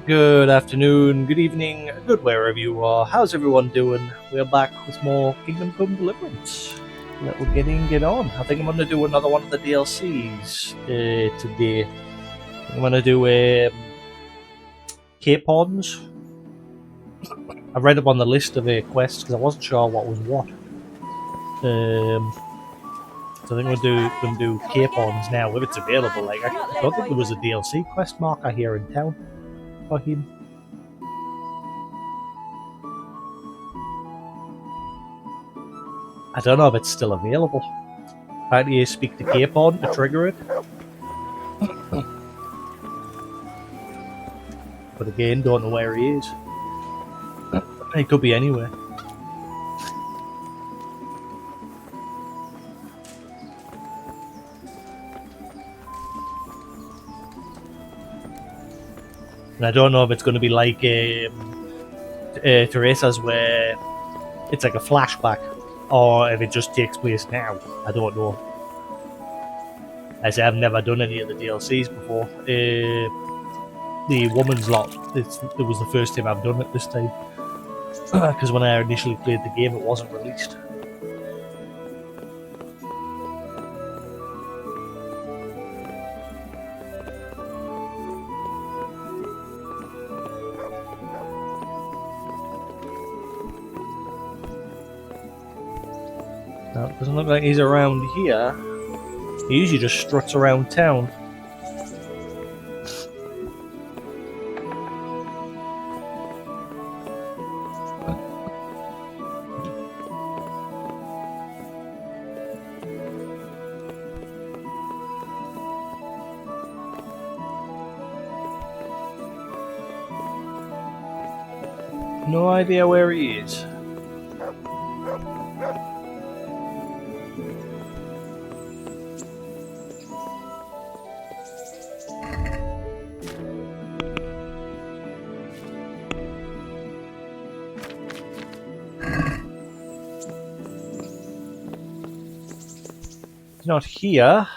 Good afternoon, good evening, good wherever you are. How's everyone doing? We're back with more Kingdom Come Deliverance. We'll get on. I think I'm going to do another one of the DLCs today. I'm going to do capons. I read up on the list of quests because I wasn't sure what was what. So I think we're going to do capons now if it's available. Like I don't think there was a DLC quest marker here in town for him. I don't know if it's still available. How do you speak to Capon to trigger it? But again, don't know where he is. He could be anywhere. And I don't know if it's going to be like Teresa's, where it's like a flashback, or if it just takes place now. I don't know. As I've never done any of the DLCs before. The woman's lot, it was the first time I've done it this time. Because when I initially played the game, it wasn't released. No, it doesn't look like he's around here. He usually just struts around town. No idea where he is. He's not here.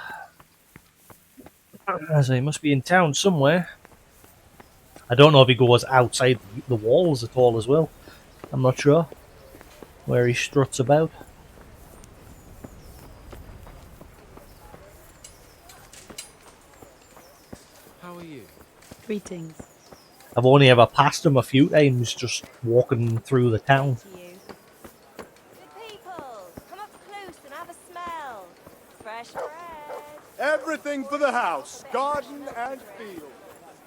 So he must be in town somewhere. I don't know if he goes outside the walls at all as well. I'm not sure where he struts about. How are you? Greetings. I've only ever passed him a few times just walking through the town. Good people, come up close and have a smell. Fresh bread. Everything for the house, garden and field.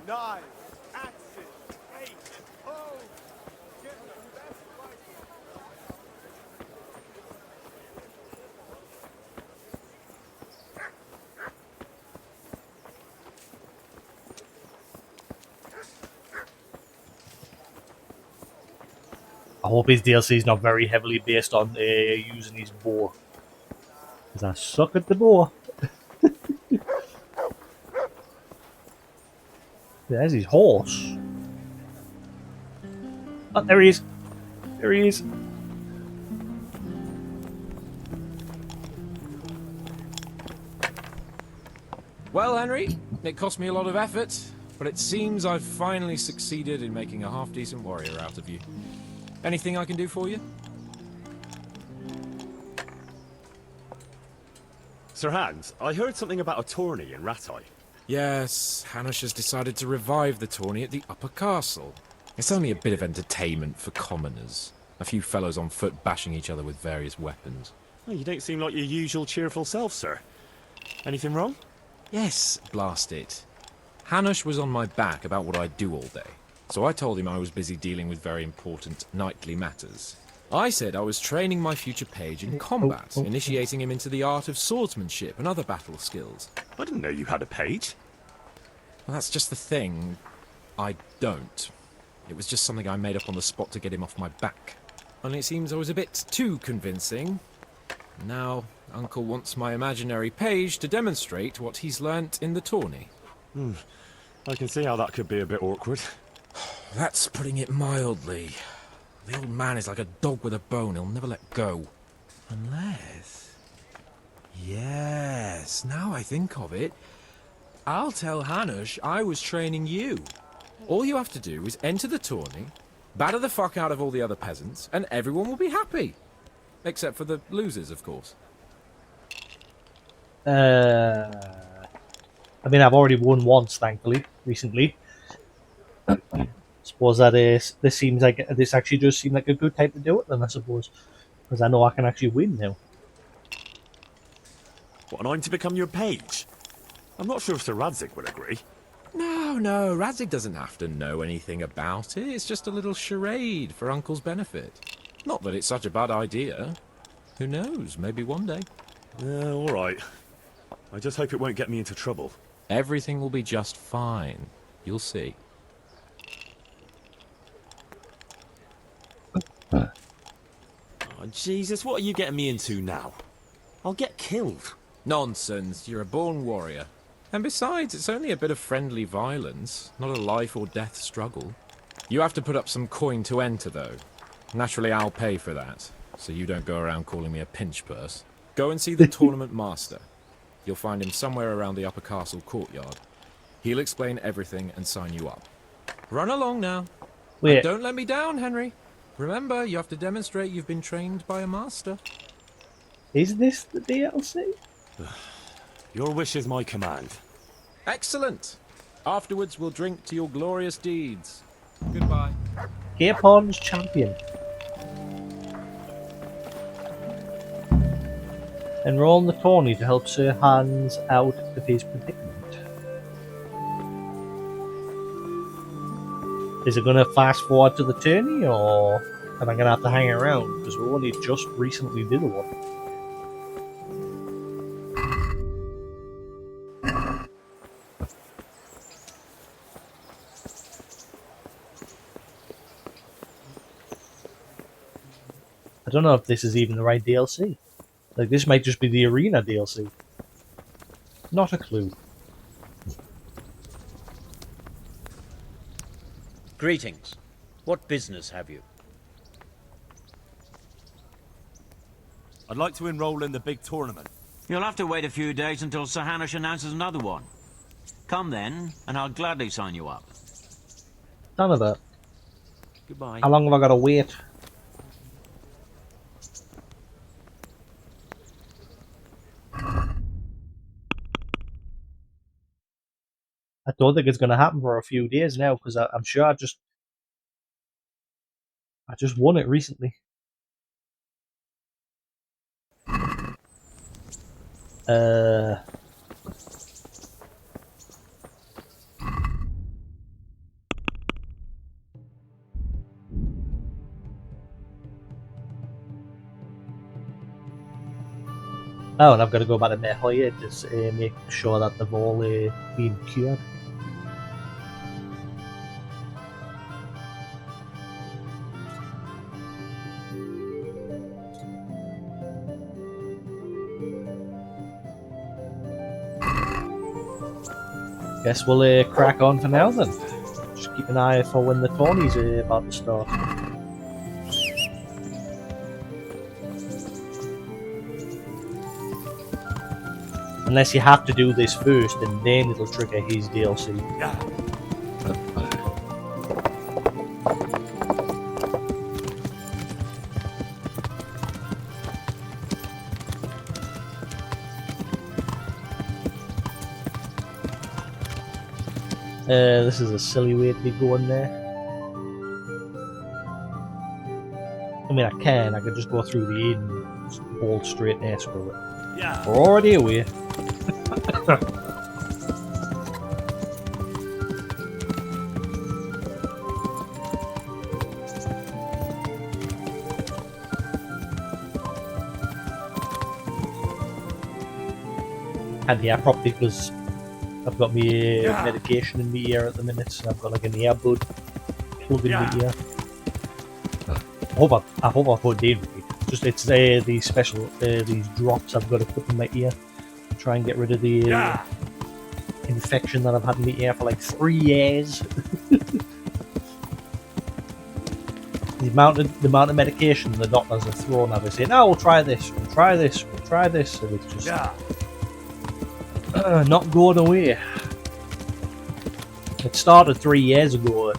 Knives, axes, rakes, hoes. Get the best price. I hope his DLC is not very heavily based on using his bow. Because I suck at the bow. There's his horse. Oh, there he is. There he is. Well, Henry, it cost me a lot of effort, but it seems I've finally succeeded in making a half-decent warrior out of you. Anything I can do for you? Sir Hans, I heard something about a tourney in Rattay. Yes, Hanush has decided to revive the tourney at the Upper Castle. It's only a bit of entertainment for commoners. A few fellows on foot bashing each other with various weapons. Oh, you don't seem like your usual cheerful self, sir. Anything wrong? Yes, blast it. Hanush was on my back about what I'd do all day, so I told him I was busy dealing with very important knightly matters. I said I was training my future page in combat, initiating him into the art of swordsmanship and other battle skills. I didn't know you had a page. Well, that's just the thing. I don't. It was just something I made up on the spot to get him off my back. Only it seems I was a bit too convincing. Now, Uncle wants my imaginary page to demonstrate what he's learnt in the tourney. I can see how that could be a bit awkward. That's putting it mildly. The old man is like a dog with a bone. He'll never let go. Unless... Yes, now I think of it. I'll tell Hanush I was training you. All you have to do is enter the tourney, batter the fuck out of all the other peasants, and everyone will be happy. Except for the losers, of course. I mean, I've already won once, thankfully, recently. Suppose that this seems like this actually does seem like a good time to do it. Then I suppose, because I know I can actually win now. What, and I'm to become your page? I'm not sure if Sir Radzig would agree. No, Radzig doesn't have to know anything about it. It's just a little charade for Uncle's benefit. Not that it's such a bad idea. Who knows, maybe one day. Yeah, all right. I just hope it won't get me into trouble. Everything will be just fine. You'll see. Oh, Jesus, what are you getting me into now? I'll get killed. Nonsense, you're a born warrior. And besides, it's only a bit of friendly violence, not a life or death struggle. You have to put up some coin to enter, though. Naturally, I'll pay for that, so you don't go around calling me a pinch purse. Go and see the tournament master. You'll find him somewhere around the upper castle courtyard. He'll explain everything and sign you up. Run along now. Wait, And don't let me down, Henry. Remember, you have to demonstrate you've been trained by a master. is this the DLC? Your wish is my command. Excellent. Afterwards, we'll drink to your glorious deeds. Goodbye. Capon's champion. Enroll in the tourney to help Sir Hans out of his predicament. Is it going to fast forward to the tourney, or am I going to have to hang around? Because we only just recently did one. I don't know if this is even the right DLC. Like, this might just be the arena DLC. Not a clue. Greetings. What business have you? I'd like to enroll in the big tournament. You'll have to wait a few days until Sir Hanush announces another one. Come then, and I'll gladly sign you up. None of that. Goodbye. How long have I got to wait? I don't think it's going to happen for a few days now, because I'm sure I just won it recently. Oh, and I've got to go back to Mehoya to make sure that they've all been cured. Guess we'll crack on for now then. Just keep an eye for when the tourney's about to start. Unless you have to do this first, and then it'll trigger his DLC. Yeah. This is a silly way to be going there. I mean, I could just go through the inn and just bolt straight there, screw it. Yeah. We're already away. And yeah, probably because I've got my medication in my ear at the minute, so I've got like an earbud plug in my ear. I hope I put it in right. Just it's these special these drops I've got to put in my ear to try and get rid of the infection that I've had in my ear for like 3 years. the amount of medication the doctors have thrown at me saying, "Oh, we'll try this, we'll try this, we'll try this," and it's just not going away. It started 3 years ago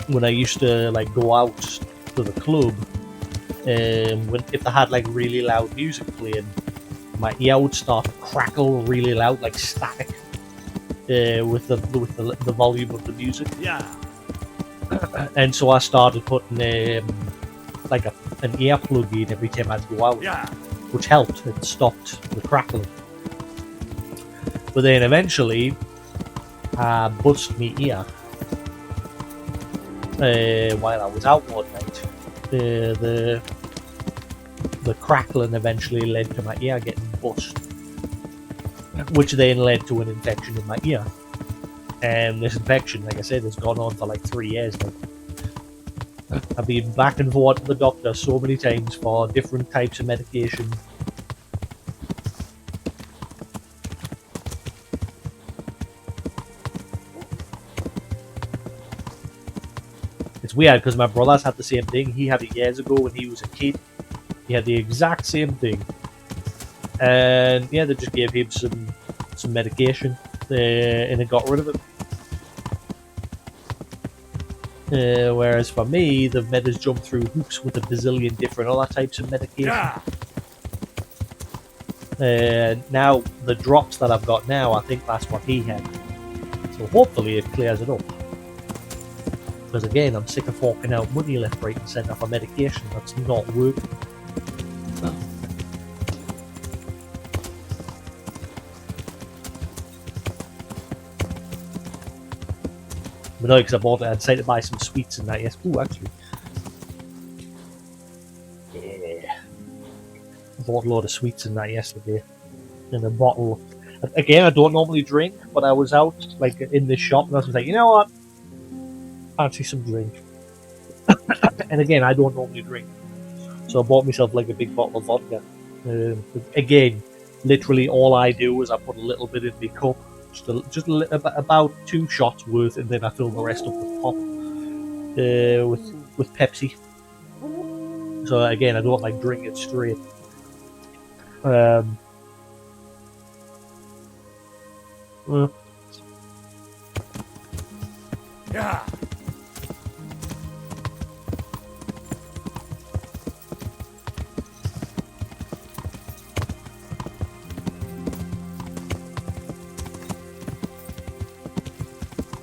when I used to like go out to the club. If they had like really loud music playing, my ear would start to crackle really loud, like static, with the volume of the music. Yeah. And so I started putting like an earplug in every time I'd go out, Yeah. which helped. It stopped the crackling. But then eventually, I bust me ear while I was out one night. The crackling eventually led to my ear getting bust, which then led to an infection in my ear. And this infection, like I said, has gone on for like 3 years now. I've been back and forth to the doctor so many times for different types of medication. It's weird because my brother's had the same thing. He had it years ago when he was a kid. He had the exact same thing. And yeah, they just gave him some medication and it got rid of it. Whereas for me, they've made us jump through hoops with a bazillion different other types of medication. Yeah. Now, the drops that I've got now, I think that's what he had. So hopefully it clears it up. Because again, I'm sick of forking out money left, right and centre for medication that's not working. But no, because I bought it, I decided to buy some sweets and that, yes. Ooh, actually. Yeah. I bought a load of sweets and that yesterday. In a bottle. Again, I don't normally drink, but I was out, like, in this shop, and I was like, you know what? Fancy some drink. And again, I don't normally drink. So I bought myself, like, a big bottle of vodka. Again, literally all I do is I put a little bit in my cup, about 2 shots worth, and then I fill the rest up with pop, with Pepsi. So again, I don't like drink it straight. Yeah.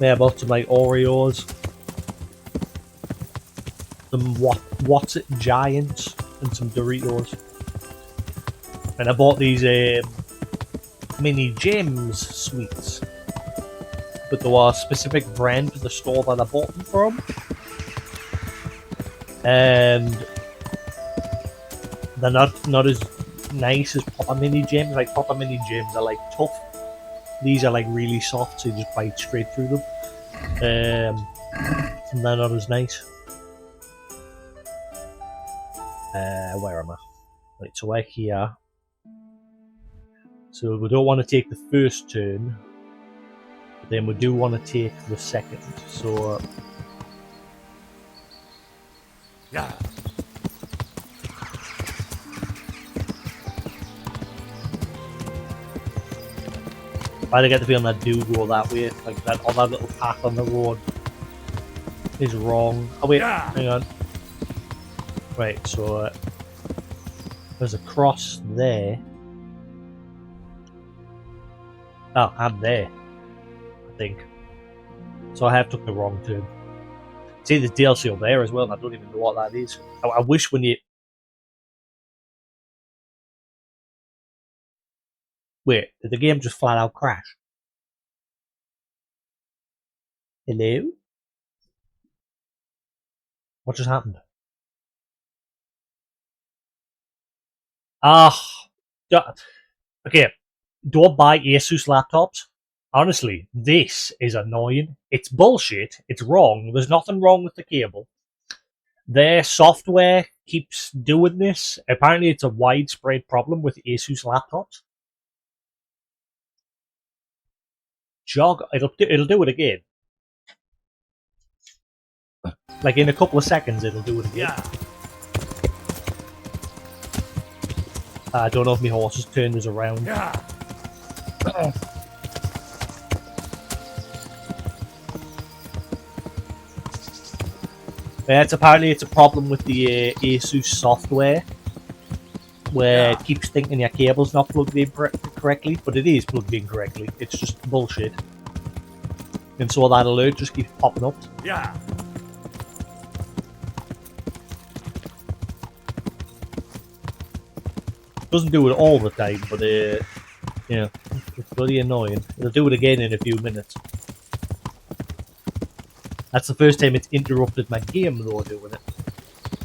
Yeah, I bought some like Oreos, some what's it Giants, and some Doritos. And I bought these mini Gems sweets, but there was a specific brand for the store that I bought them from, and they're not as nice as Papa Mini Gems. Like Papa Mini Gems are like tough. These are like really soft, so you just bite straight through them. And they're not as nice. Where am I? Right, so we're here. So we don't want to take the first turn, but then we do want to take the second. So Yeah. I get the feeling I do go that way, like that other little path on the road is wrong. Oh wait, Yeah. hang on. Right, so there's a cross there. Oh, I'm there, I think. So I have took the wrong turn. See, there's DLC up there as well, and I don't even know what that is. I wish when you... Wait, did the game just flat out crash? Hello? What just happened? Okay, don't buy Asus laptops. Honestly, this is annoying. It's bullshit. It's wrong. There's nothing wrong with the cable. Their software keeps doing this. Apparently, it's a widespread problem with Asus laptops. Jog, it'll do it again. Like in a couple of seconds, it'll do it again. Yeah. I don't know if my horse has turned us around. Yeah. Apparently it's a problem with the Asus software, where it keeps thinking your cable's not plugged in correctly, but it is plugged in correctly. It's just bullshit. And so that alert just keeps popping up. Yeah. Doesn't do it all the time, but yeah, it's bloody annoying. It'll do it again in a few minutes. That's the first time it's interrupted my game though doing it.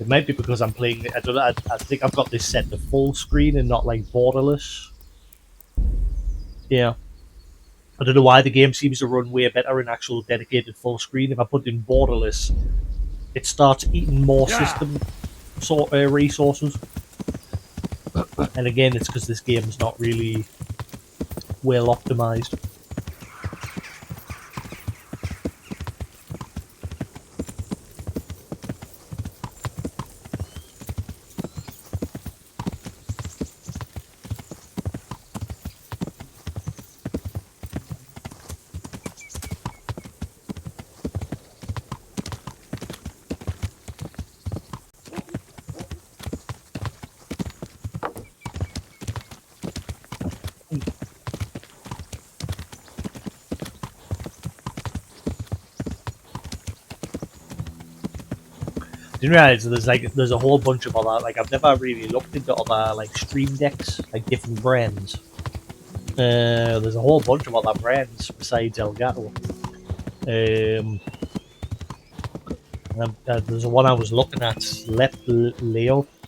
It might be because I'm playing. I don't know. I think I've got this set to full screen and not like borderless. Yeah. I don't know why the game seems to run way better in actual dedicated full screen. If I put in borderless, it starts eating more system resources. And again, it's because this game is not really well optimized. Didn't realize there's a whole bunch of other, like, I've never really looked into other like stream decks, like different brands. There's a whole bunch of other brands besides Elgato. There's one I was looking at,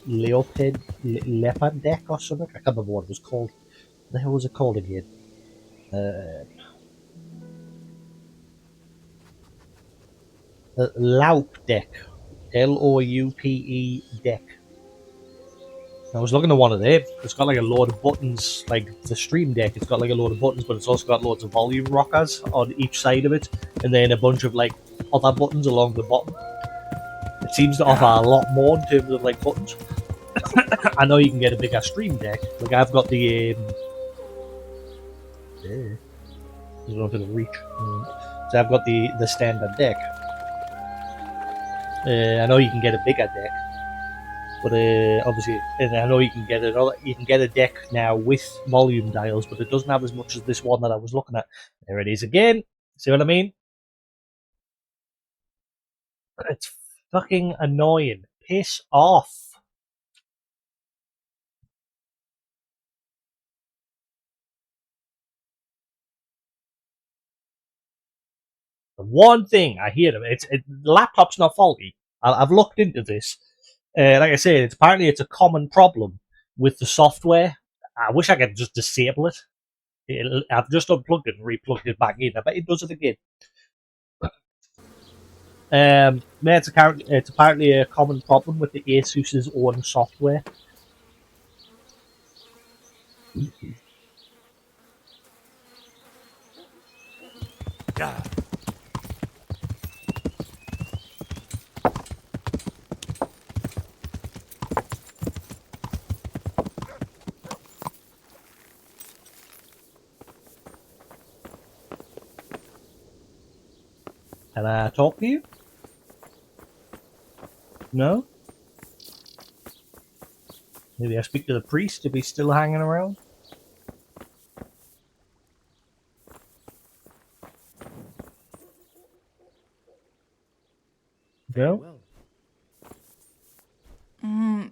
Leopard deck or something. I can't remember what it was called. What the hell was it called again? Loupe deck. Loupe deck. I was looking at one of them. It's got like a load of buttons, like the stream deck. It's got like a load of buttons, but it's also got loads of volume rockers on each side of it, and then a bunch of like other buttons along the bottom. It seems to offer a lot more in terms of like buttons. I know you can get a bigger stream deck. Like I've got the I don't know if it'll reach. So I've got the standard deck. I know you can get a bigger deck, but obviously, and I know you can get another. You can get a deck now with volume dials, but it doesn't have as much as this one that I was looking at. There it is again. See what I mean? It's fucking annoying. Piss off. The one thing I hear of the laptop's not faulty. I've looked into this. Like I said, it's a common problem with the software. I wish I could just disable it. I've just unplugged it and replugged it back in. I bet it does it again. It's apparently a common problem with the Asus's own software. Yeah. Can I talk to you? No? Maybe I speak to the priest if he's still hanging around? No? Well,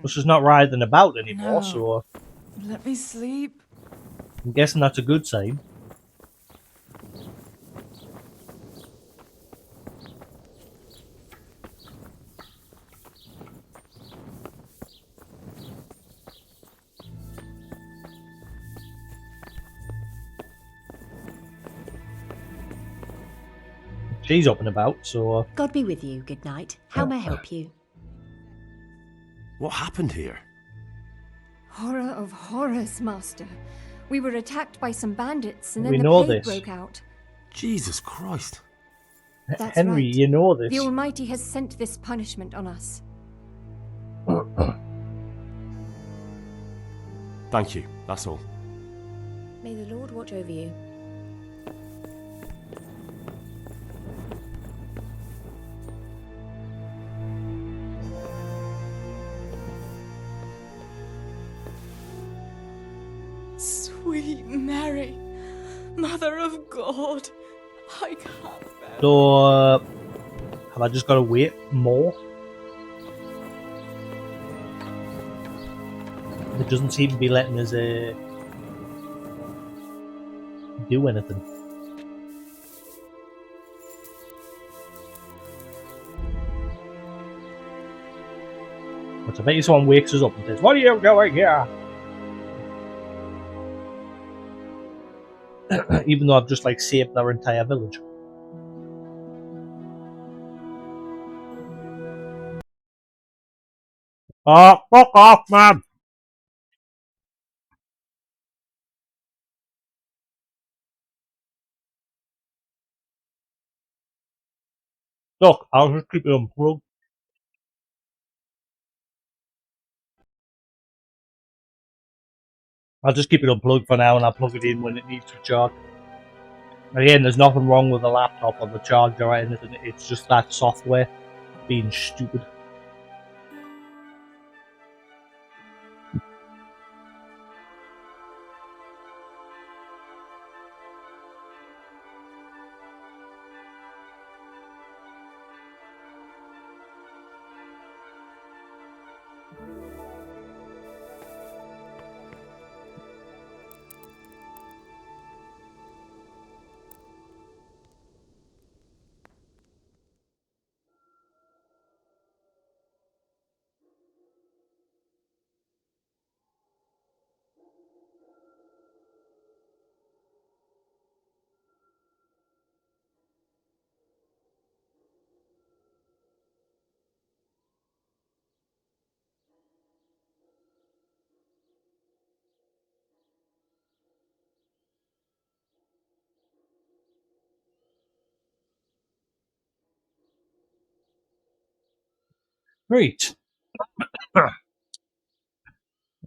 she's not writhing about anymore, so Let me sleep. I'm guessing that's a good sign. She's up and about, so God be with you. Good night. How may I help you? What happened here? Horror of horrors, Master. We were attacked by some bandits and We then know the plague this. broke out. Jesus Christ. That's Henry, right. you know this. The Almighty has sent this punishment on us. Thank you, that's all. May the Lord watch over you. Sweet Mary, Mother of God, I can't bear. So, have I just got to wait more? It doesn't seem to be letting us do anything. But I bet you someone wakes us up and says, "What are you doing here?" Even though I've just like saved our entire village. Oh, fuck off, man! Look, I'll just keep it unplugged. I'll just keep it unplugged for now and I'll plug it in when it needs to charge. Again, there's nothing wrong with the laptop or the charger or anything, it's just that software being stupid. Great. Let's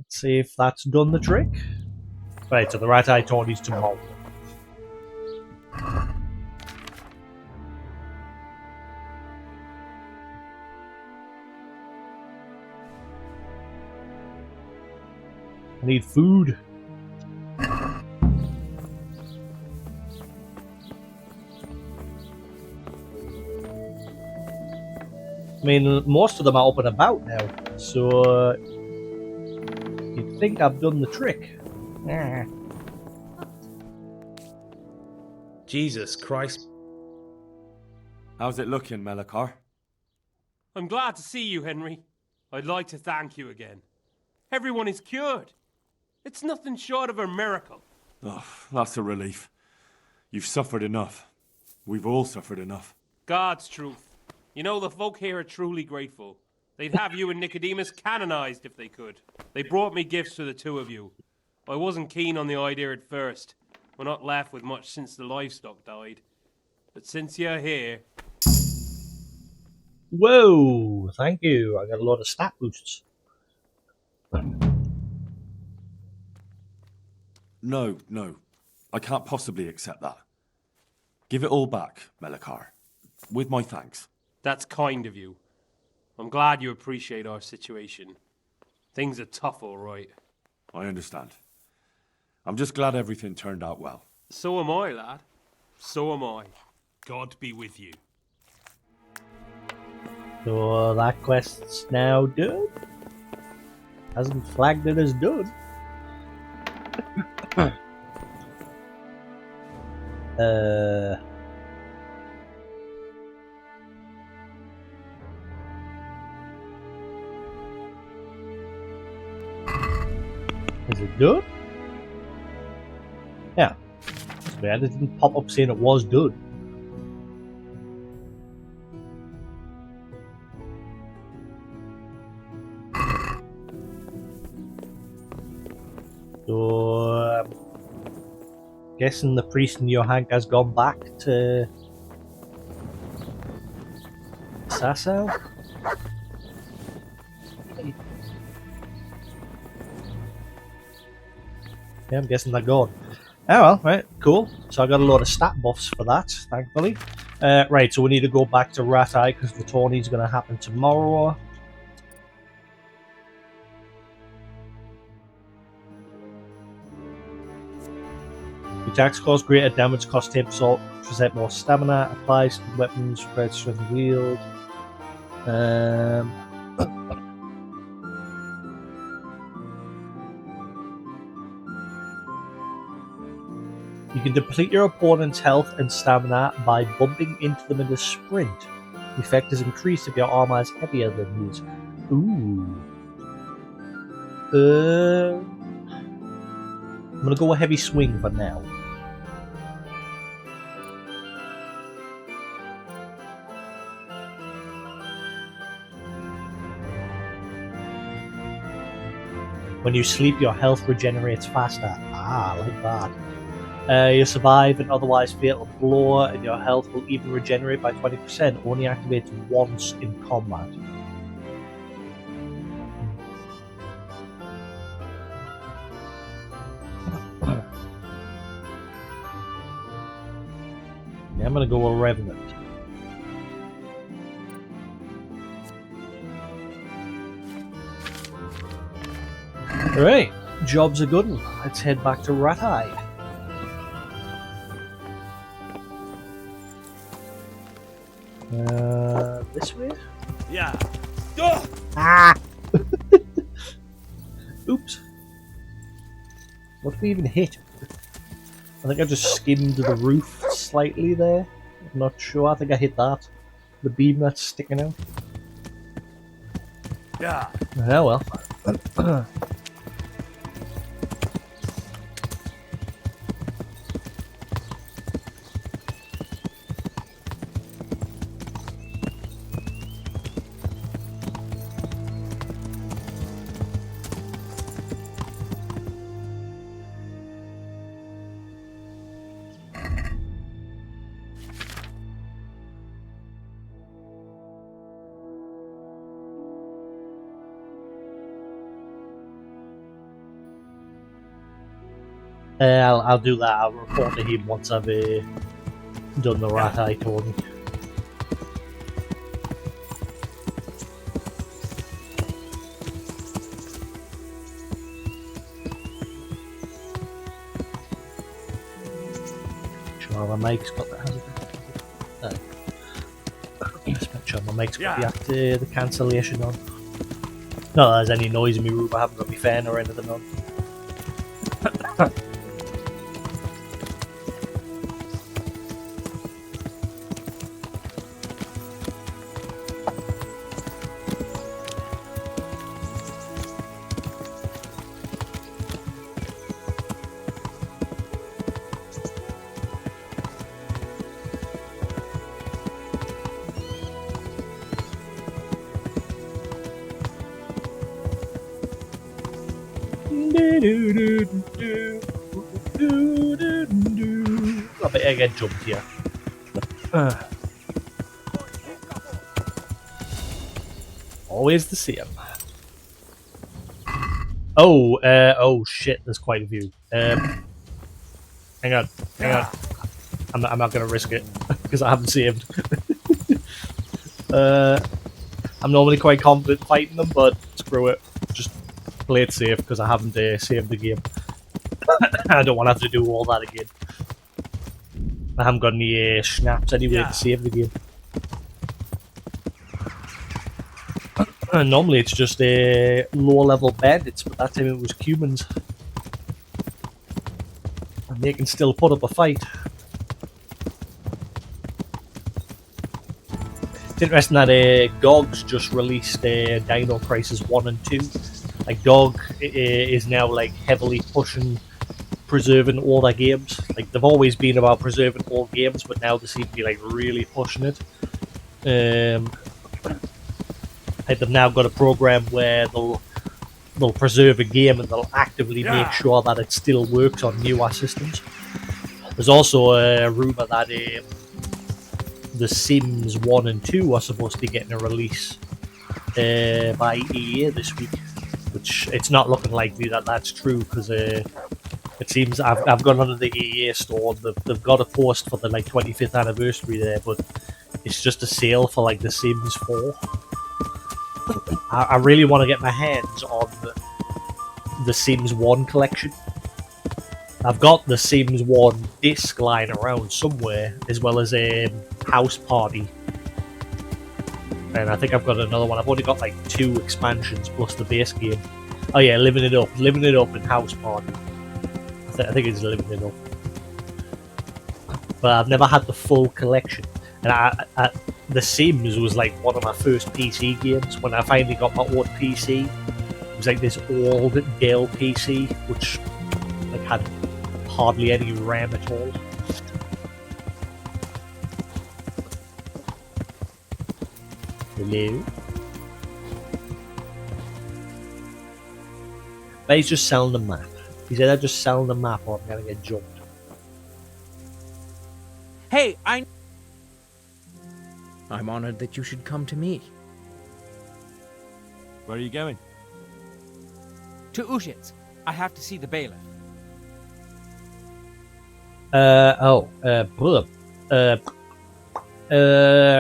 see if that's done the trick. Right, so the rat eye tourney's tomorrow. I need food. I mean, most of them are up and about now, so you'd think I've done the trick. Jesus Christ. How's it looking, Melikar? I'm glad to see you, Henry. I'd like to thank you again. Everyone is cured. It's nothing short of a miracle. Oh, that's a relief. You've suffered enough. We've all suffered enough. God's truth. You know, the folk here are truly grateful. They'd have you and Nicodemus canonized if they could. They brought me gifts for the two of you. I wasn't keen on the idea at first. We're not left with much since the livestock died. But since you're here... Whoa, thank you. I got a lot of stat boosts. No. I can't possibly accept that. Give it all back, Melikar. With my thanks. That's kind of you. I'm glad you appreciate our situation. Things are tough, all right. I understand. I'm just glad everything turned out well. So am I, lad. So am I. God be with you. So that quest's now done. Hasn't flagged it as done. Is it done? Yeah. That's weird. It didn't pop up saying it was done. So, guessing the priest in Johank has gone back to Sasau? Yeah, I'm guessing they're gone. Oh well, right, cool. So I got a lot of stat buffs for that, thankfully. Right, so we need to go back to Rat Eye because the tourney's going to happen tomorrow. Your attacks cause greater damage, cost 10% more stamina, applies to weapons, red strength wield. You can deplete your opponent's health and stamina by bumping into them in a sprint. The effect is increased if your armor is heavier than his. Ooh. I'm gonna go a heavy swing for now. When you sleep, your health regenerates faster. Ah, I like that. You survive an otherwise fatal blow, and your health will even regenerate by 20%. Only activates once in combat. Yeah, I'm gonna go with Revenant. Alright, job's a good one. Let's head back to Rat-Eye. This way? Yeah. Ah! Oops. What did we even hit? I think I just skimmed the roof slightly there. I'm not sure. I think I hit that. The beam that's sticking out. Yeah. Oh well. I'll do that. I'll report to him once I've done the Rat-Eye tourney. Sure my mic's got the hazard. Just make sure my mic's got the cancellation on. Not that there's any noise in my room. I haven't got my fan or anything on. I bet I get jumped here. Always the same. Oh shit, there's quite a few. Hang on. I'm not gonna risk it, because I haven't saved. I'm normally quite confident fighting them, but screw it. Just play it safe, because I haven't saved the game. I don't want to have to do all that again. I haven't got any snaps anyway to save the game. Normally it's just lower level bandits, but that time it was humans. And they can still put up a fight. It's interesting that GOG's just released Dino Crisis 1 and 2. Like GOG is now like heavily pushing preserving older games. Like they've always been about preserving old games, but now they seem to be like really pushing it. Like they've now got a program where they'll preserve a game and they'll actively make sure that it still works on newer systems. There's also a rumor that The Sims 1 and 2 are supposed to be getting a release by EA this week, which it's not looking likely that that's true, because it seems I've gone onto the EA store. They've got a post for the like 25th anniversary there, but it's just a sale for like The Sims 4. I really want to get my hands on the Sims 1 collection. I've got the Sims 1 disc lying around somewhere, as well as a House Party. And I think I've got another one. I've only got like 2 expansions plus the base game. Oh yeah, Living It Up and House Party. I think it's Living It Up. But I've never had the full collection. And The Sims was like one of my first PC games. When I finally got my own PC, it was like this old Dell PC, which like had hardly any RAM at all. Hello? But he's just selling the map. He's either just selling the map or I'm gonna get jumped. Hey, I'm honored that you should come to me. Where are you going? To Ushitz. I have to see the bailiff.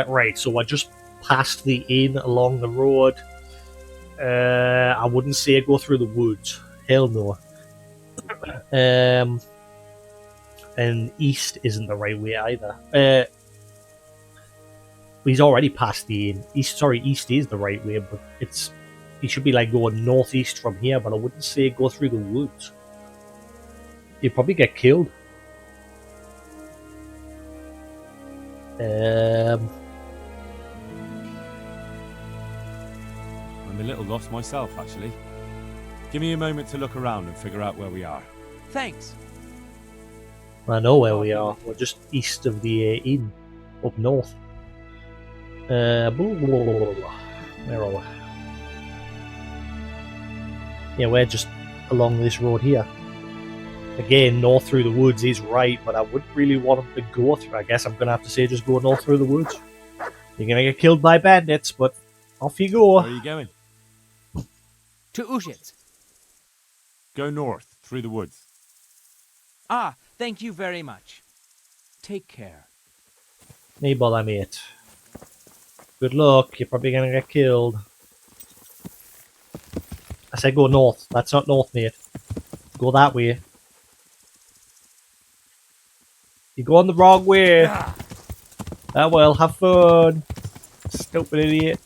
Right, so I just passed the inn along the road. I wouldn't say go through the woods. Hell no. And east isn't the right way either. He's already past the inn. East is the right way, but he should be like going northeast from here, but I wouldn't say go through the woods. You'd probably get killed. I'm a little lost myself, actually. Give me a moment to look around and figure out where we are. Thanks. I know where we are. We're just east of the inn, up north. Where are we? Yeah, we're just along this road here. Again, north through the woods is right, but I wouldn't really want him to go through. I guess I'm going to have to say just go north through the woods. You're going to get killed by bandits, but off you go. Where are you going? To Ushitz. Go north, through the woods. Ah, thank you very much. Take care. No bother, mate. Good luck, you're probably going to get killed. I said go north. That's not north, mate. Go that way. You're going the wrong way. Ah, well, have fun. Stupid idiot.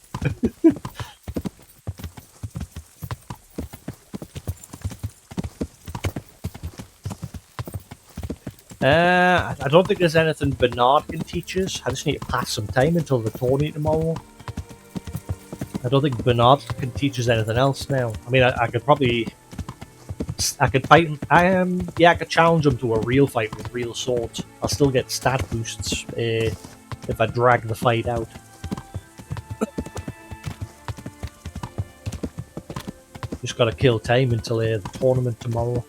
I don't think there's anything Bernard can teach us. I just need to pass some time until the tourney tomorrow. I don't think Bernard can teach us anything else now. I mean, I could probably... I could fight him. Yeah, I could challenge him to a real fight with real swords. I'll still get stat boosts if I drag the fight out. Just gotta kill time until the tournament tomorrow.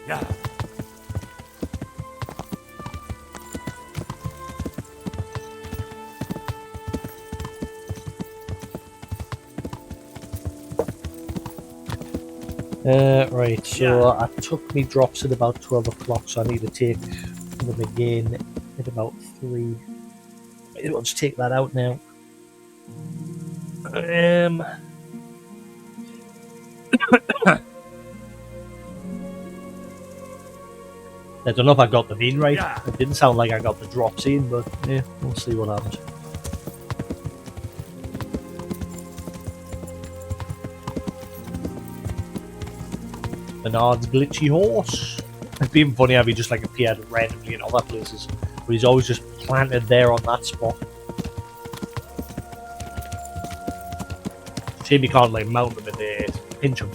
Yeah. Right, so I took me drops at about 12 o'clock, so I need to take them again at about 3. I'll just take that out now. I don't know if I got them in right. It didn't sound like I got the drops in, but yeah, we'll see what happens. Bernard's glitchy horse. It'd been funny how he just like appeared randomly in other places, but he's always just planted there on that spot. Shame you can't like mount him and pinch him.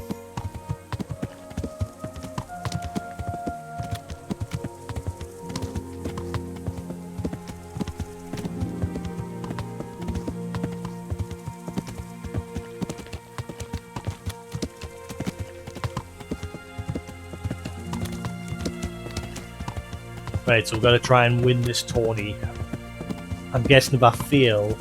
Right, so we've got to try and win this tourney. I'm guessing if I fail,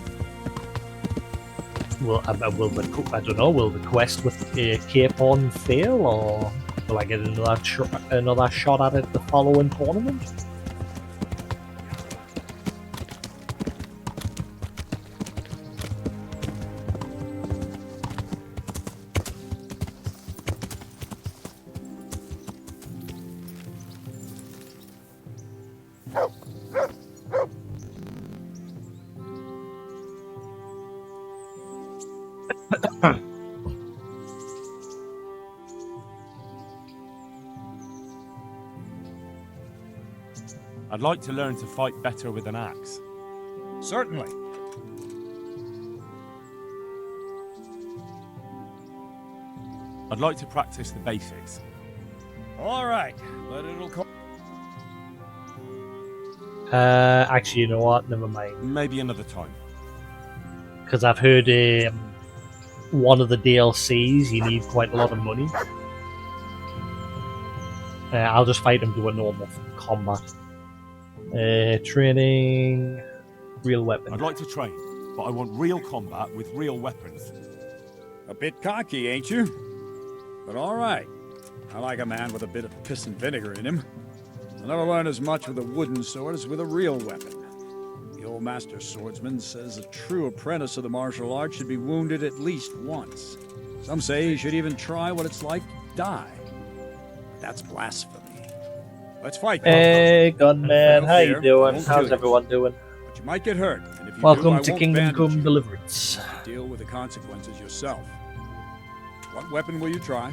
will I don't know, will the quest with Capon fail, or will I get another shot at it the following tournament? I'd like to learn to fight better with an axe. Certainly. I'd like to practice the basics. All right, but it'll cost. Actually, you know what? Never mind. Maybe another time. Because I've heard one of the DLCs you need quite a lot of money. I'll just fight him to a normal combat. Training, real weapon. I'd like to train, but I want real combat with real weapons. A bit cocky, ain't you? But all right. I like a man with a bit of piss and vinegar in him. I'll never learn as much with a wooden sword as with a real weapon. The old master swordsman says a true apprentice of the martial arts should be wounded at least once. Some say he should even try what it's like to die. That's blasphemy. Let's fight. Hey, gunman, how you Here, doing? won't How's kill you. everyone doing? But you might get hurt. And if you Welcome do, I to won't Kingdom bandage Come you. Deliverance. Deal with the consequences yourself. What weapon will you try?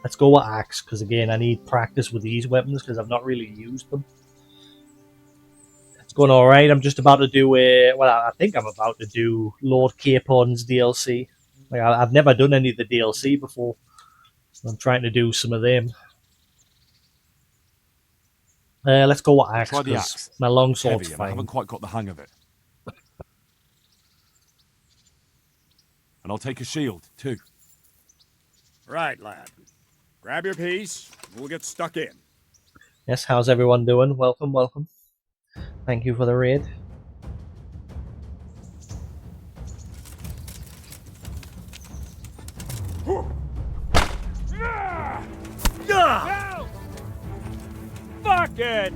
Let's go with axe, because again, I need practice with these weapons because I've not really used them. It's going all right. I'm just about to do I think I'm about to do Lord Capon's DLC. Like I've never done any of the DLC before. So I'm trying to do some of them. Let's go with axe. Try the 'cause axe. my long It's sword's heavy, and I fine. haven't quite got the hang of it. And I'll take a shield, too. Right, lad. Grab your piece, and we'll get stuck in. Yes, how's everyone doing? Welcome, welcome. Thank you for the raid. No! Fuck it!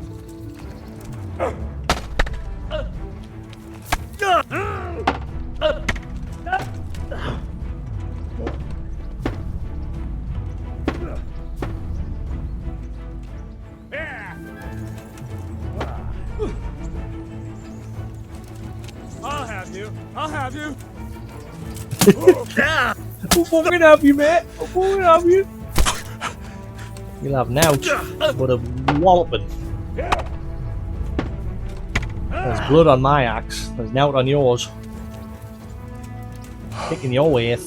I'll have you. I'll have you. I'm fucking have you, mate. I'm fucking have you. You'll have an ouch, but a walloping. There's blood on my axe. There's nout on yours. Kicking your way.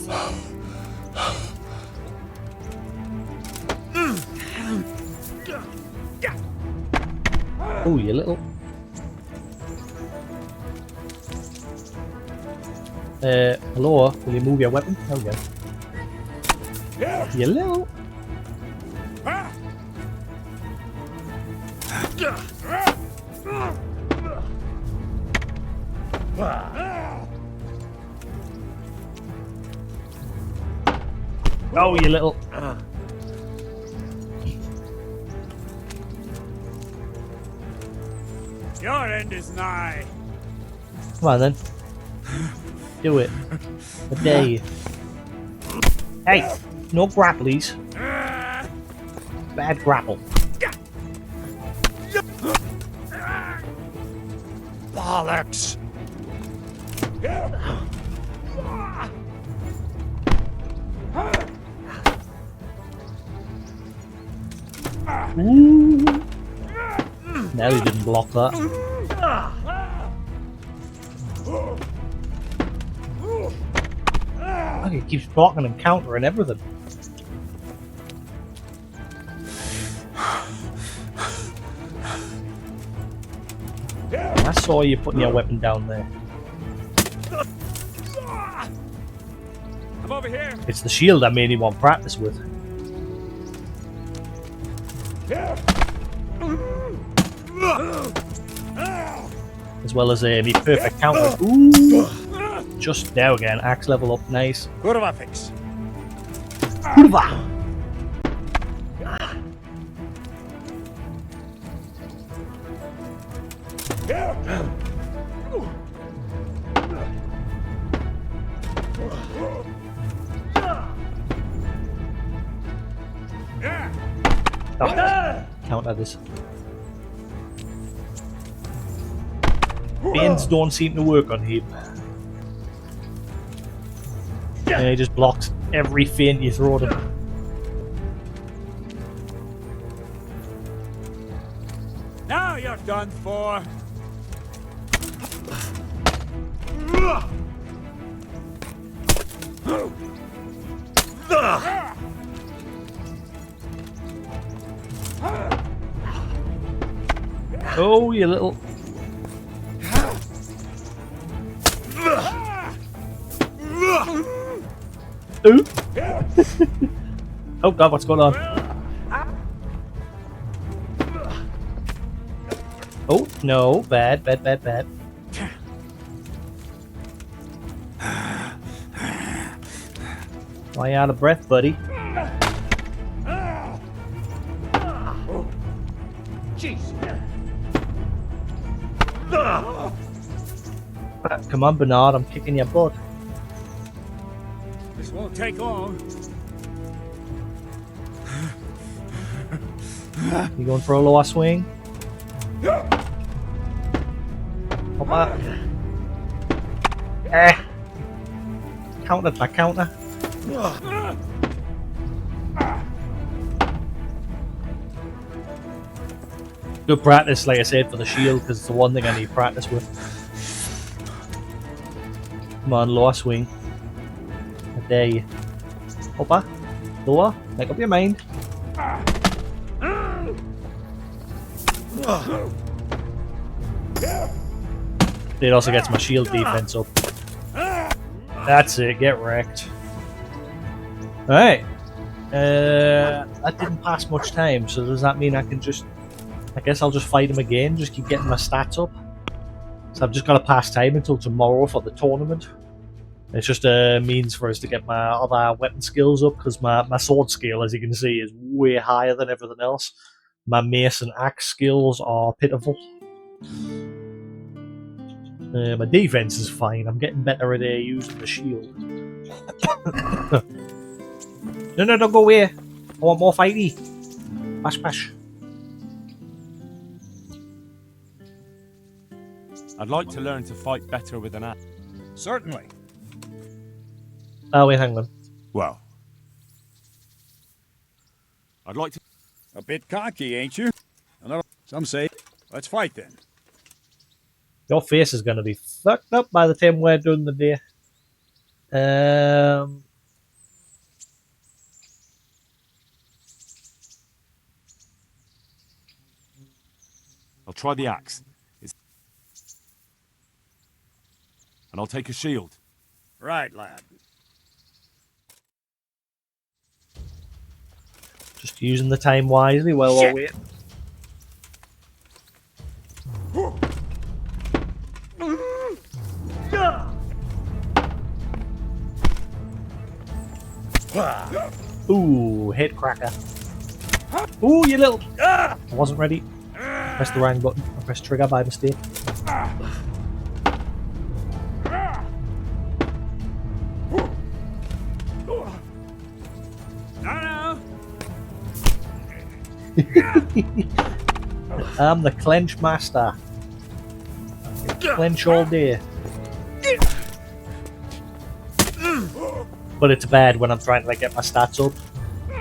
Oh, you little. Hello, will you move your weapon? There we go. You little. Oh, you little. Your end is nigh. Come on then. Do it. I dare you. Hey, no grapplies. Bad grapple. Bollocks! Ooh. No, he didn't block that. Look, he keeps blocking and countering everything. I saw you putting your weapon down there. I'm over here. It's the shield I mainly want practice with. As well as me perfect counter. Ooh. Just now again, axe level up, nice. Kurva fix. Kurva. Oh, counter this. Beans don't seem to work on him. And he just blocks every feint you throw at him. Now you're done for. Oh, you little... Ooh. Oh god, what's going on? Oh, no. Bad, bad, bad, bad. Why you out of breath, buddy? Come on, Bernard, I'm kicking your butt. This won't take long. You going for a lower swing? Hop back. Counter back counter. Good practice, like I said, for the shield, because it's the one thing I need practice with. Come on, lower swing. I dare you. Hopper. Lower. Make up your mind. It also gets my shield defense up. That's it, get wrecked. Alright. That didn't pass much time, so does that mean I can just... I guess I'll just fight him again, just keep getting my stats up. So I've just got to pass time until tomorrow for the tournament. It's just a means for us to get my other weapon skills up, because my sword skill, as you can see, is way higher than everything else. My mace and axe skills are pitiful. My defense is fine. I'm getting better at using the shield. No, don't go away. I want more fighty. Bash, bash. I'd like to learn to fight better with an axe. Certainly. Oh, wait, hang on. Well, I'd like to... A bit cocky, ain't you? Some say, let's fight then. Your face is going to be fucked up by the time we're done the day. I'll try the axe. And I'll take a shield. Right, lad. Just using the time wisely while we're waiting. Ooh, head cracker. Ooh, you little... I wasn't ready. Press the wrong button. I pressed trigger by mistake. I'm the clench master. Clench all day. But it's bad when I'm trying to like, get my stats up.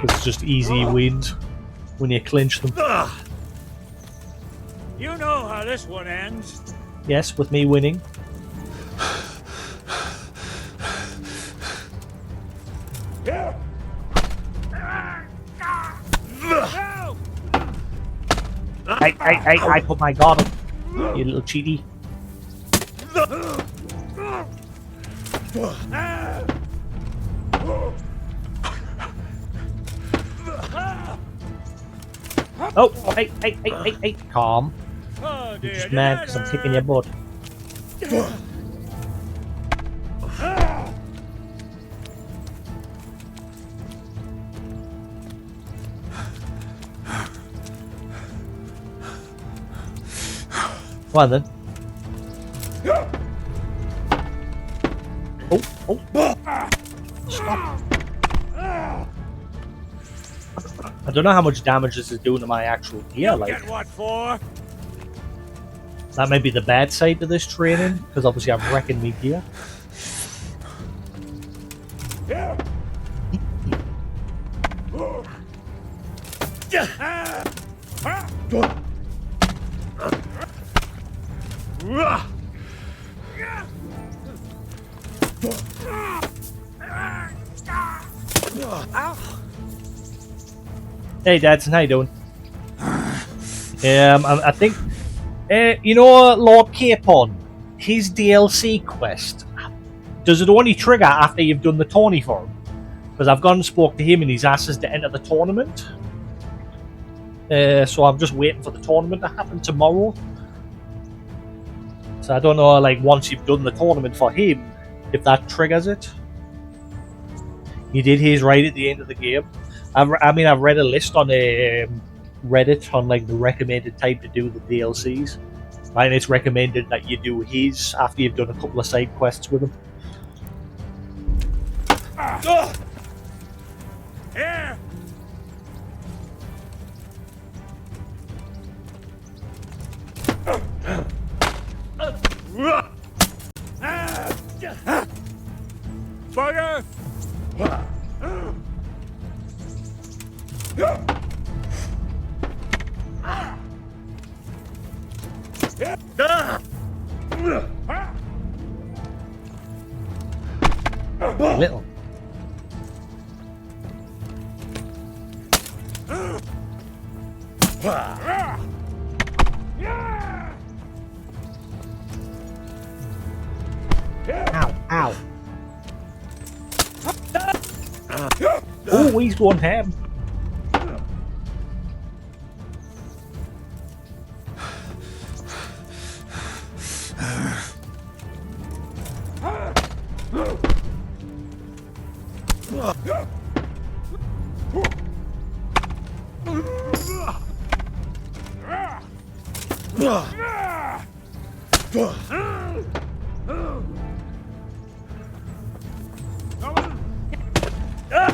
It's just easy wins when you clinch them. You know how this one ends. Yes, with me winning. I put my guard on. You little cheaty. Oh, hey, calm. Oh, dear. I'm just mad because I'm kicking your butt. Come on then. Oh. Stop. I don't know how much damage this is doing to my actual gear. You like, get what for? That may be the bad side to this training, because obviously I'm wrecking me gear. Hey, Dadson, how you doing? I think, you know, Lord Capon, his DLC quest, does it only trigger after you've done the tourney for him? Because I've gone and spoke to him and he's asked us to enter the tournament. So I'm just waiting for the tournament to happen tomorrow. So I don't know, like, once you've done the tournament for him, if that triggers it. He did his right at the end of the game. I've read a list on Reddit on like the recommended time to do the DLCs. And it's recommended that you do his after you've done a couple of side quests with him. Here! Bugger! Little. Ow, ow. Oh, he's going ham.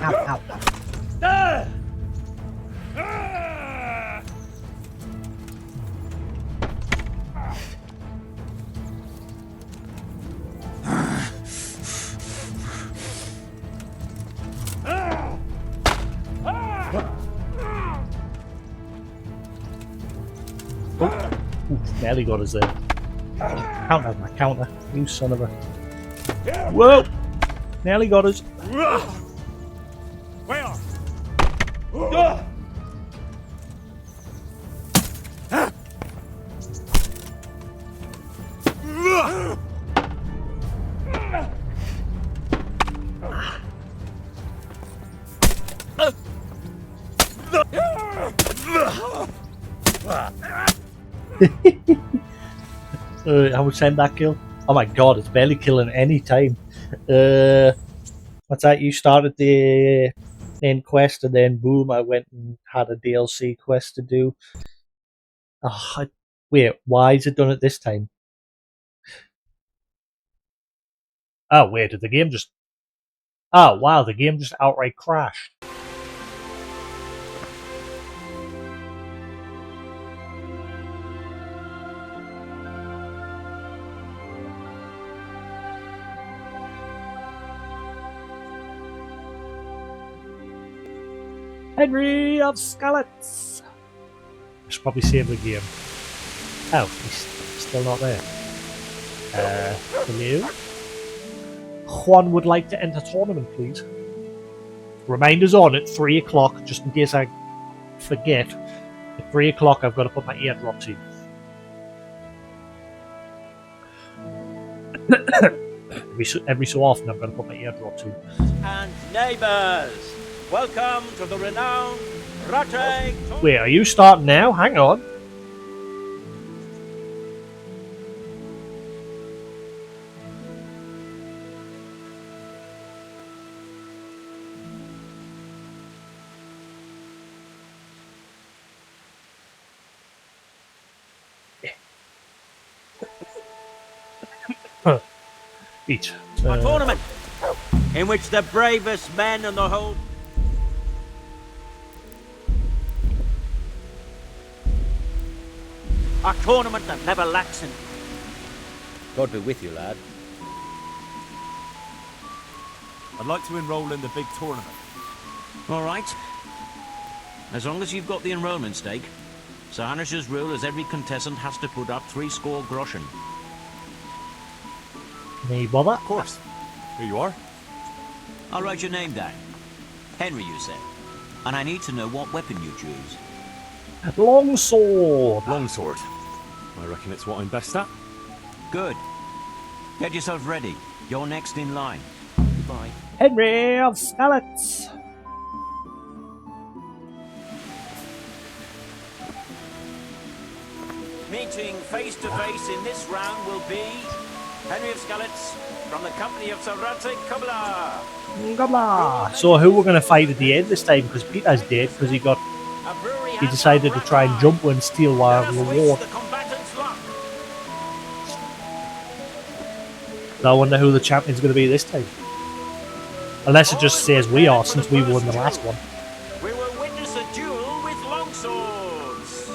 Ow, ow. Nearly got us there. Counter, my counter. You son of a. Whoa! Nearly got us. Way off! How much time that kill? Oh my god, it's barely killing any time. What's that? You started the end quest and then boom, I went and had a DLC quest to do. Oh, wait, why is it done at this time? Oh, wait, did the game just... Oh, wow, the game just outright crashed. Henry of Skallets! I should probably save the game. Oh, he's still not there. Hello? Juan would like to enter tournament, please. Reminders on at 3 o'clock, just in case I forget. At 3 o'clock, I've got to put my eardrops in. every so often, I've got to put my eardrops in. And neighbours, welcome to the renowned Rattray. Wait, are you starting now? Hang on. Eat. A tournament in which the bravest men in the whole... A tournament that never lacks in... God be with you, lad. I'd like to enroll in the big tournament. All right. As long as you've got the enrollment stake, Sir Hanish's rule is every contestant has to put up 60 groschen. Me bother? Of course. Here you are. I'll write your name down. Henry, you said. And I need to know what weapon you choose. Longsword. Longsword. I reckon it's what I'm best at. Good. Get yourself ready. You're next in line. Goodbye. Henry of Skallets. Meeting face to face in this round will be Henry of Skallets from the company of Sir Ratzik Kubla. Gobla. So who we're going to fight at the end this time? Because Peter's dead because he decided to try and jump and steal our reward. I wonder who the champion's going to be this time. Unless it just says we are, since we won the last one. We will witness a duel with longswords.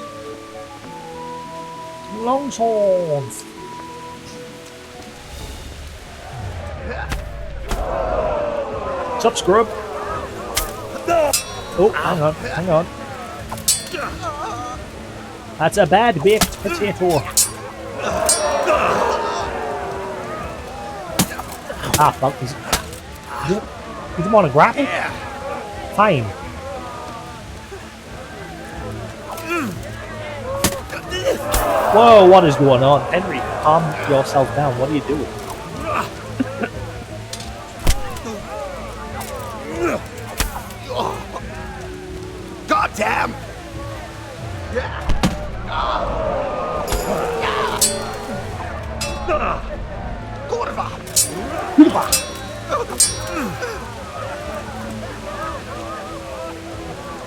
Longswords. What's up, scrub? Oh, hang on. That's a bad baked potato. Ah, fuck. He doesn't want to grapple? Fine. Whoa, what is going on? Henry, calm yourself down. What are you doing? God damn!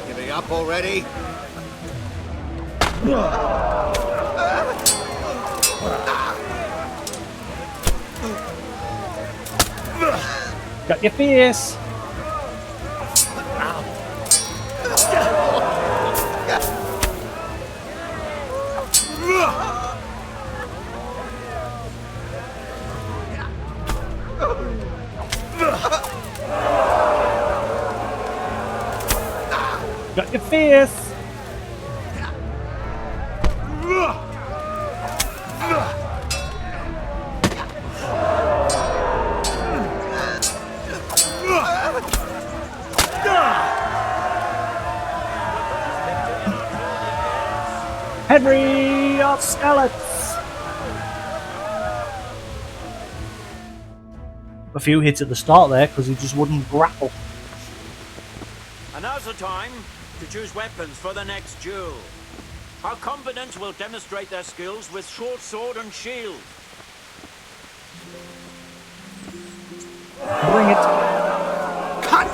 Giving up already? Got your face. Got your face. Henry of Skallets. A few hits at the start there because he just wouldn't grapple. And now's the time to choose weapons for the next duel. Our combatants will demonstrate their skills with short sword and shield. Bring it. Cut!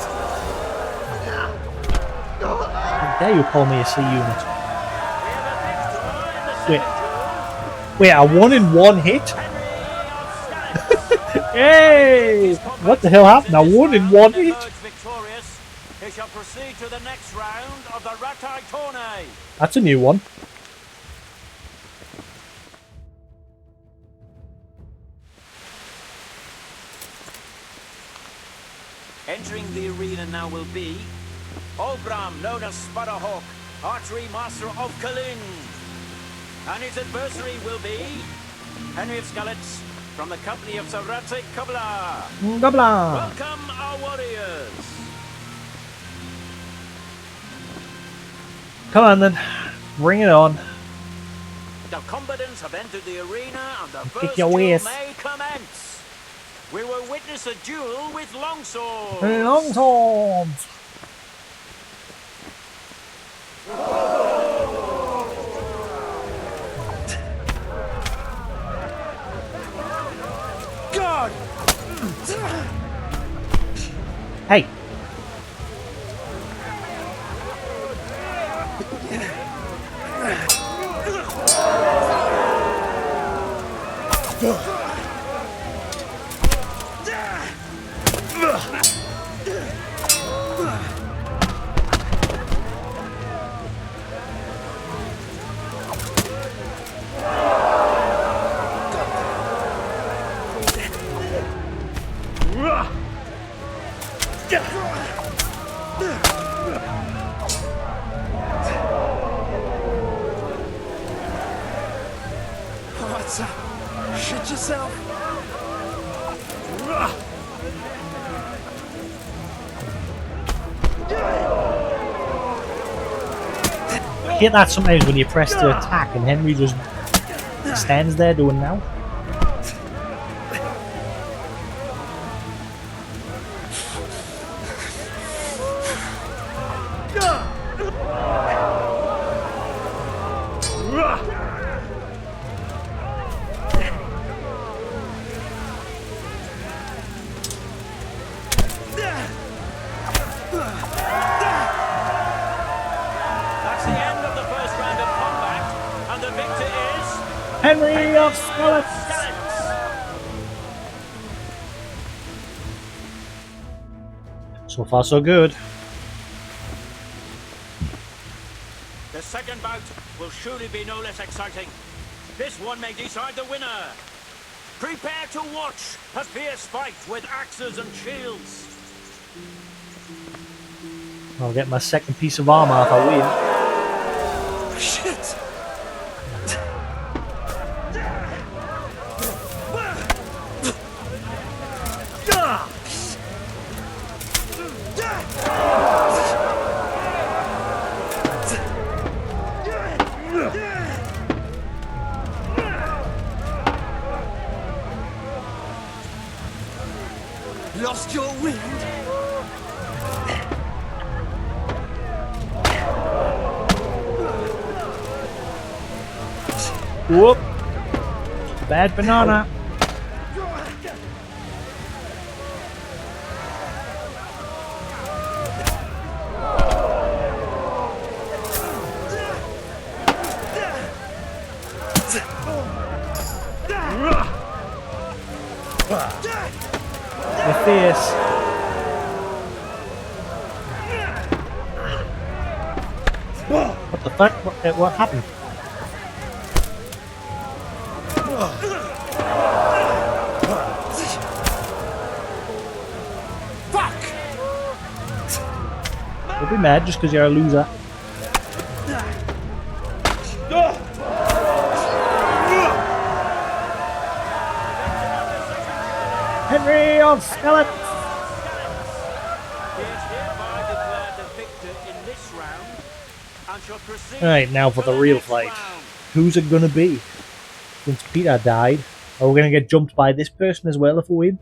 How dare you call me a C unit? Wait, a 1-in-1 hit? Hey! What the hell happened? A 1-in-1 hit? Victorious, he shall proceed to the next round of the Ratai Tourney. That's a new one. Entering the arena now will be Olbram, known as Sparrowhawk, archery master of Kalin. And his adversary will be Henry of Skallets from the company of Sir Ratzik Kubla. Gobla. Welcome our warriors. Come on then. Bring it on. The combatants have entered the arena and the Kick first your duel ass. may commence. We will witness a duel with longswords. Longswords. God! Hey. Shit yourself. I hate that sometimes when you press to attack and Henry just stands there doing now. That's the end of the first round of combat, and the victor is Henry of Scarlet. So far, so good. The second bout will surely be no less exciting. This one may decide the winner. Prepare to watch a fierce fight with axes and shields. I'll get my second piece of armor if I win. Shit! Lost your wind? Whoop! Bad banana. Your face. What the fuck? What happened? Fuck! Don't be mad just because you're a loser. Henry of Skeleton! Alright, now for the real fight. Who's it gonna be? Since Peter died, are we gonna get jumped by this person as well if we win?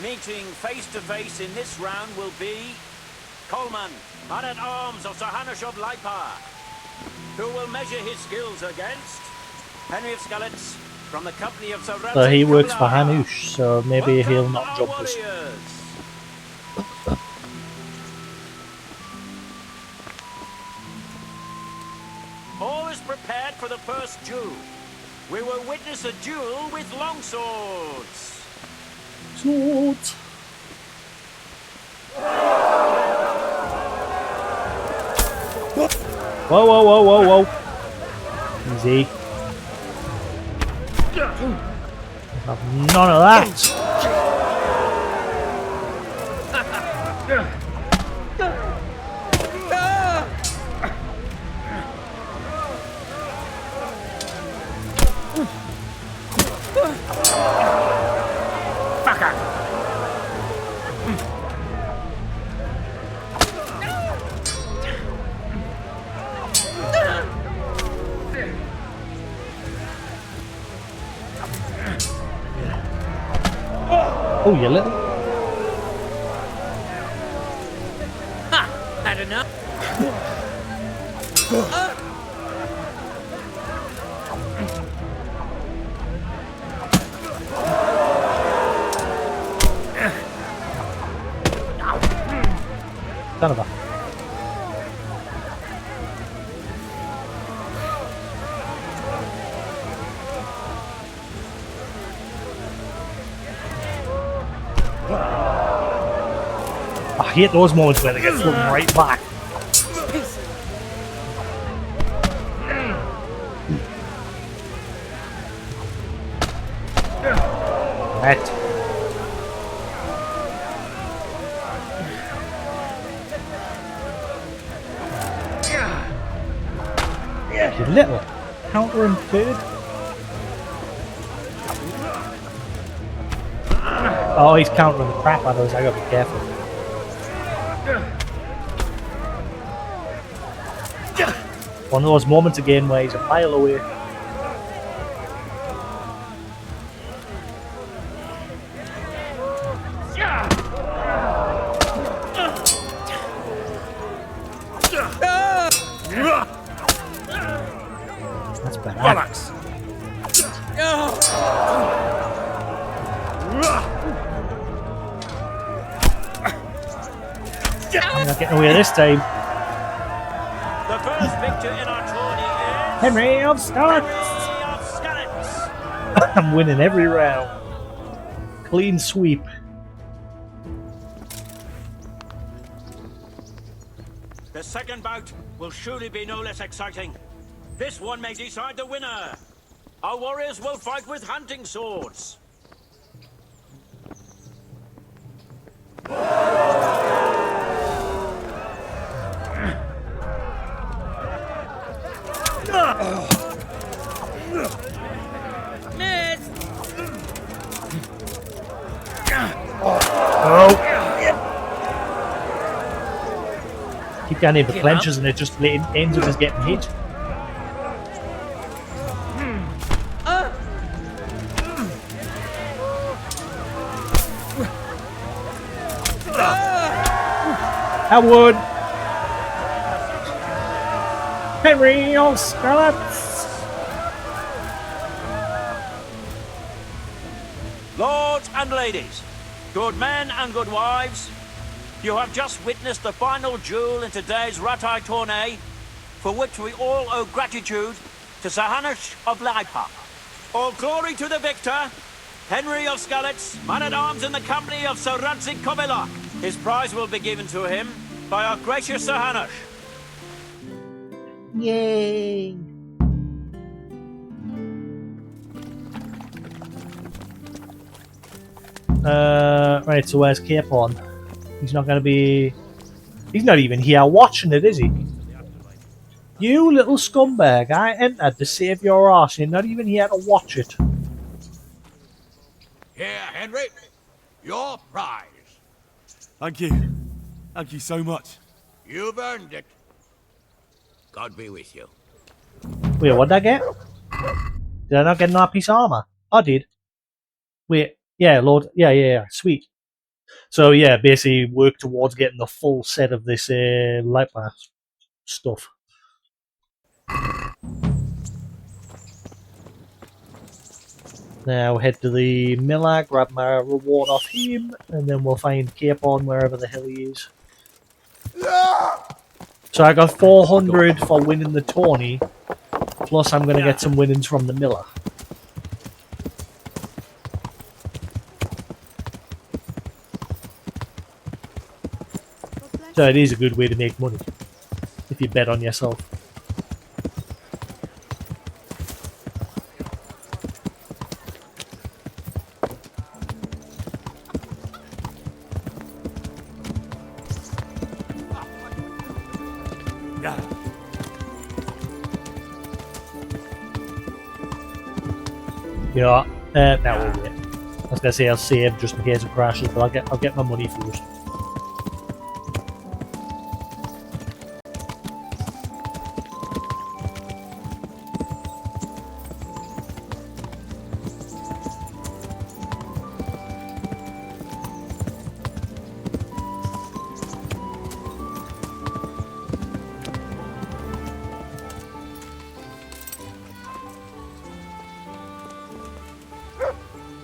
Meeting face to face in this round will be Coleman, man-at-arms of Sir Hanush of Leipar, who will measure his skills against Henry of Skalitz from the company of Sir So he works for Hanush, so maybe he'll not jump us. All is prepared for the first duel. We will witness a duel with longswords. Swords. Whoa, whoa, whoa, whoa, whoa. Easy. Have none of that. Oh, you little. Ha! Had enough? Son of a. I hate those moments where they get thrown right back. Right. You little countering turd. Oh, he's countering the crap out of us. I gotta be careful. One of those moments again where he's a mile away. That's better. Bollocks! I'm not getting away this time. The first victor in our tourney is Henry of Scarlet. I'm winning every round. Clean sweep. The second bout will surely be no less exciting. This one may decide the winner. Our warriors will fight with hunting swords. Keep down here the clenches and it just ends with us getting hit. I would. Henry of Scarlet. Lords and ladies, good men and good wives, you have just witnessed the final duel in today's Ratai tourney, for which we all owe gratitude to Sir Hanush of Laipa. All glory to the victor, Henry of Skalitz, man-at-arms in the company of Sir Radzig Kovilak. His prize will be given to him by our gracious Sir Hanush. Yay! Right, so where's Capon? He's not gonna be... He's not even here watching it, is he? You little scumbag, I entered to save your arse, you're not even here to watch it. Here, Henry. Your prize. Thank you. Thank you so much. You've earned it. God be with you. Wait, what did I get? Did I not get another piece of armor? I did. Wait, yeah, Lord. Yeah, sweet. So yeah, basically work towards getting the full set of this light mask stuff. Now head to the miller, grab my reward off him, and then we'll find Capon wherever the hell he is. So I got 400 for winning the tourney, plus I'm going to get some winnings from the miller. So it is a good way to make money, if you bet on yourself. You know, now we'll wait. I was gonna say I'll save just in case it crashes, but I'll get my money first.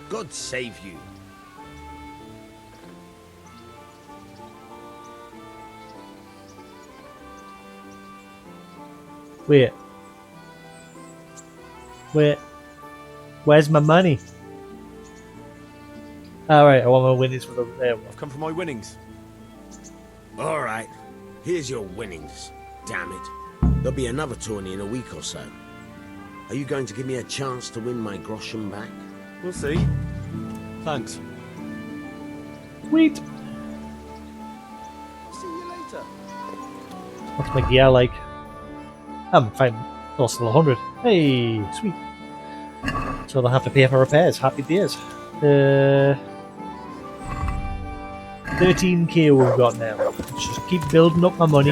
God save you. Wait. Where's my money? Alright, I want my winnings for the... There we go. I've come for my winnings. All right. Here's your winnings. Damn it. There'll be another tourney in a week or so. Are you going to give me a chance to win my groschen back? We'll see. Thanks. Sweet. See you later. What's my gear like? I'm fine. Oh, still 100. Hey, sweet. So they'll have to pay for repairs. Happy days. 13k we've got now. Let's just keep building up my money.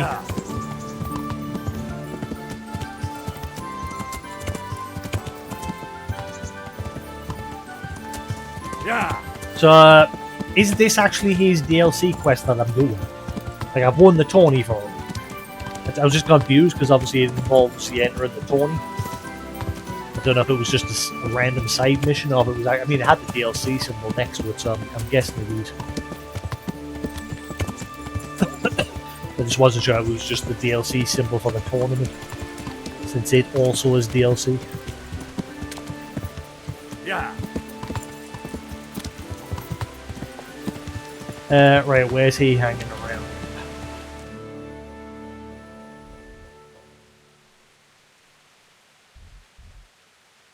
Yeah. So, is this actually his DLC quest that I'm doing? Like, I've won the tourney for him. I was just confused because obviously it involves you entering the tourney. I don't know if it was just a random side mission or if it was. I mean, it had the DLC symbol next to it, so I'm guessing it is. I just wasn't sure it was just the DLC symbol for the tournament, since it also is DLC. Yeah. Right, where's he hanging around?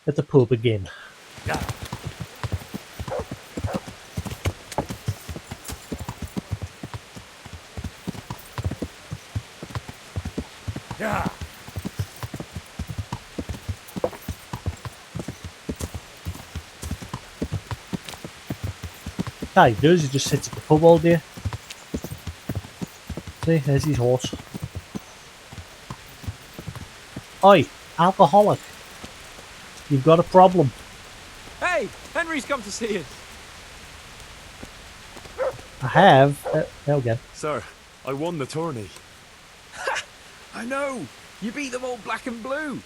At the pub again. Yeah. Yeah. Ah, he does, he just sits at the pub all day. See, there's his horse. Oi, alcoholic. You've got a problem. Hey, Henry's come to see us. I have. There we go. Sir, I won the tourney. I know! You beat them all black and blue!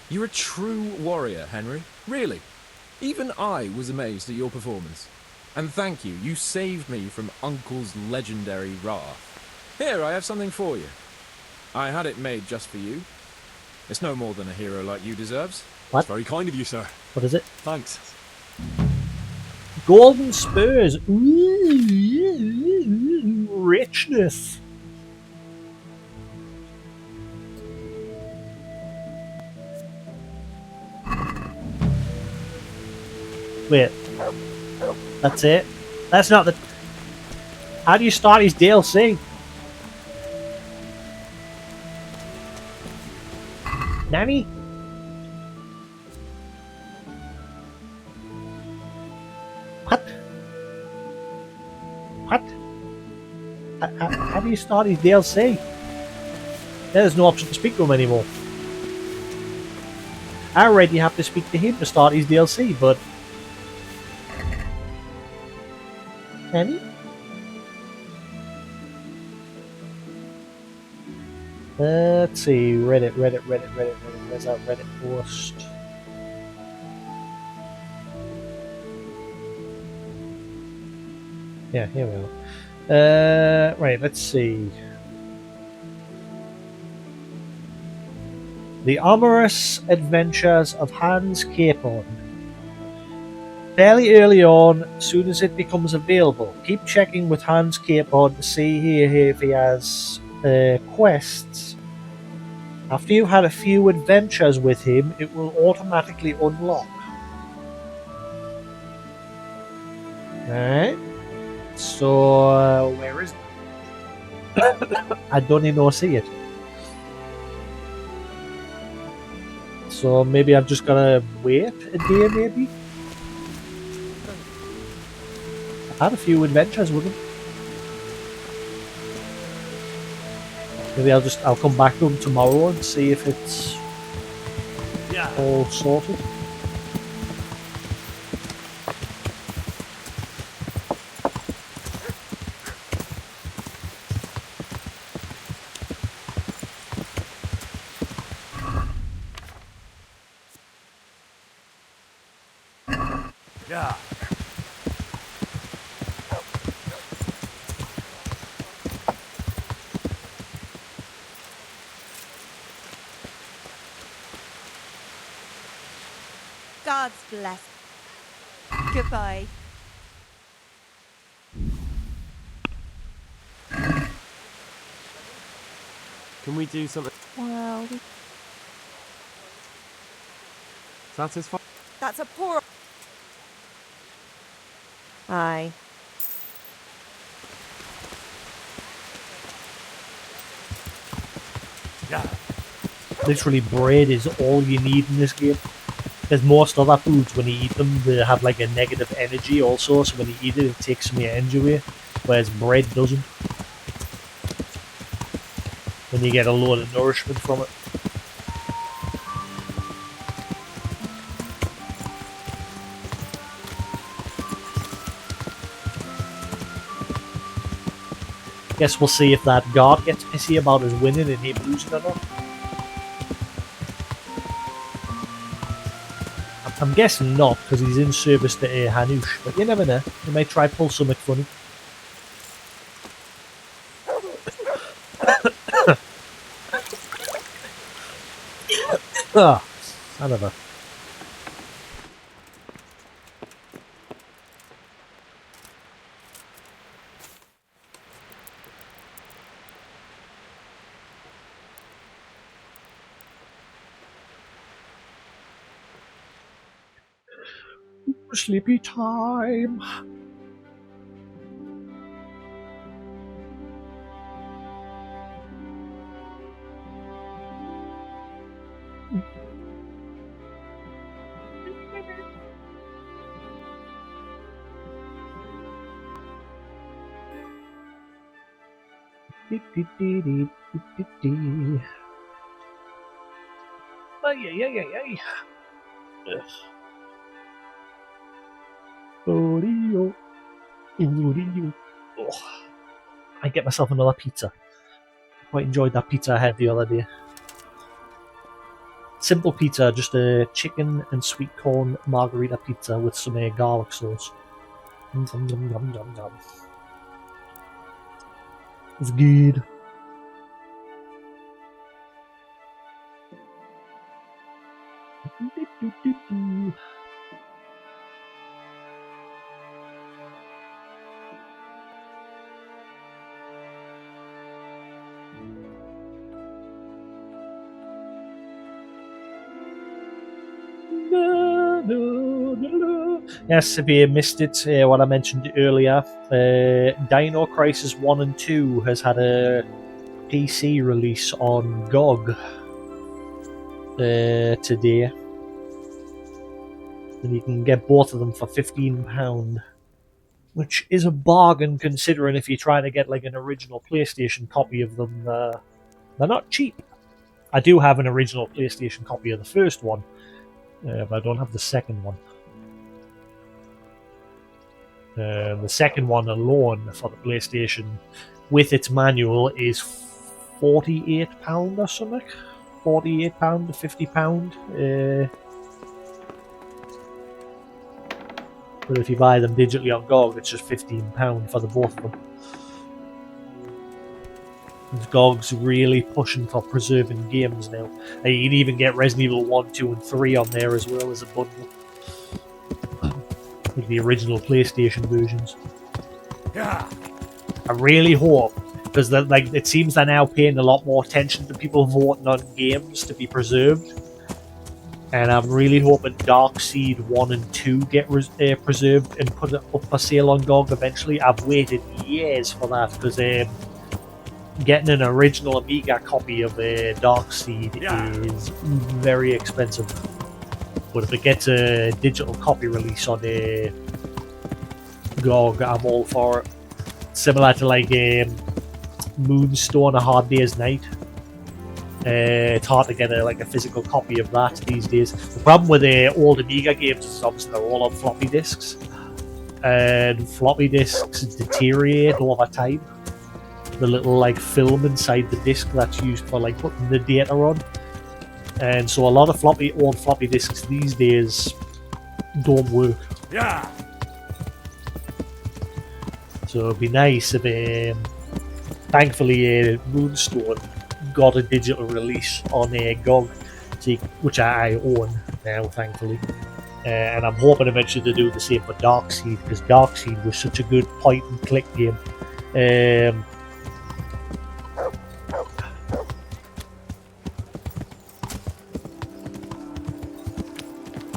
You're a true warrior, Henry. Really. Even I was amazed at your performance. And thank you, you saved me from Uncle's legendary wrath. Here, I have something for you. I had it made just for you. It's no more than a hero like you deserves. What? It's very kind of you, sir. What is it? Thanks. Golden spurs. Ooh, richness. Wait. That's it? That's not the... How do you start his DLC? Nanny? What? What? How do you start his DLC? There's no option to speak to him anymore. I already have to speak to him to start his DLC, but... Nanny? Let's see, Reddit. Where's that Reddit post? Yeah, here we go. Right, let's see. The Amorous Adventures of Hans Capon. Fairly early on, as soon as it becomes available, keep checking with Hans Capon to see if he has quests. After you've had a few adventures with him, it will automatically unlock. Alright. So, where is it? I don't even know see it. So maybe I've just gotta wait a day, maybe? I've had a few adventures with him. Maybe I'll come back to him tomorrow and see if it's all sorted. Yeah. God's bless. Goodbye. Can we do something Well, satisfying? that's a poor... Aye. Yeah. Literally, bread is all you need in this game. There's most other foods, when you eat them, they have like a negative energy also, so when you eat it, it takes some of your energy away, whereas bread doesn't. When you get a load of nourishment from it. Guess we'll see if that guard gets pissy about us winning and him losing or not. I'm guessing not, because he's in service to Hanush, but you never know. He might try pull something funny. Ah, son of a... Sleepy time. Ay. Oh, I get myself another pizza. Quite enjoyed that pizza I had the other day. Simple pizza, just a chicken and sweet corn margarita pizza with some garlic sauce. It's good. Yes, if you missed it, what I mentioned earlier, Dino Crisis 1 and 2 has had a PC release on GOG today. And you can get both of them for £15, which is a bargain considering if you're trying to get like an original PlayStation copy of them, they're not cheap. I do have an original PlayStation copy of the first one, but I don't have the second one. The second one alone for the PlayStation with its manual is £48 or something. £48 to £50. But if you buy them digitally on GOG, it's just £15 for the both of them. And GOG's really pushing for preserving games now. And you can even get Resident Evil 1, 2 and 3 on there as well as a bundle. Like the original PlayStation versions. Yeah. I really hope, because it seems they're now paying a lot more attention to people voting on games to be preserved. And I'm really hoping Darkseid 1 and 2 get preserved and put it up for sale on GOG eventually. I've waited years for that, because getting an original Amiga copy of Darkseid is very expensive. But if it gets a digital copy release on GOG, I'm all for it. Similar to like Moonstone, A Hard Day's Night. It's hard to get a physical copy of that these days. The problem with old Amiga games is obviously they're all on floppy disks, and floppy disks deteriorate over time. The little film inside the disk that's used for putting the data on, and so a lot of old floppy disks these days don't work. Yeah. So it'd be nice if, thankfully, Moonstone got a digital release on GOG, which I own now, thankfully. And I'm hoping eventually to do the same for Darkseid, because Darkseid was such a good point-and-click game.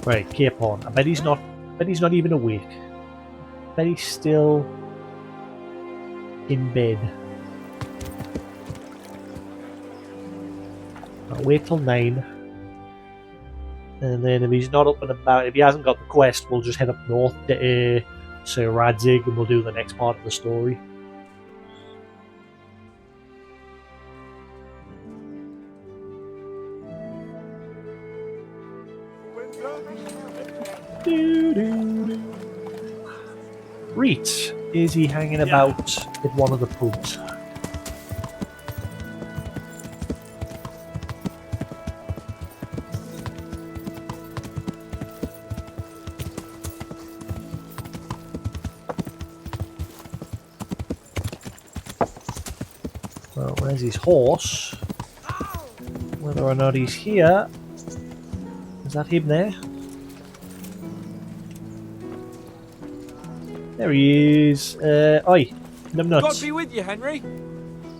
Right, Capon. I bet he's not even awake. I bet he's still in bed. wait till 9. And then if he's not up and about, if he hasn't got the quest, we'll just head up north to Sir Radzig and we'll do the next part of the story. Reet, is he hanging about at one of the pubs? Well, where's his horse? Whether or not he's here. Is that him there? There he is. Oi, them God nuts. be with you, Henry.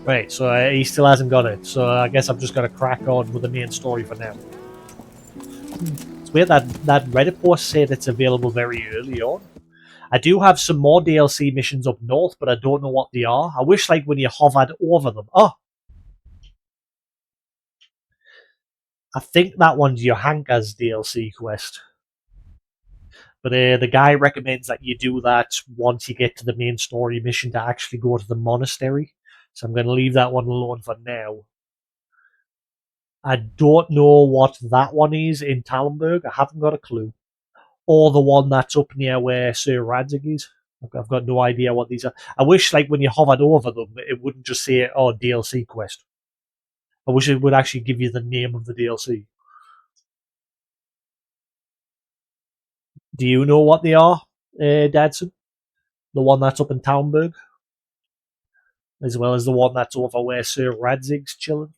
Right, so he still hasn't got it. So I guess I'm just going to crack on with the main story for now. It's weird that Reddit post said it's available very early on. I do have some more DLC missions up north, but I don't know what they are. I wish, like, when you hovered over them. Oh! I think that one's your Hanka's DLC quest. But the guy recommends that you do that once you get to the main story mission to actually go to the monastery. So I'm going to leave that one alone for now. I don't know what that one is in Tallenberg. I haven't got a clue. Or the one that's up near where Sir Radzig is. I've got no idea what these are. I wish, like, when you hovered over them, it wouldn't just say, oh, DLC quest. I wish it would actually give you the name of the DLC. Do you know what they are, Dadson? The one that's up in Tallenberg? As well as the one that's over where Sir Radzig's chilling?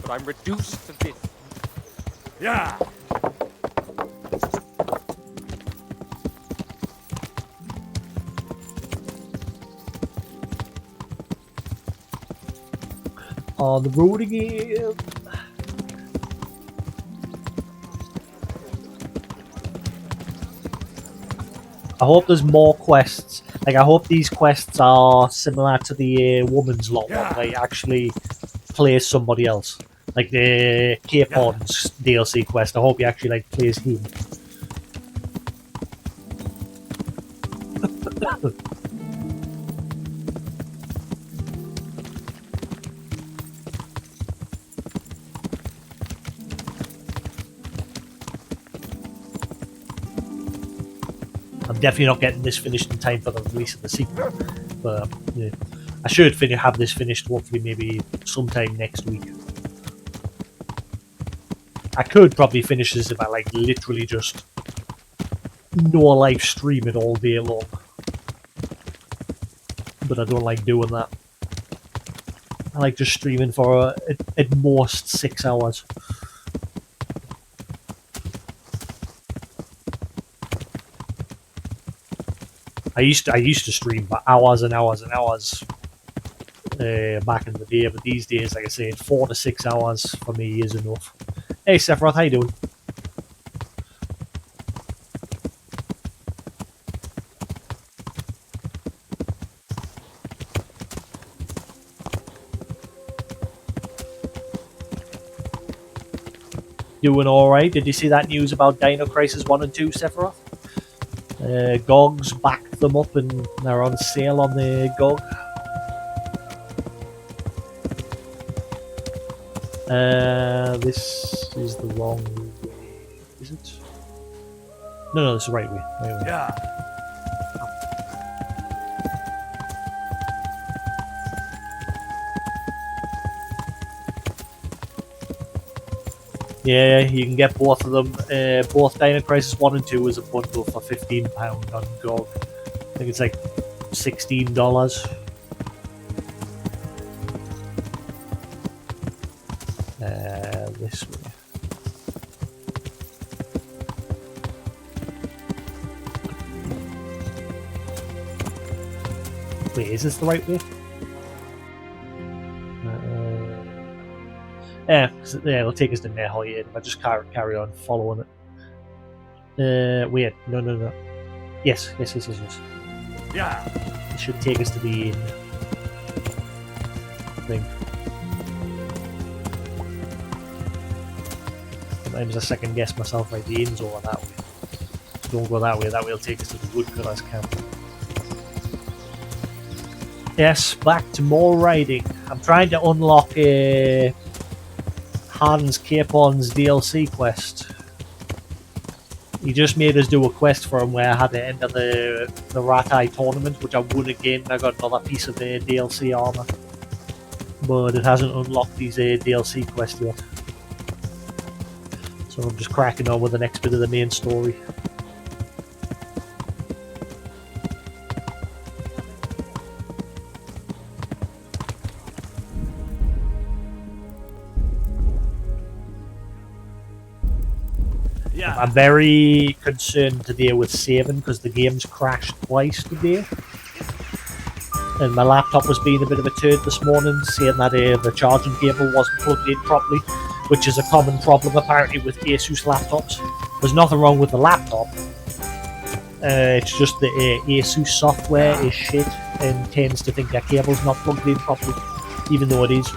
But I'm reduced to this. Yeah. On the road again. I hope there's more quests. Like, I hope these quests are similar to the Woman's Lot one. They actually play somebody else. Like the Capon's DLC quest. I hope he actually, like, plays him. I'm definitely not getting this finished in time for the release of the sequel, but yeah, I should have this finished hopefully maybe sometime next week. I could probably finish this if I like literally just no live stream it all day long, but I don't like doing that. I like just streaming for at most 6 hours. I used to stream for hours and hours and hours back in the day, but these days, like I said, 4 to 6 hours for me is enough. Hey Sephiroth, how you doing? Doing alright. Did you see that news about Dino Crisis 1 and 2, Sephiroth? GOG's backed them up and they're on sale on the GOG. This is the wrong way. Is it? No, this is the right way. Yeah. Yeah, you can get both of them. Both Dino Crisis 1 and 2 as a bundle for £15 on GOG. I think it's like $16. This way. Wait, is this the right way? Yeah, it'll take us to Nehoyed if I just carry on following it. Wait, no. Yes. Yeah. It should take us to the inn thing. Sometimes I second guess myself, right? The inn's over that way. Don't go that way will take us to the woodcutter's camp. Yes, back to more riding. I'm trying to unlock Hans Capon's DLC quest. He just made us do a quest for him where I had to enter the Rat-Eye tournament, which I won again, and I got another piece of DLC armor. But it hasn't unlocked these DLC quests yet. So I'm just cracking on with the next bit of the main story. I'm very concerned today with saving because the game's crashed twice today. And my laptop was being a bit of a turd this morning, saying that the charging cable wasn't plugged in properly, which is a common problem apparently with Asus laptops. There's nothing wrong with the laptop. It's just the Asus software is shit and tends to think that cable's not plugged in properly, even though it is.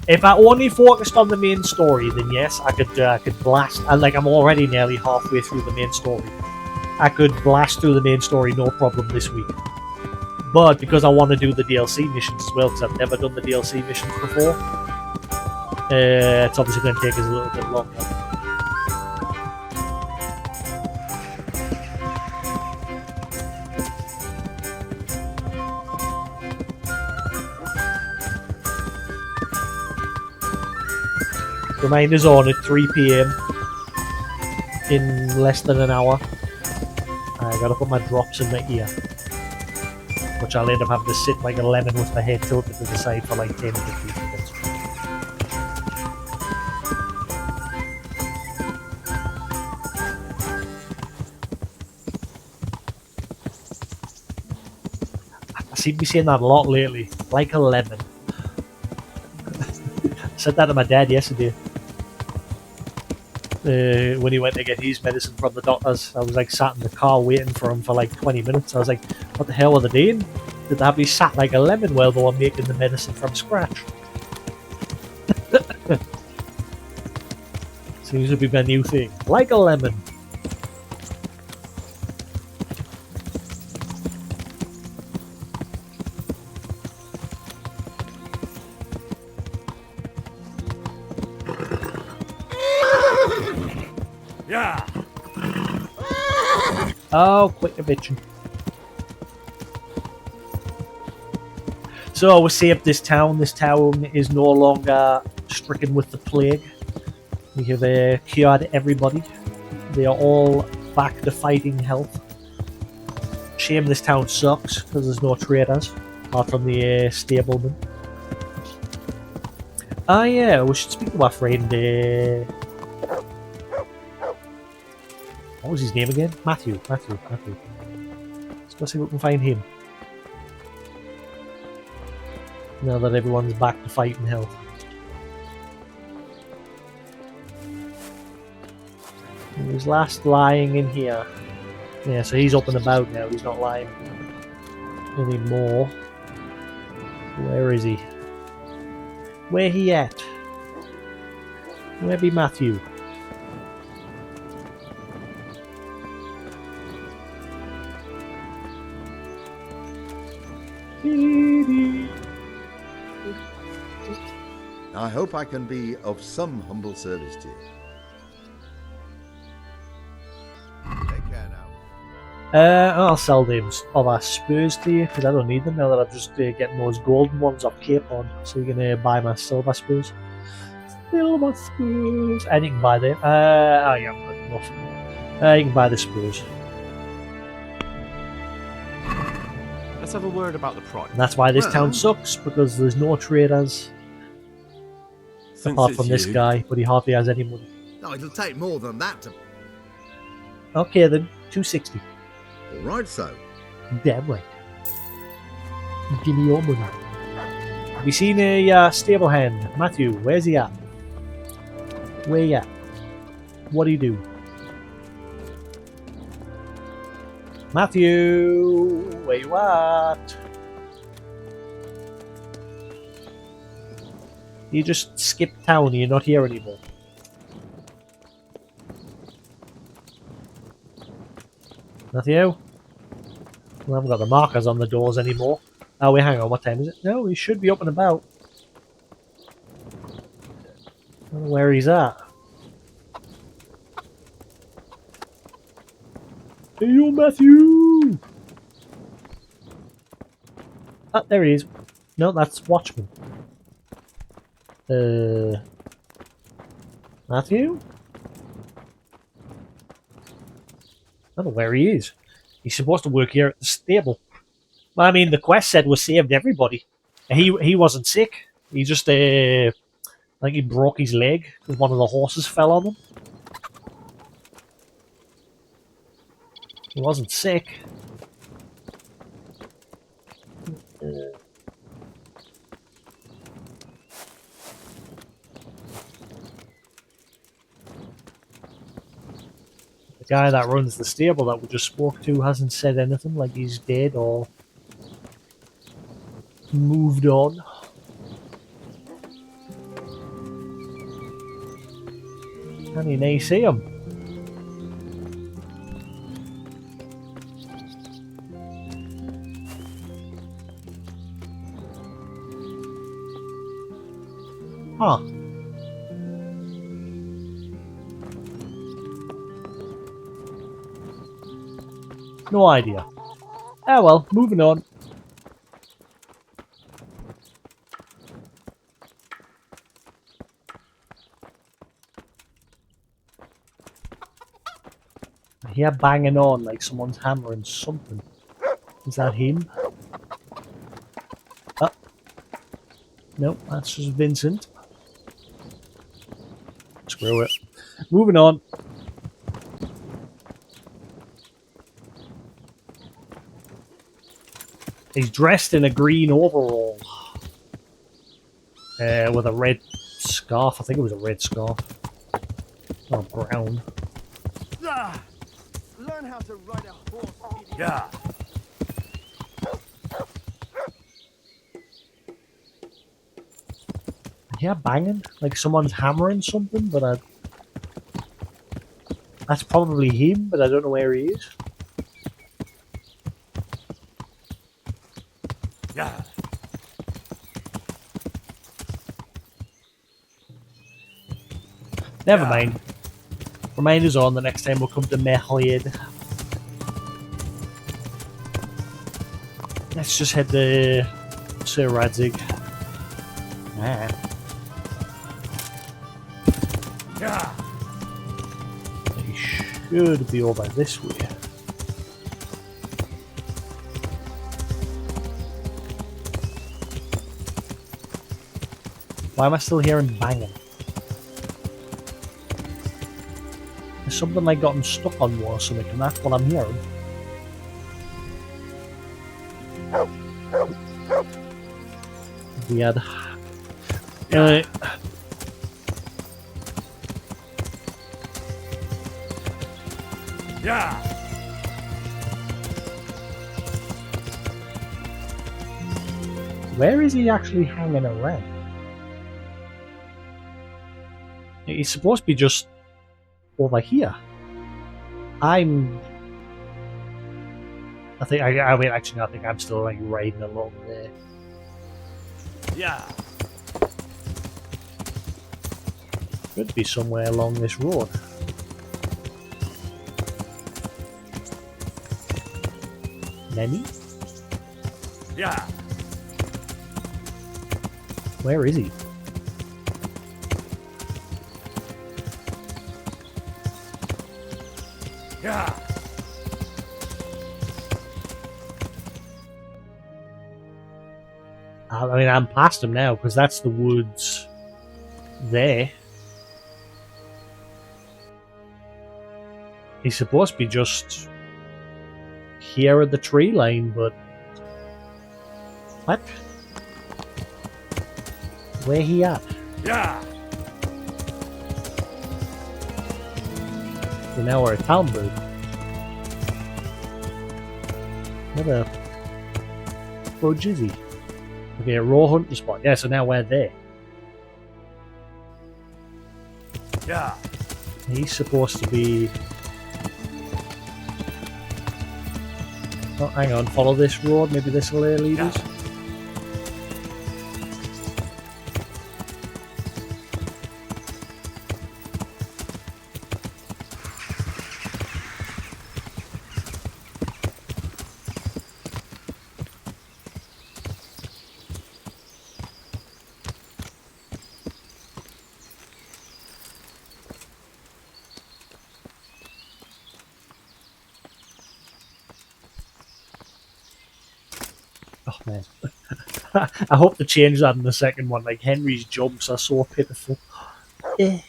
If I only focused on the main story, then yes, I could blast. Like I'm already nearly halfway through the main story. I could blast through the main story no problem this week. But because I want to do the DLC missions as well, because I've never done the DLC missions before, it's obviously going to take us a little bit longer. Reminders on at 3 PM in less than an hour. I gotta put my drops in my ear, which I'll end up having to sit like a lemon with my head tilted to the side for like 10 to 15 minutes. I seem to be saying that a lot lately, like a lemon. I said that to my dad yesterday. When he went to get his medicine from the doctors, I was like sat in the car waiting for him for like 20 minutes. I was like, what the hell were they doing? Did they have me sat like a lemon while they were making the medicine from scratch? Seems to be my new thing. Like a lemon. Yeah. Oh, quit your bitching. So we saved this town. This town is no longer stricken with the plague. We have cured everybody. They are all back to fighting health. Shame this town sucks because there's no traders apart from the stableman. Ah yeah, we should speak to our friend. What was his name again? Matthew. Let's go see if we can find him. Now that everyone's back to fighting health. He was last lying in here. Yeah, so he's up and about now. He's not lying anymore. Where is he? Where he at? Where be Matthew? I hope I can be of some humble service to you. Take care now. I'll sell them other spurs to you because I don't need them now that I'm just getting those golden ones off Capon. So you can buy my silver spurs. Silver spurs. And you can buy them. Oh yeah, I've got enough. You can buy the spurs. Let's have a word about the price. And that's why this town sucks, because there's no traders. Apart from this guy, but he hardly has any money. No, it'll take more than that to... Okay then, 260. All right, so. Damn right. Give me your money. Have you seen a stable hand? Matthew, where's he at? Where you at? What do you do? Matthew, where you at? You just skipped town, you're not here anymore. Matthew? We haven't got the markers on the doors anymore. Oh, wait, hang on, what time is it? No, he should be up and about. I don't know where he's at. Hey, yo, Matthew! Ah, there he is. No, that's Watchman. Matthew? I don't know where he is. He's supposed to work here at the stable. Well, I mean, the quest said we saved everybody. He wasn't sick. He just, like he broke his leg because one of the horses fell on him. He wasn't sick. The guy that runs the stable that we just spoke to hasn't said anything, like he's dead or moved on. Can you now see him? Huh. No idea. Ah well, moving on. I hear banging on like someone's hammering something. Is that him? Oh. Nope, that's just Vincent. Screw it. Moving on. He's dressed in a green overall. With a red scarf. I think it was a red scarf. Or brown. Learn how to ride a horse. Yeah. Yeah, banging. Like someone's hammering something, but that's probably him, but I don't know where he is. Yeah. Never mind. Reminders on the next time we'll come to Mehlid. Let's just head to Sir Radzig. Ah. Yeah. He should be over this way. Why am I still hearing banging? There's something like gotten stuck on one or something, and that's what I'm hearing. Weird. Yeah. Where is he actually hanging around? He's supposed to be just over here. I mean, actually, I think I'm still like riding along there. Yeah. Could be somewhere along this road. Nenny? Yeah. Where is he? Yeah. I mean, I'm past him now because that's the woods there. He's supposed to be just here at the tree line, but what? Where he at? Yeah. So now we're at Talmud. Where the fudge is he? Okay, a raw hunter spot. Yeah, so now we're there. Yeah. He's supposed to be... Oh, hang on, follow this road. Maybe this will lead us. Oh man. I hope to change that in the second one. Like, Henry's jumps are so pitiful. Eh.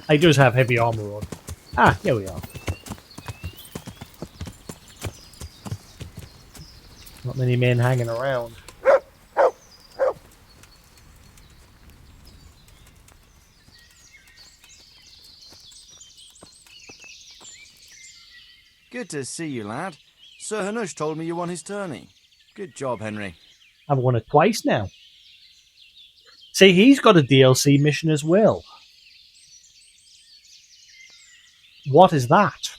I just have heavy armor on. Ah, here we are. Not many men hanging around. Good to see you, lad. Sir Hanush told me you won his tourney. Good job, Henry. I've won it twice now. See, he's got a DLC mission as well. What is that?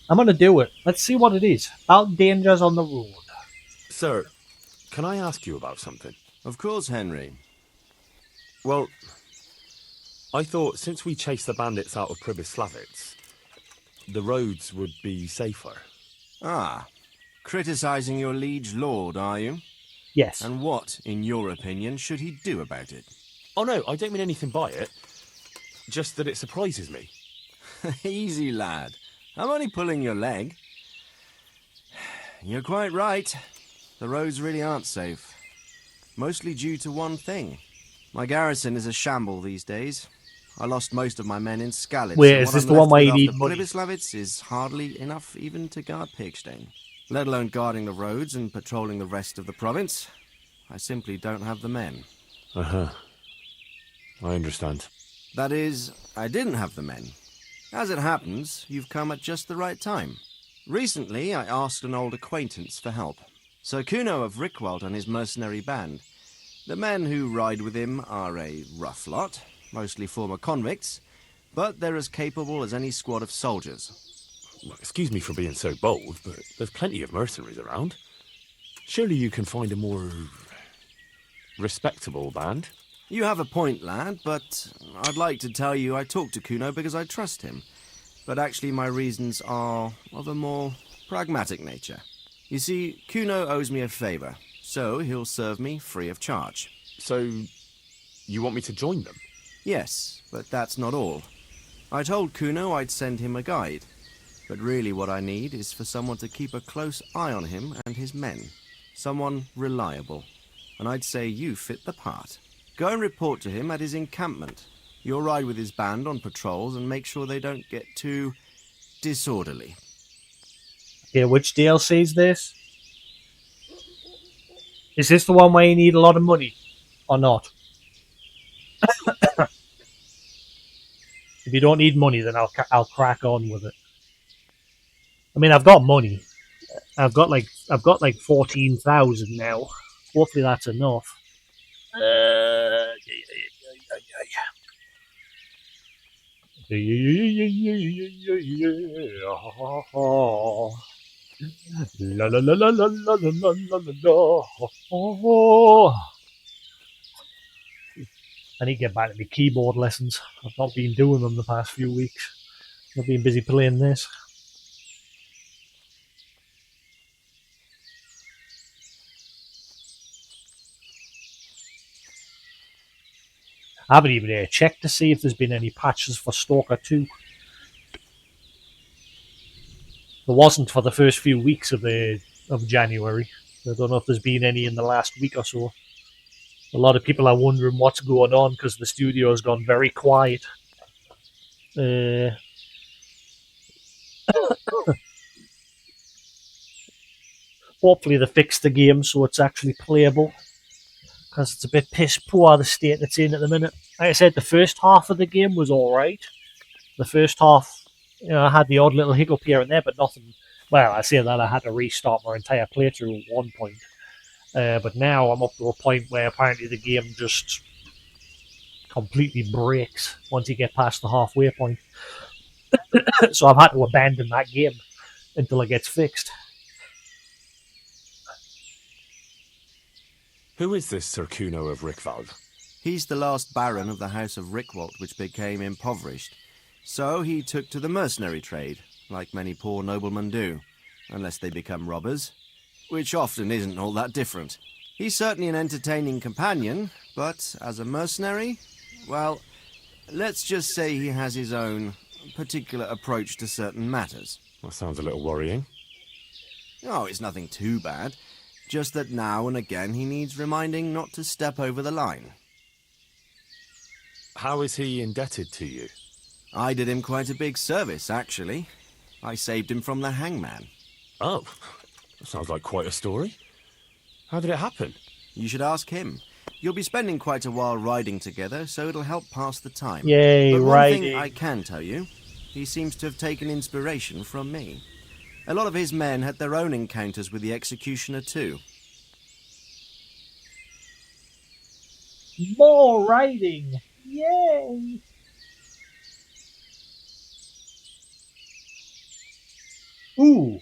I'm going to do it. Let's see what it is. About dangers on the road. Sir, can I ask you about something? Of course, Henry. Well, I thought since we chased the bandits out of Pribyslavitz, the roads would be safer. Ah, criticizing your liege lord, are you? Yes. And what, in your opinion, should he do about it? Oh no, I don't mean anything by it. Just that it surprises me. Easy, lad. I'm only pulling your leg. You're quite right. The roads really aren't safe. Mostly due to one thing. My garrison is a shamble these days. I lost most of my men in Skalitz. Wait, is this the one where you need money? Pribyslavitz is hardly enough even to guard Pigstein. Let alone guarding the roads and patrolling the rest of the province. I simply don't have the men. Uh-huh. I understand. That is, I didn't have the men. As it happens, you've come at just the right time. Recently, I asked an old acquaintance for help. Sir Kuno of Rickwald and his mercenary band. The men who ride with him are a rough lot, mostly former convicts, but they're as capable as any squad of soldiers. Well, excuse me for being so bold, but there's plenty of mercenaries around. Surely you can find a more respectable band? You have a point, lad, but I'd like to tell you I talked to Kuno because I trust him. But actually my reasons are of a more pragmatic nature. You see, Kuno owes me a favour, so he'll serve me free of charge. So, you want me to join them? Yes, but that's not all. I told Kuno I'd send him a guide, but really what I need is for someone to keep a close eye on him and his men. Someone reliable. And I'd say you fit the part. Go and report to him at his encampment. You'll ride with his band on patrols and make sure they don't get too disorderly. Yeah, which DLC is this? Is this the one where you need a lot of money? Or not? If you don't need money, then I'll crack on with it. I mean, I've got money. I've got like 14,000 now. Hopefully that's enough. La la la la la la la la la. I need to get back to my keyboard lessons. I've not been doing them the past few weeks. I've been busy playing this. I haven't even checked to see if there's been any patches for Stalker 2. There wasn't for the first few weeks of January. I don't know if there's been any in the last week or so. A lot of people are wondering what's going on because the studio has gone very quiet. Hopefully they fix the game so it's actually playable, because it's a bit piss poor the state it's in at the minute. Like I said, the first half of the game was alright. The first half, I had the odd little hiccup here and there, but nothing. Well, I say that I had to restart my entire playthrough at one point. But now I'm up to a point where apparently the game just completely breaks once you get past the halfway point. So I've had to abandon that game until it gets fixed. Who is this Sir Kuno of Rickvald? He's the last baron of the House of Rickwalt, which became impoverished. So he took to the mercenary trade, like many poor noblemen do, unless they become robbers, which often isn't all that different. He's certainly an entertaining companion, but as a mercenary, well, let's just say he has his own particular approach to certain matters. That sounds a little worrying. Oh, it's nothing too bad. Just that now and again he needs reminding not to step over the line. How is he indebted to you? I did him quite a big service, actually. I saved him from the hangman. Oh, that sounds like quite a story. How did it happen? You should ask him. You'll be spending quite a while riding together, so it'll help pass the time. Yay, but one riding. thing I can tell you, he seems to have taken inspiration from me. A lot of his men had their own encounters with the executioner too. More riding! Yay! Ooh.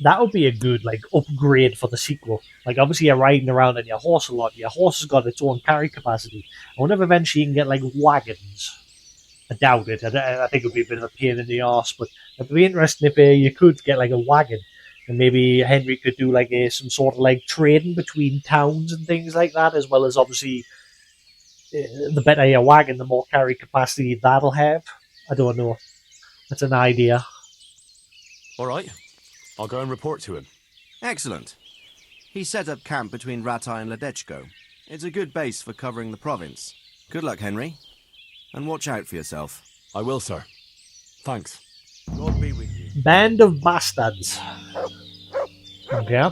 That would be a good, upgrade for the sequel. Like, obviously you're riding around on your horse a lot. Your horse has got its own carry capacity. I wonder if eventually you can get, wagons. I doubt it. I think it would be a bit of a pain in the arse, but it'd be interesting if you could get, a wagon. And maybe Henry could do, some sort of, trading between towns and things like that, as well as, obviously, the better your wagon, the more carry capacity that'll have. I don't know. That's an idea. All right. I'll go and report to him. Excellent. He set up camp between Ratai and Ledechko. It's a good base for covering the province. Good luck, Henry. And watch out for yourself. I will, sir. Thanks. God be with you. Band of Bastards. Okay.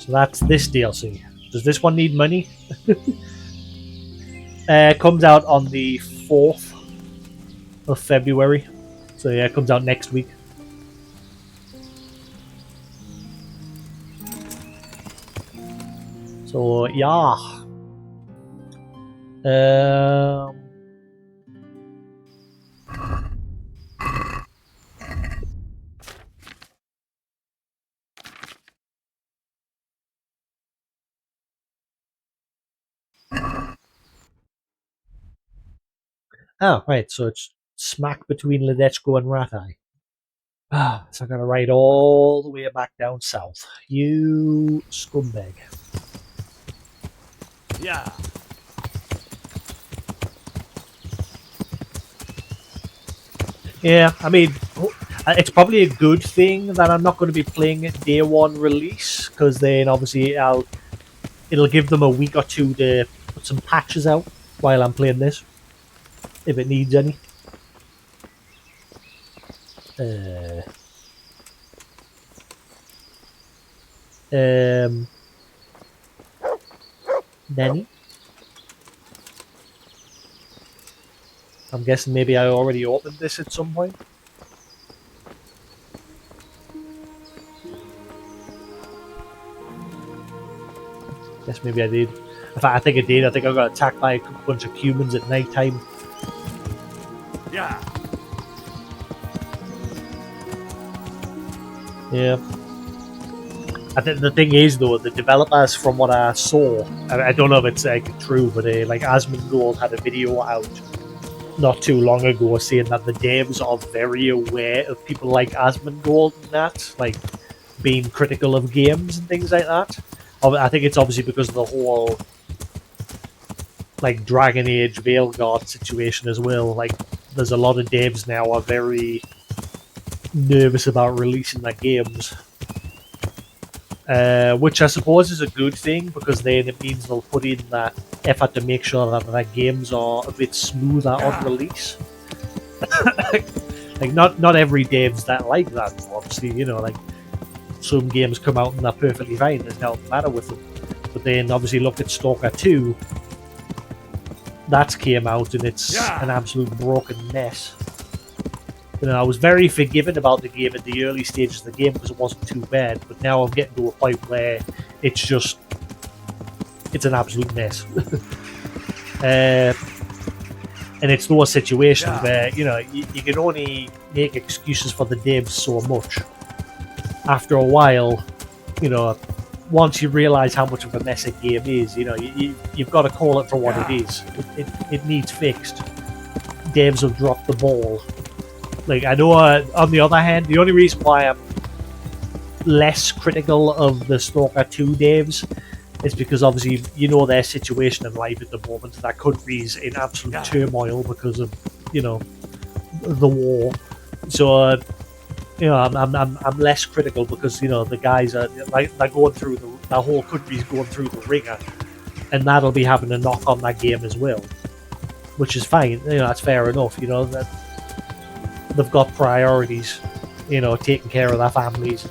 So that's this DLC. Does this one need money? Comes out on the 4th of February. So yeah, it comes out next week. So yeah. Oh, right, so it's smack between Ledechko and Ratai. So I gotta ride all the way back down south. You scumbag. Yeah. Yeah, I mean, it's probably a good thing that I'm not going to be playing it day one release, because then obviously it'll give them a week or two to put some patches out while I'm playing this, if it needs any. Nanny? I'm guessing maybe I already opened this at some point. Guess maybe I did. In fact, I think I did. I think I got attacked by a bunch of humans at night time. Yeah. Yeah. I think the thing is, though, the developers, from what I saw, I don't know if it's true, but Asmongold had a video out not too long ago saying that the devs are very aware of people like Asmongold and that, being critical of games and things like that. I think it's obviously because of the whole Dragon Age Veilguard situation as well. There's a lot of devs now are very nervous about releasing their games. Which I suppose is a good thing, because then it means they'll put in that effort to make sure that their games are a bit smoother on release. Like not every dev's that like that, obviously, you know, like some games come out and they're perfectly fine, there's nothing matter with them. But then obviously look at Stalker 2, that came out and it's an absolute broken mess. You know, I was very forgiving about the game at the early stages of the game because it wasn't too bad, but now I'm getting to a point where it's an absolute mess. And it's those situations where, you know, you can only make excuses for the devs so much. After a while, you know, once you realise how much of a mess a game is, you know, you've got to call it for what it is. It needs fixed. Devs have dropped the ball. Like, I know, on the other hand, the only reason why I'm less critical of the Stalker 2 devs is because obviously you know their situation in life at the moment. That country's in absolute turmoil because of, you know, the war. So, you know, I'm less critical because, you know, the guys are like they're going through the whole country's going through the ringer, and that'll be having a knock on that game as well, which is fine. You know, that's fair enough. You know that they've got priorities. You know, taking care of their families,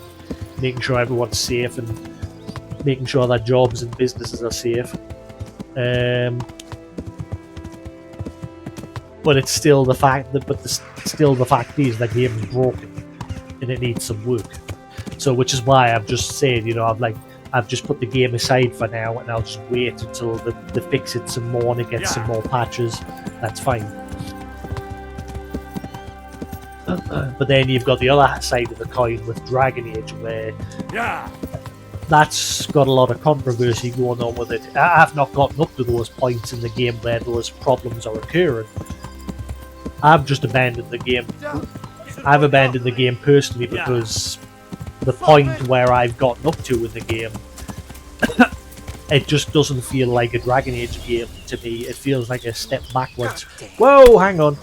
making sure everyone's safe, and making sure that jobs and businesses are safe. But it's still the fact that, still the fact is the game is broken and it needs some work. So, which is why I've just said, you know, I've just put the game aside for now, and I'll just wait until they fix it some more and it gets some more patches. That's fine. But then you've got the other side of the coin with Dragon Age, where that's got a lot of controversy going on with it. I've not gotten up to those points in the game where those problems are occurring. I've just abandoned the game. I've abandoned the game personally because the point where I've gotten up to in the game, it just doesn't feel like a Dragon Age game to me. It feels like a step backwards. Whoa, hang on.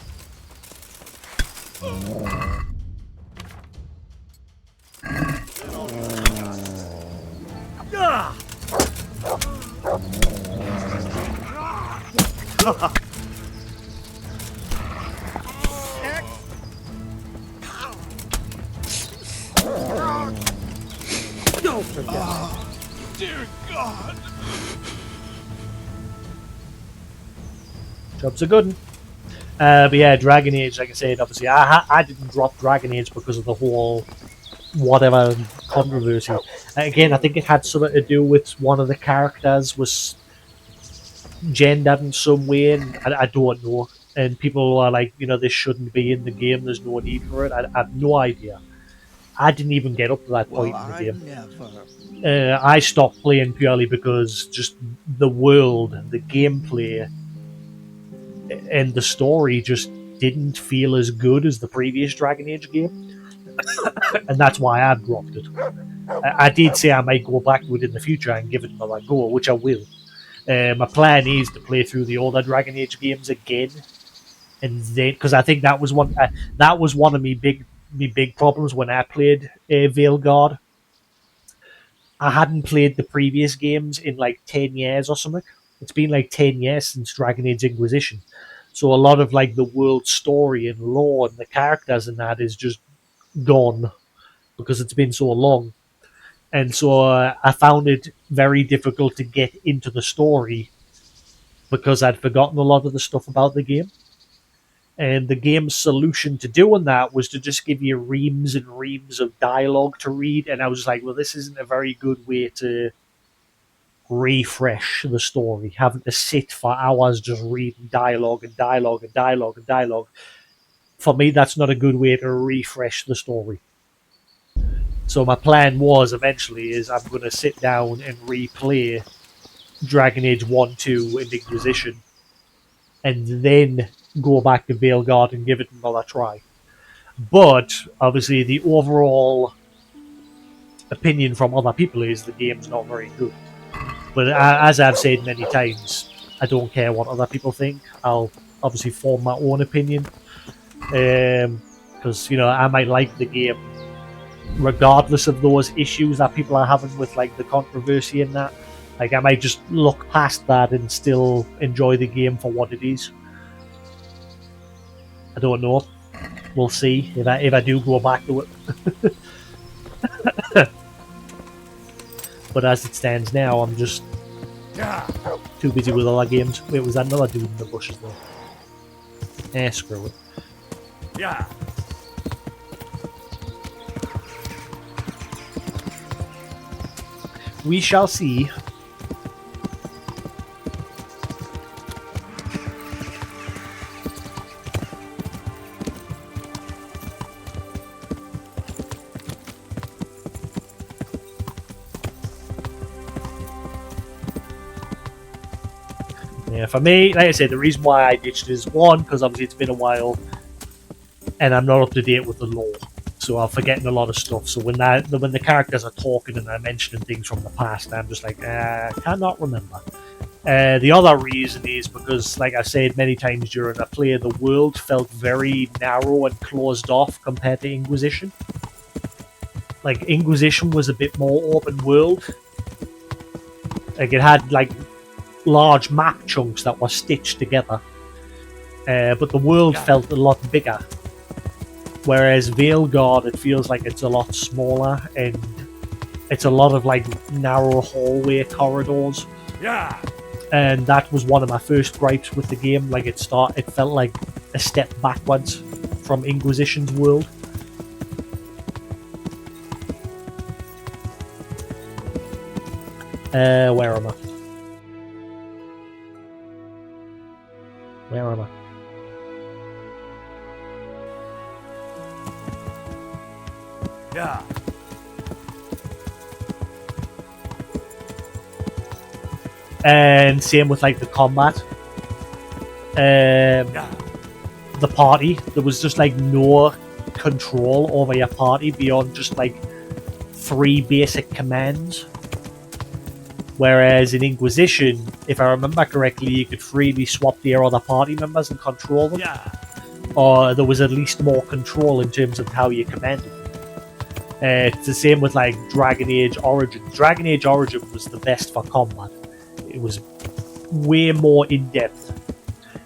Dear God. Job's a good one. But yeah, Dragon Age, like I said, obviously I didn't drop Dragon Age because of the whole whatever controversy. Again, I think it had something to do with one of the characters was gendered in some way, and I don't know. And people are like, you know, this shouldn't be in the game, there's no need for it. I have no idea. I didn't even get up to that point in the game. I stopped playing purely because just the world, the gameplay, and the story just didn't feel as good as the previous Dragon Age game. And that's why I dropped it. I did say I might go back to it in the future and give it another go, which I will. My plan is to play through the older Dragon Age games again, and then because I think that was one of me big problems when I played Veilguard. I hadn't played the previous games in like 10 years or something. It's been like 10 years since Dragon Age Inquisition. So a lot of like the world story and lore and the characters and that is just gone because it's been so long. And so I found it very difficult to get into the story because I'd forgotten a lot of the stuff about the game. And the game's solution to doing that was to just give you reams and reams of dialogue to read. And I was like, well, this isn't a very good way to refresh the story, having to sit for hours just reading dialogue and dialogue and dialogue and dialogue. For me, that's not a good way to refresh the story. So my plan was eventually is I'm going to sit down and replay Dragon Age 1, 2 and Inquisition and then go back to Veilguard and give it another try. But obviously the overall opinion from other people is the game's not very good. But as I've said many times, I don't care what other people think. I'll obviously form my own opinion. because I might like the game regardless of those issues that people are having with like the controversy in that. Like I might just look past that and still enjoy the game for what it is. I don't know. We'll see if I do go back to it. But as it stands now, I'm just too busy with other games. Wait, was that another dude in the bushes there? Screw it. Yeah. We shall see. Yeah, for me, like I said, the reason why I ditched is one, because obviously it's been a while and I'm not up to date with the lore. So I'm forgetting a lot of stuff. So when the characters are talking and they're mentioning things from the past, I'm just like, I cannot remember. The other reason is because, like I said many times during a play, the world felt very narrow and closed off compared to Inquisition. Like, Inquisition was a bit more open world. Like, it had, like, large map chunks that were stitched together. But the world felt a lot bigger. Whereas Veilguard, it feels like it's a lot smaller, and it's a lot of, like, narrow hallway corridors. Yeah. And that was one of my first gripes with the game. Like, it felt like a step backwards from Inquisition's world. Where am I? Where am I? Yeah. And same with like the combat. The party, there was just like no control over your party beyond just like 3 basic commands. Whereas in Inquisition, if I remember correctly, you could freely swap to your other party members and control them. Yeah. Or there was at least more control in terms of how you commanded them. It's the same with like Dragon Age Origin. Dragon Age Origin was the best for combat. It was way more in-depth.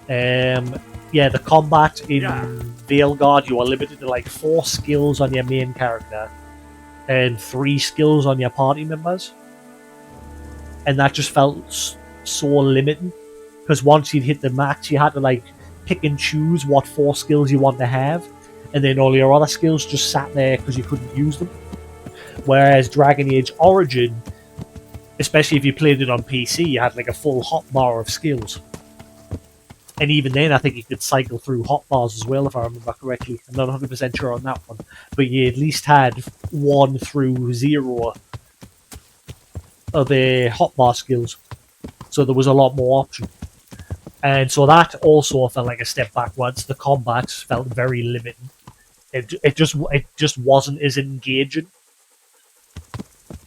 The combat in Veilguard, you are limited to like 4 skills on your main character and 3 skills on your party members. And that just felt so limiting. Because once you'd hit the max, you had to like pick and choose what 4 skills you want to have. And then all your other skills just sat there because you couldn't use them. Whereas Dragon Age Origin, especially if you played it on PC, you had like a full hotbar of skills. And even then, I think you could cycle through hotbars as well, if I remember correctly. I'm not 100% sure on that one. But you at least had 1 through 0 of the hotbar skills. So there was a lot more option. And so that also felt like a step backwards. The combat felt very limiting. It just wasn't as engaging.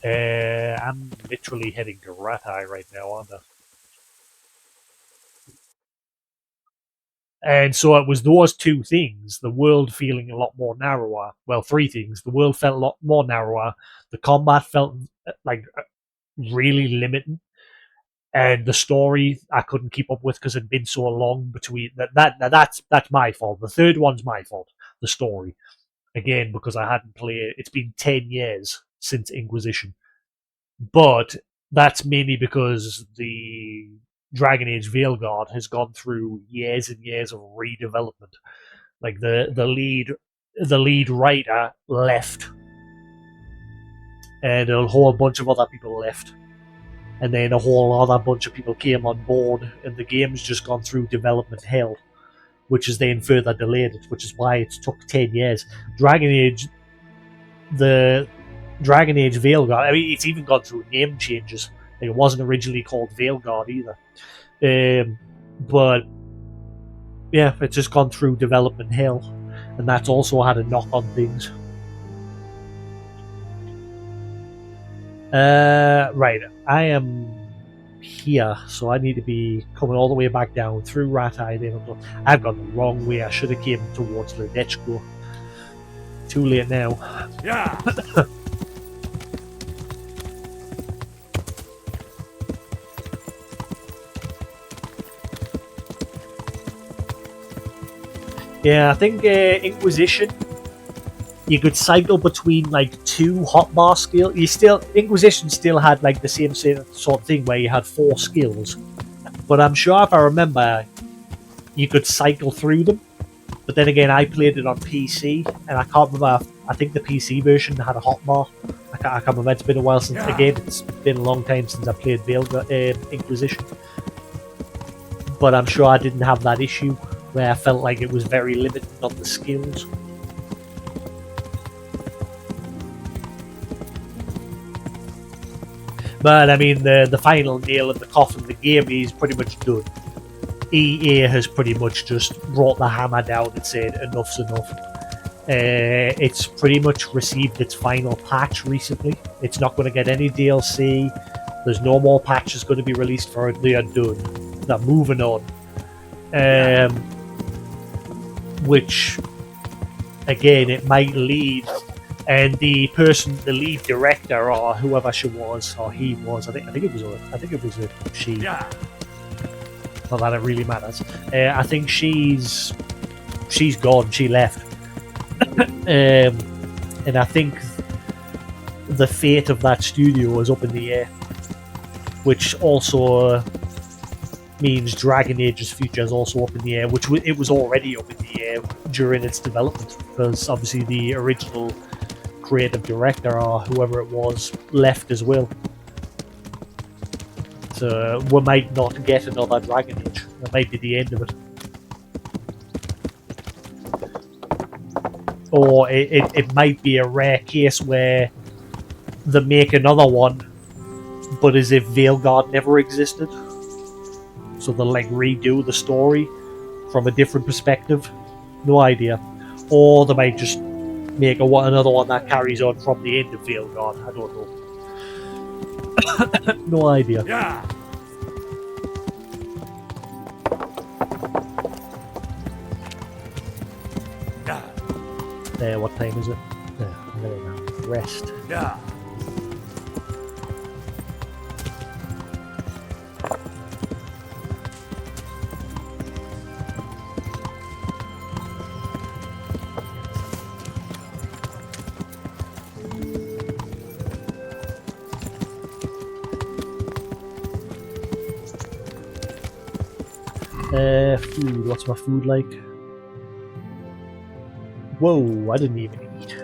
I'm literally heading to Ratai right now, aren't I? And so it was those 2 things, the world feeling a lot more narrower. Well, 3 things. The world felt a lot more narrower. The combat felt like really limiting. And the story I couldn't keep up with because it'd been so long between that's my fault. The third one's my fault. The story, again, because I hadn't played. It's been 10 years since Inquisition, but that's mainly because the Dragon Age Veilguard has gone through years and years of redevelopment. Like the lead writer left, and a whole bunch of other people left. And then a whole other bunch of people came on board, and the game's just gone through development hell, which has then further delayed it, which is why it took 10 years. The Dragon Age Veilguard, I mean, it's even gone through name changes. Like, it wasn't originally called Veilguard either. But, yeah, it's just gone through development hell, and that's also had a knock on things. Right, I am here, so I need to be coming all the way back down through Ratai. Then I've gone the wrong way. I should have came towards Ledechko. Too late now. Yeah. Yeah, I think Inquisition, you could cycle between like 2 hotbar skills. Inquisition still had like the same sort of thing where you had 4 skills. But I'm sure if I remember, you could cycle through them. But then again, I played it on PC, and I can't remember. I think the PC version had a hotbar. I can't remember. It's been a while since. Again, it's been a long time since I played Inquisition. But I'm sure I didn't have that issue where I felt like it was very limited on the skills. But I mean, the final nail in the coffin, the game is pretty much done. EA has pretty much just brought the hammer down and said enough's enough. It's pretty much received its final patch recently. It's not going to get any DLC. There's no more patches going to be released for it. They are done. They're moving on. Which, again, it might lead. And the lead director, or whoever she was, or he was, I think it was a she. Yeah. Not that it really matters. I think she's gone. She left, and I think the fate of that studio is up in the air, which also means Dragon Age's future is also up in the air, which it was already up in the air during its development, because obviously the original creative director or whoever it was left as well. So we might not get another Dragon Age. That might be the end of it. Or it might be a rare case where they make another one, but as if Veilguard never existed. So they'll like redo the story from a different perspective. No idea. Or they might just make another one that carries on from the end of Veilguard. I don't know. No idea. Yeah. What time is it? Rest. Yeah. Food. What's my food like? Whoa, I didn't even eat.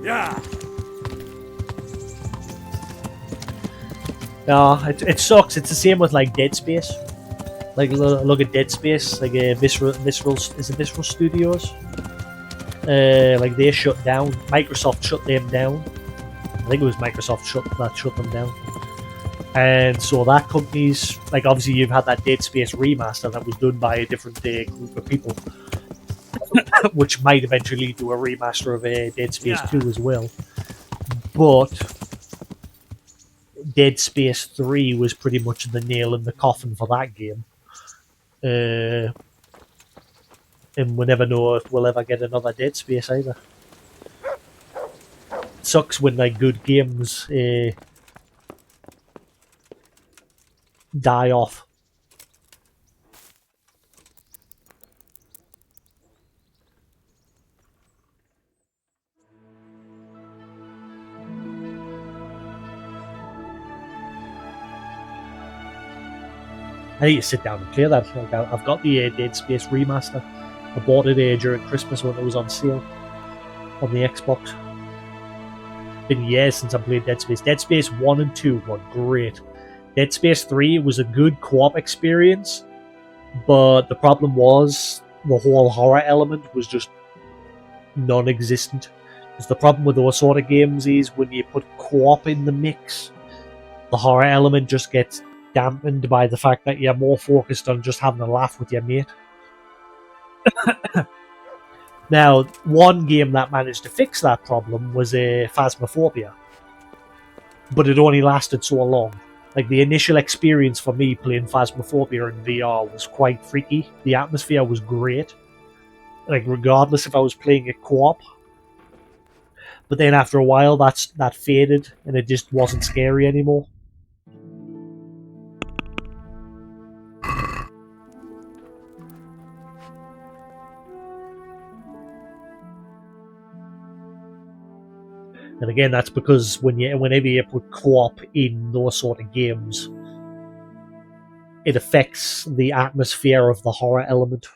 Yeah. No, it sucks. It's the same with like Dead Space. Like look at Dead Space, like Visceral is it Visceral Studios? Like they shut down. Microsoft shut them down. I think it was Microsoft that shut them down. And so that company's, like obviously you've had that Dead Space remaster that was done by a different group of people, which might eventually lead to a remaster of Dead Space 2 as well. But Dead Space 3 was pretty much the nail in the coffin for that game. And we never know if we'll ever get another Dead Space either. It sucks when like good games die off. I need to sit down and play that. Like, I've got the Dead Space remaster. I bought it during Christmas when it was on sale on the Xbox. Been years since I played Dead Space. Dead Space 1 and 2 were great. Dead Space 3 was a good co-op experience, but the problem was the whole horror element was just non-existent. Because the problem with those sort of games is when you put co-op in the mix, the horror element just gets dampened by the fact that you're more focused on just having a laugh with your mate. Now, one game that managed to fix that problem was Phasmophobia, but it only lasted so long. Like, the initial experience for me playing Phasmophobia in VR was quite freaky. The atmosphere was great. Like, regardless if I was playing it co-op. But then after a while, that faded, and it just wasn't scary anymore. And again, that's because whenever you put co-op in those sort of games, it affects the atmosphere of the horror element.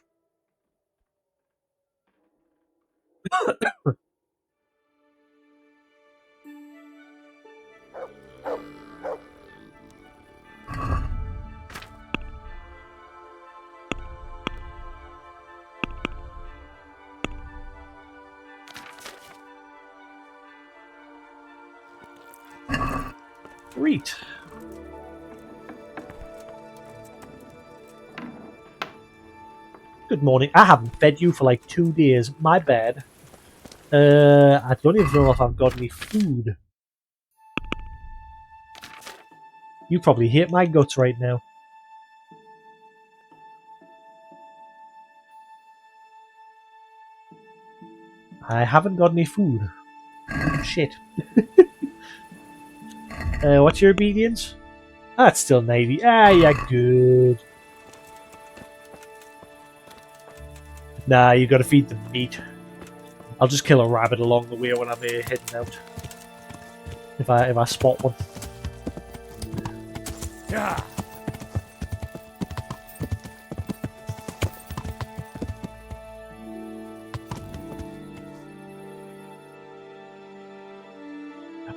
Great. Good morning. I haven't fed you for like 2 days. My bad. I don't even know if I've got any food. You probably hate my guts right now. I haven't got any food. Shit. What's your obedience? That's still 90. Ah, yeah, good. Nah, you gotta feed them meat. I'll just kill a rabbit along the way when I'm heading out. If I spot one. Yeah.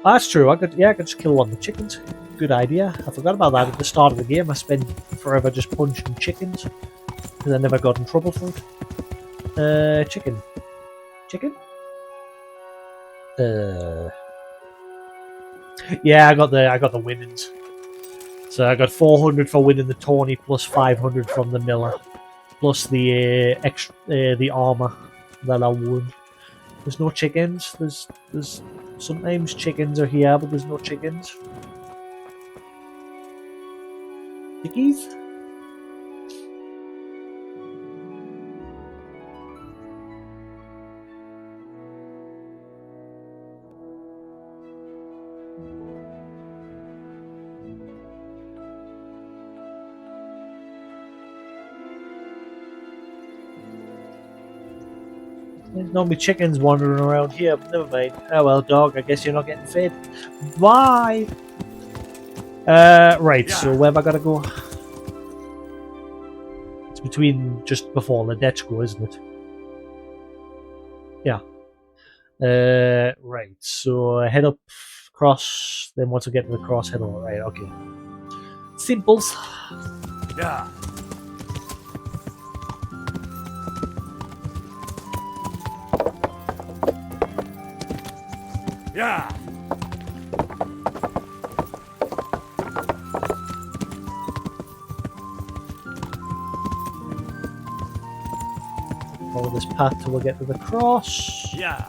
That's true. I could just kill one of the chickens. Good idea. I forgot about that at the start of the game. I spent forever just punching chickens because I never got in trouble for it. Chicken. Yeah, I got the winnings. So I got 400 for winning the tourney, plus 500 from the miller, plus the the armor that I won. There's no chickens. There's sometimes chickens are here, but there's no chickens. Chickies? There's normally chickens wandering around here, but never mind. Oh well, dog, I guess you're not getting fed. Bye! Right, so where have I gotta go? It's between just before Ledechko, isn't it? Yeah. Right, so head up, cross, then once I get to the cross, head on. Right, okay. Simples. Yeah. Yeah. Follow this path till we get to the cross. Yeah.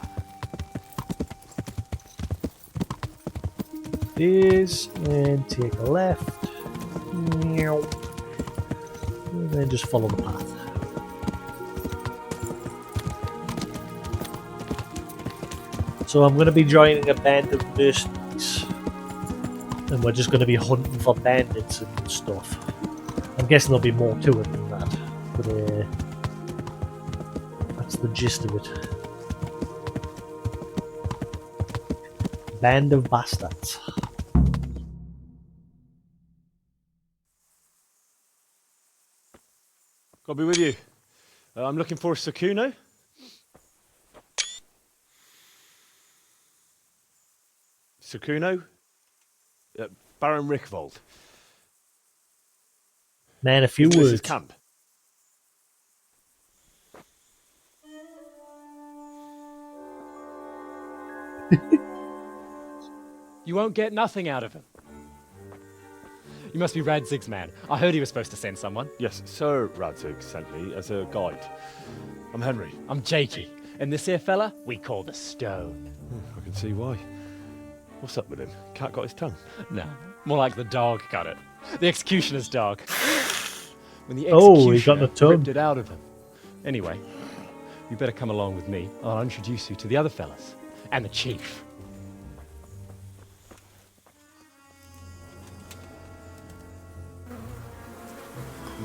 This, and take a left. And then just follow the path. So I'm going to be joining a band of mercenaries. And we're just going to be hunting for bandits and stuff. I'm guessing there'll be more to it than that. But that's the gist of it. Band of bastards. I'll be with you. I'm looking for Sakuno. Sakuno? Baron Rickvold. Man, a few This is words. camp. You won't get nothing out of him. You must be Radzig's man. I heard he was supposed to send someone. Yes, Sir Radzig sent me as a guide. I'm Henry. I'm Jakey. And this here fella, we call the Stone. I can see why. What's up with him? Cat got his tongue? No, more like the dog got it. The executioner's dog. When the Oh, he got the executioner tongue. ripped it out of him. Anyway, you better come along with me. I'll introduce you to the other fellas. And the chief.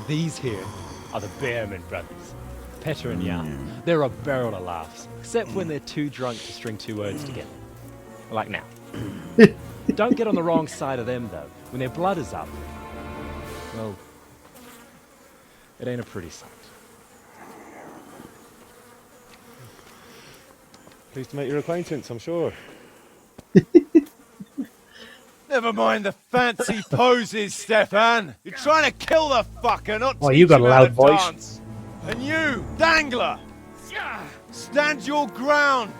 These here are the Bearman brothers. Petter and Jan. They're a barrel of laughs. Except when they're too drunk to string two words together. Like now. Don't get on the wrong side of them, though. When their blood is up, well, it ain't a pretty sight. Pleased to make your acquaintance, I'm sure. Never mind the fancy poses, Stefan. You're trying to kill the fucker, not Oh, teach you got him a how loud to voice. dance. And you, Dangler, stand your ground.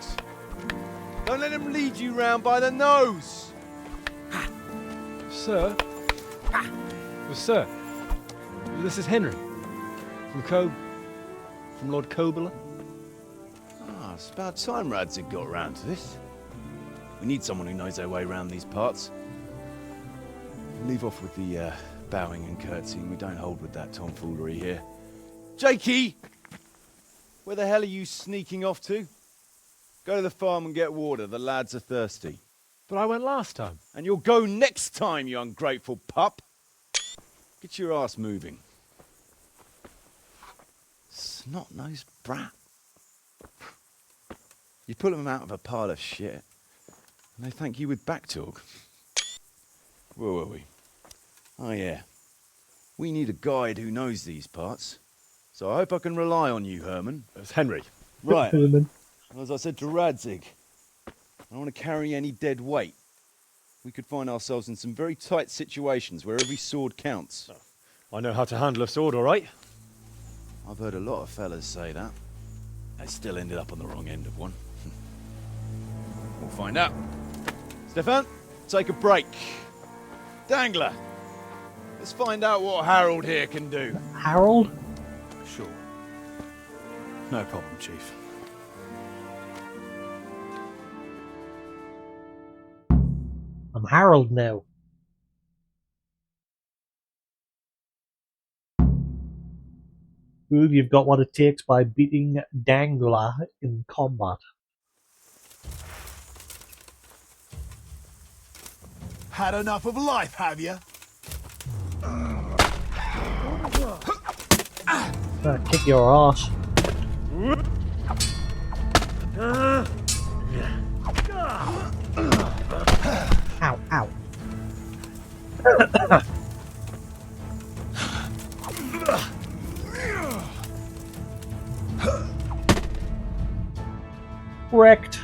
Don't let him lead you round by the nose. Sir? Well, sir, this is Henry. From Lord Coburla. Ah, it's about time Radzig got round to this. We need someone who knows their way around these parts. Leave off with the bowing and curtsying. We don't hold with that tomfoolery here. Jakey! Where the hell are you sneaking off to? Go to the farm and get water. The lads are thirsty. But I went last time. And you'll go next time, you ungrateful pup. Get your ass moving. Snot-nosed brat. You put them out of a pile of shit, and they thank you with back talk. Where were we? Oh yeah. We need a guide who knows these parts. So I hope I can rely on you, Herman. It's Henry. Right. Herman. And as I said to Radzig, I don't want to carry any dead weight. We could find ourselves in some very tight situations where every sword counts. I know how to handle a sword, all right? I've heard a lot of fellas say that. They still ended up on the wrong end of one. We'll find out. Stefan, take a break. Dangler, let's find out what Harold here can do. Harold? Sure. No problem, Chief. I'm Harold now. Prove you've got what it takes by beating Dangler in combat. Had enough of life, have you? Kick your ass. Ow, ow. Wrecked.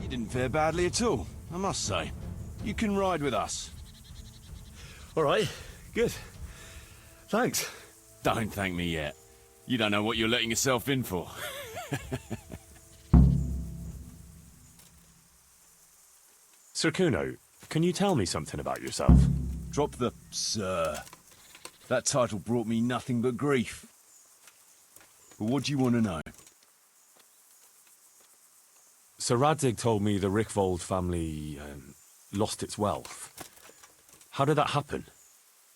You didn't fare badly at all, I must say. You can ride with us. All right, good. Thanks. Don't thank me yet. You don't know what you're letting yourself in for. Sir Kuno, can you tell me something about yourself? Drop the sir. That title brought me nothing but grief. But what do you want to know? Sir Radzig told me the Rickvold family lost its wealth. How did that happen?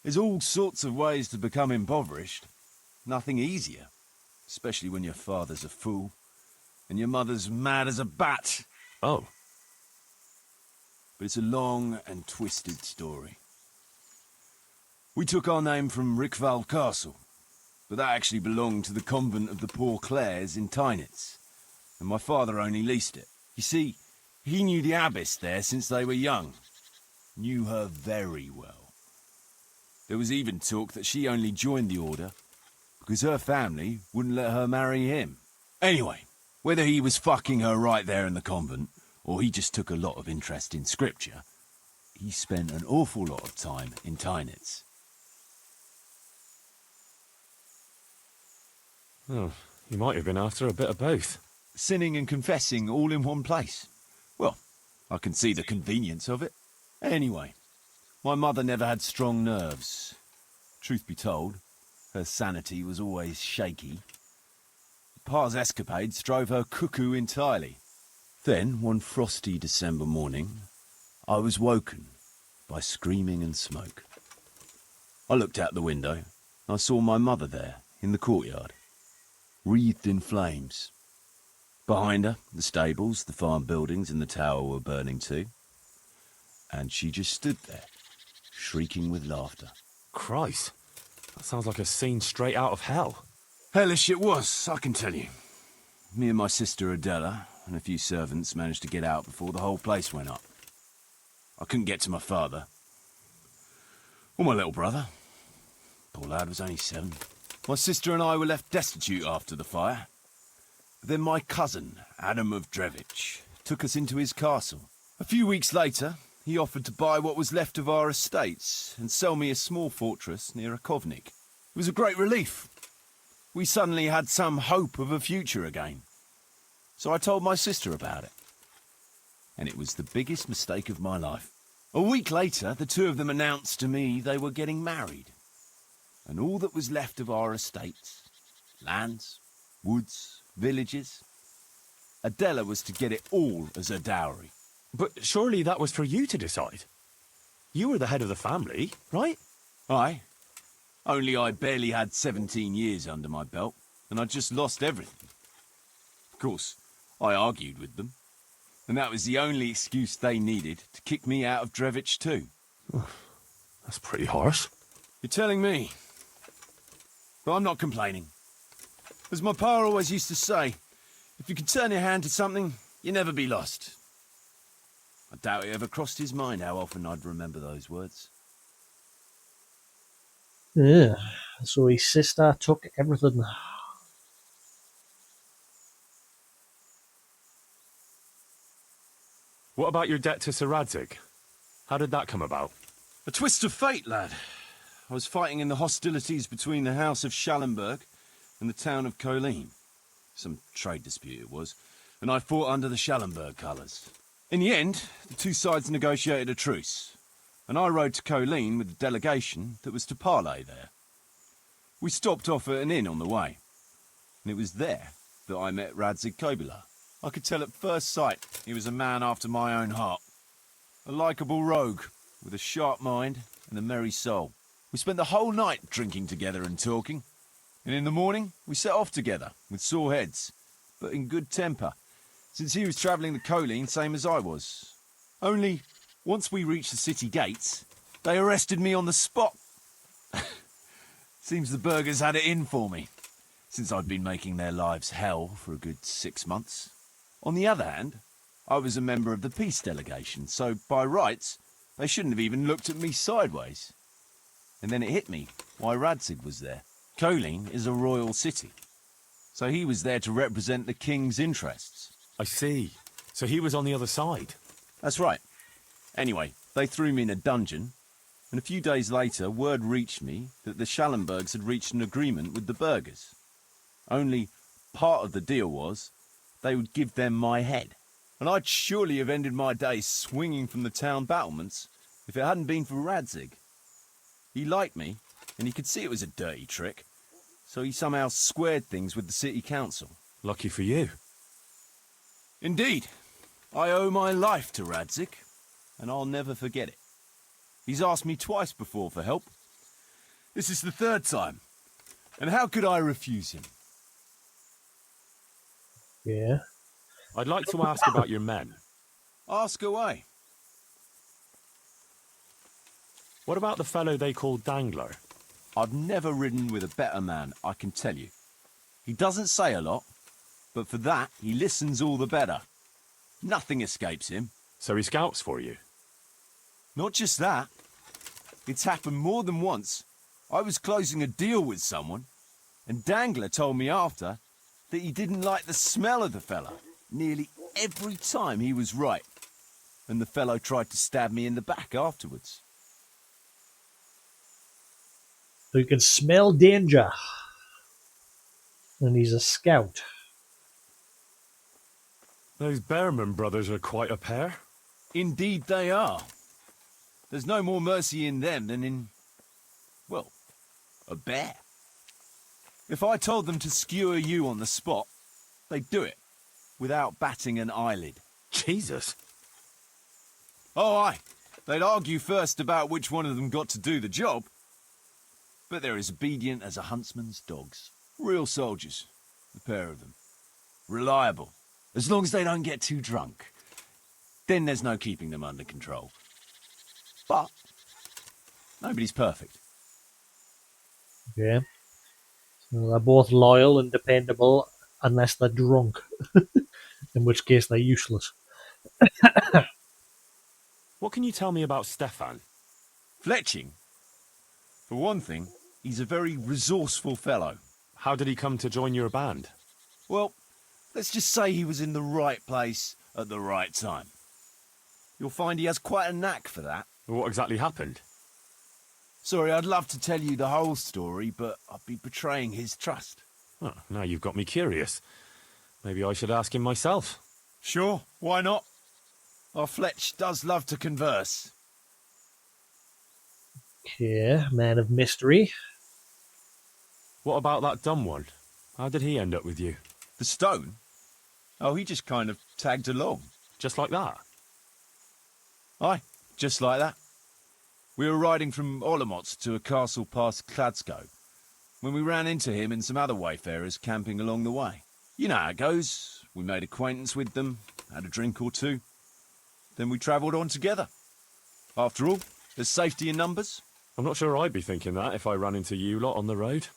There's all sorts of ways to become impoverished. Nothing easier. Especially when your father's a fool. And your mother's mad as a bat. Oh. But it's a long and twisted story. We took our name from Rickvold Castle. But that actually belonged to the convent of the Poor Clares in Tynitz. And my father only leased it. You see, he knew the abbess there since they were young. Knew her very well. There was even talk that she only joined the order because her family wouldn't let her marry him. Anyway, whether he was fucking her right there in the convent, or he just took a lot of interest in scripture, he spent an awful lot of time in Tynitz. Oh, you might have been after a bit of both. Sinning and confessing all in one place. Well, I can see the convenience of it. Anyway, my mother never had strong nerves. Truth be told, her sanity was always shaky. Pa's escapades drove her cuckoo entirely. Then, one frosty December morning, I was woken by screaming and smoke. I looked out the window, and I saw my mother there, in the courtyard, wreathed in flames. Behind her, the stables, the farm buildings, and the tower were burning too. And she just stood there, shrieking with laughter. Christ, that sounds like a scene straight out of hell. Hellish it was, I can tell you. Me and my sister Adela and a few servants managed to get out before the whole place went up. I couldn't get to my father. Or my little brother. Poor lad was only 7. My sister and I were left destitute after the fire. But then my cousin, Adam of Drevich, took us into his castle. A few weeks later, he offered to buy what was left of our estates and sell me a small fortress near a Kovnik. It was a great relief. We suddenly had some hope of a future again. So I told my sister about it. And it was the biggest mistake of my life. A week later, the two of them announced to me they were getting married. And all that was left of our estates, lands, woods, villages, Adela was to get it all as a dowry. But surely that was for you to decide. You were the head of the family, right? Aye. Only I barely had 17 years under my belt, and I'd just lost everything. Of course, I argued with them, and that was the only excuse they needed to kick me out of Drevich too. That's pretty harsh. You're telling me. But I'm not complaining. As my pa always used to say, if you can turn your hand to something, you never be lost. I doubt it ever crossed his mind how often I'd remember those words. Yeah, so his sister took everything. What about your debt to Sir Radzig? How did that come about? A twist of fate, lad. I was fighting in the hostilities between the House of Schallenberg and the town of Colleen. Some trade dispute it was, and I fought under the Schallenberg colours. In the end, the two sides negotiated a truce, and I rode to Colleen with the delegation that was to parley there. We stopped off at an inn on the way, and it was there that I met Radzig Kobyla. I could tell at first sight he was a man after my own heart. A likeable rogue, with a sharp mind and a merry soul. We spent the whole night drinking together and talking, and in the morning we set off together, with sore heads, but in good temper, since he was travelling the Colleen same as I was. Only, once we reached the city gates, they arrested me on the spot. Seems the burghers had it in for me, since I'd been making their lives hell for a good 6 months. On the other hand, I was a member of the peace delegation, so by rights, they shouldn't have even looked at me sideways. And then it hit me why Radzig was there. Colleen is a royal city, so he was there to represent the king's interests. I see. So he was on the other side. That's right. Anyway, they threw me in a dungeon, and a few days later word reached me that the Schallenbergs had reached an agreement with the burghers. Only part of the deal was they would give them my head. And I'd surely have ended my days swinging from the town battlements if it hadn't been for Radzig. He liked me, and he could see it was a dirty trick, so he somehow squared things with the city council. Lucky for you. Indeed. I owe my life to Radzig, and I'll never forget it. He's asked me twice before for help. This is the 3rd time, and how could I refuse him? Yeah. I'd like to ask about your men. Ask away. What about the fellow they call Dangler? I've never ridden with a better man, I can tell you. He doesn't say a lot, but for that, he listens all the better. Nothing escapes him. So he scouts for you? Not just that. It's happened more than once. I was closing a deal with someone, and Dangler told me after that he didn't like the smell of the fella nearly every time he was right, and the fellow tried to stab me in the back afterwards. So you can smell danger. And he's a scout. Those Behrman brothers are quite a pair. Indeed they are. There's no more mercy in them than in, well, a bear. If I told them to skewer you on the spot, they'd do it, without batting an eyelid. Jesus. Oh, aye. They'd argue first about which one of them got to do the job. But they're as obedient as a huntsman's dogs. Real soldiers, the pair of them. Reliable. As long as they don't get too drunk. Then there's no keeping them under control. But nobody's perfect. Yeah. So they're both loyal and dependable unless they're drunk. In which case they're useless. What can you tell me about Stefan? Fletching? For one thing, he's a very resourceful fellow. How did he come to join your band? Well, let's just say he was in the right place at the right time. You'll find he has quite a knack for that. What exactly happened? Sorry, I'd love to tell you the whole story, but I'd be betraying his trust. Oh, now you've got me curious. Maybe I should ask him myself. Sure, why not? Our Fletch does love to converse. Okay, man of mystery. What about that dumb one? How did he end up with you? The stone? Oh, he just kind of tagged along. Just like that? Aye, just like that. We were riding from Olomouc to a castle past Kladsko, when we ran into him and some other wayfarers camping along the way. You know how it goes. We made acquaintance with them, had a drink or two. Then we travelled on together. After all, there's safety in numbers. I'm not sure I'd be thinking that if I ran into you lot on the road.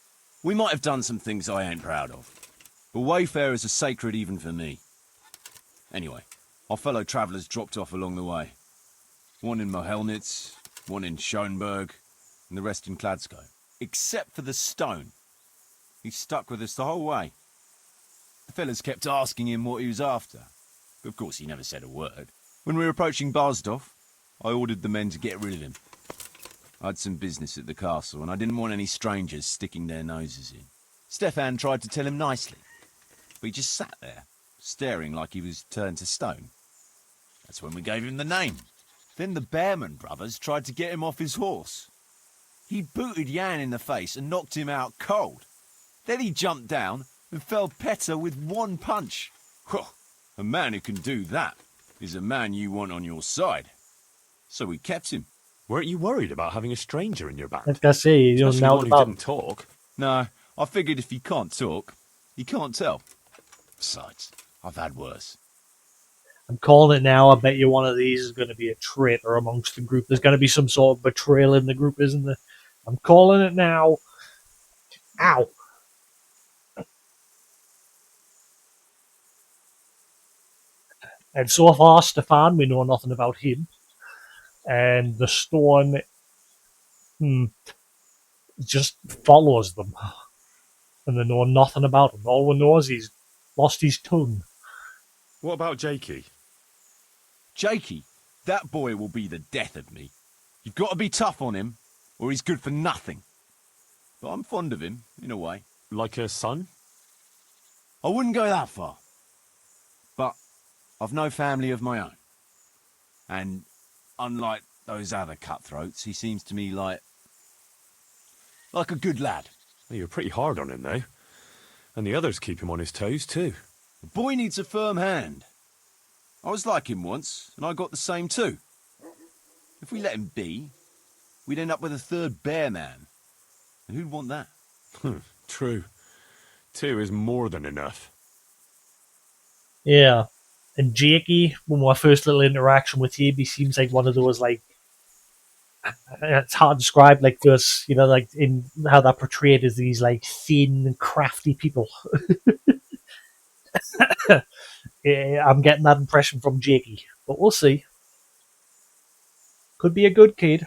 We might have done some things I ain't proud of. But wayfarers are sacred even for me. Anyway, our fellow travellers dropped off along the way. One in Mohelnitz, one in Schoenberg, and the rest in Kladsko. Except for the stone. He stuck with us the whole way. The fellas kept asking him what he was after. But of course he never said a word. When we were approaching Barsdorf, I ordered the men to get rid of him. I had some business at the castle, and I didn't want any strangers sticking their noses in. Stefan tried to tell him nicely, but he just sat there, staring like he was turned to stone. That's when we gave him the name. Then the Bearman brothers tried to get him off his horse. He booted Jan in the face and knocked him out cold. Then he jumped down and felled Petter with one punch. Well, a man who can do that is a man you want on your side. So we kept him. Weren't you worried about having a stranger in your band? I was going to say, you don't Especially know one who about didn't talk. No, I figured if he can't talk, he can't tell. Besides, I've had worse. I'm calling it now. I bet you one of these is going to be a traitor amongst the group. There's going to be some sort of betrayal in the group, isn't there? I'm calling it now. Ow. And so far, Stefan, we know nothing about him. And the stone just follows them. And they know nothing about him. All we know is he's lost his tongue. What about Jakey? Jakey? That boy will be the death of me. You've got to be tough on him, or he's good for nothing. But I'm fond of him, in a way. Like a son? I wouldn't go that far. But I've no family of my own. And unlike those other cutthroats, he seems to me like a good lad. Well, you're pretty hard on him, though. And the others keep him on his toes, too. The boy needs a firm hand. I was like him once, and I got the same too. If we let him be, we'd end up with a third bear man. And who'd want that? True. 2 is more than enough. Yeah. And Jakey, when my first little interaction with him, he seems like one of those, like, it's hard to describe, like this, you know, like in how they're portrayed as these, like, thin, crafty people. I'm getting that impression from Jakey, but we'll see. Could be a good kid.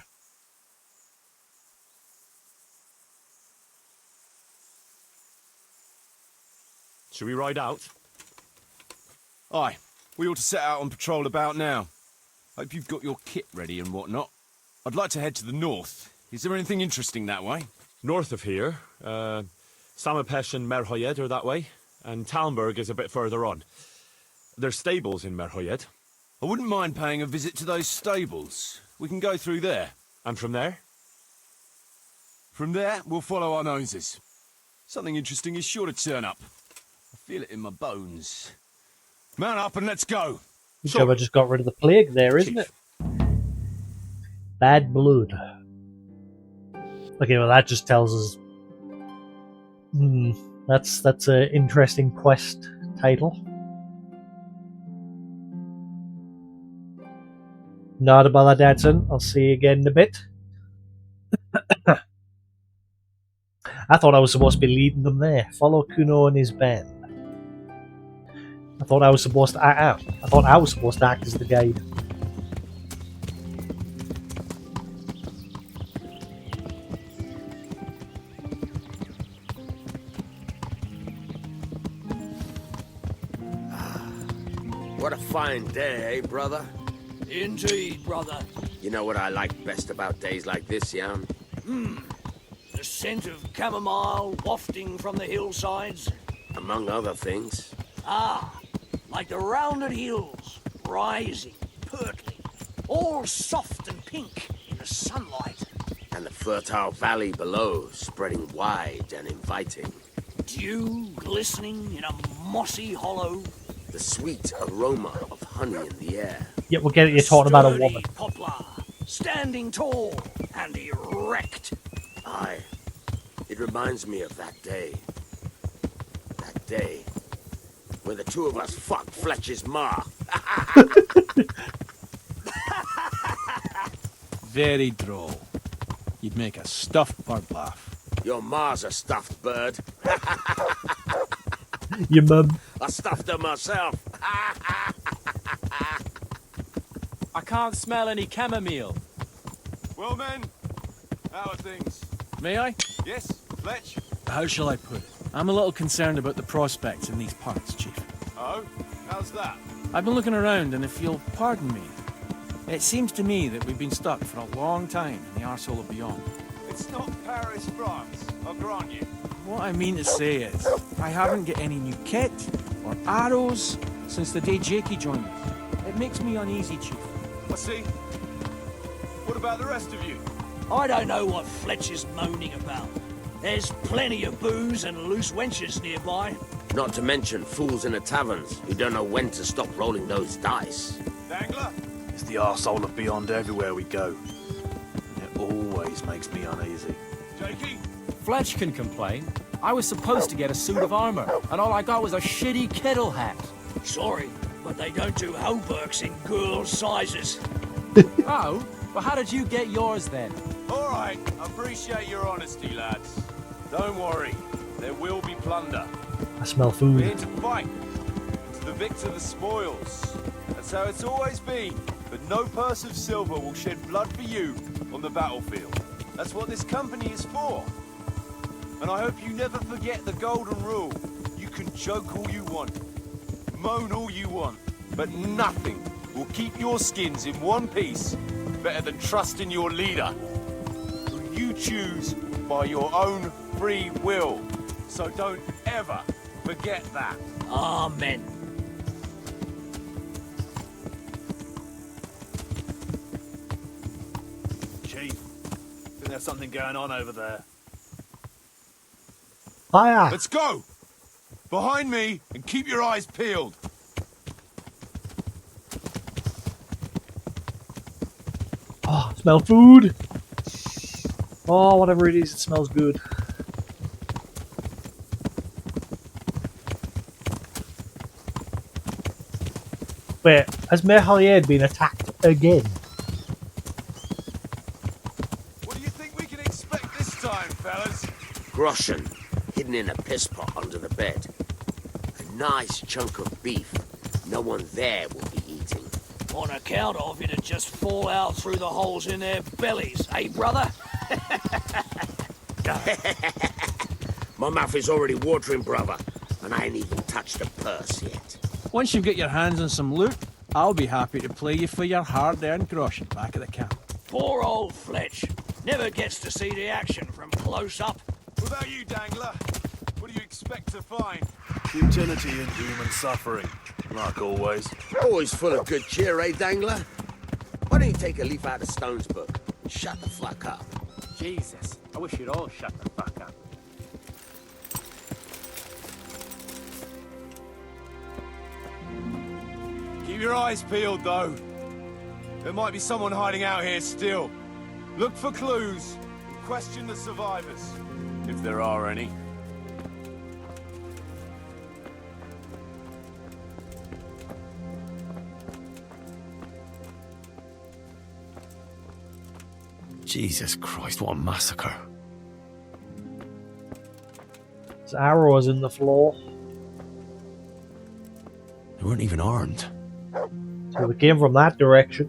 Should we ride out? Aye, we ought to set out on patrol about now. Hope you've got your kit ready and whatnot. I'd like to head to the north. Is there anything interesting that way? North of here, Samapesh and Merhoyed are that way, and Talmberg is a bit further on. There's stables in Merhoyed. I wouldn't mind paying a visit to those stables. We can go through there. And from there? From there, we'll follow our noses. Something interesting is sure to turn up. I feel it in my bones. Mount up and let's go. Whichever just got rid of the plague there, isn't it? Bad blood. Okay, well that just tells us. That's an interesting quest title. Not about that, Dadson. I'll see you again in a bit. I thought I was supposed to be leading them there. Follow Kuno and his band. I thought I was supposed to act. I thought I was supposed to act as the guide. What a fine day, eh, brother? Indeed, brother. You know what I like best about days like this, Jan? The scent of chamomile wafting from the hillsides. Among other things. Ah, like the rounded hills, rising, purtling, all soft and pink in the sunlight. And the fertile valley below, spreading wide and inviting. Dew glistening in a mossy hollow. The sweet aroma of honey in the air. Yeah, we'll get it. You're talking about a woman. Poplar, standing tall and erect. Aye. It reminds me of that day. That day when the two of us fucked Fletcher's ma. Very droll. You'd make a stuffed bird laugh. Your ma's a stuffed bird. Your mum. I stuffed her myself. I can't smell any chamomile. Well, men, how are things? May I? Yes, Fletch? How shall I put it? I'm a little concerned about the prospects in these parts, Chief. Oh, how's that? I've been looking around, and if you'll pardon me, it seems to me that we've been stuck for a long time in the arsehole of beyond. It's not Paris, France, I'll grant you. What I mean to say is, I haven't got any new kit or arrows since the day Jakey joined us. It makes me uneasy, Chief. I see. What about the rest of you? I don't know what Fletch is moaning about. There's plenty of booze and loose wenches nearby. Not to mention fools in the taverns who don't know when to stop rolling those dice. Dangler? It's the arsehole of beyond everywhere we go. It always makes me uneasy. Jakey? Fletch can complain. I was supposed to get a suit of armor, and all I got was a shitty kettle hat. Sorry, but they don't do hauberks in girls' sizes. Oh? Well, how did you get yours then? All right, I appreciate your honesty, lads. Don't worry, there will be plunder. I smell We're food. here to fight. To the victor the spoils. That's how it's always been. But no purse of silver will shed blood for you on the battlefield. That's what this company is for. And I hope you never forget the golden rule. You can joke all you want, moan all you want, but nothing will keep your skins in one piece better than trusting your leader, who you choose by your own free will. So don't ever forget that. Amen. Chief, think there's something going on over there. Fire! Let's go! Behind me, and keep your eyes peeled. Oh, smell food! Oh, whatever it is, it smells good. Wait, has Merhalier been attacked again? What do you think we can expect this time, fellas? Groschen, hidden in a piss pot under the bed. A nice chunk of beef no one there will be eating. On account of it'd just fall out through the holes in their bellies, eh, brother? My mouth is already watering, brother, and I ain't even touched the purse yet. Once you get your hands on some loot, I'll be happy to play you for your hard-earned groschen back at the camp. Poor old Fletch. Never gets to see the action from close up. What about you, Dangler? What do you expect to find? Futility and human suffering, like always. Always full of good cheer, eh, Dangler? Why don't you take a leaf out of Stone's book and shut the fuck up? Jesus, I wish you'd all shut the fuck up. Keep Keep your eyes peeled, though. There might be someone hiding out here still. Look for clues and question the survivors, if there are any. Jesus Christ, what a massacre. There's arrows in the floor. They weren't even armed. So they came from that direction.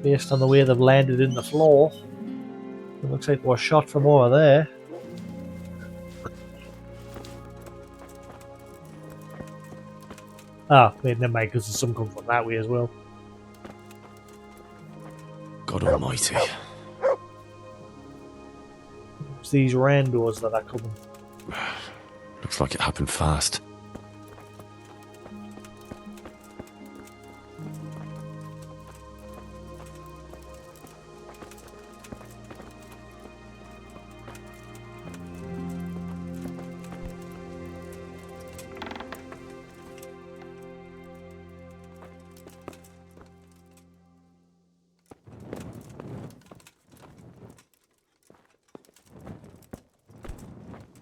Based on the way they've landed in the floor. It looks like they were shot from over there. Ah, wait, never mind, because there's some come from that way as well. God almighty. It's these randos that are coming. Looks like it happened fast.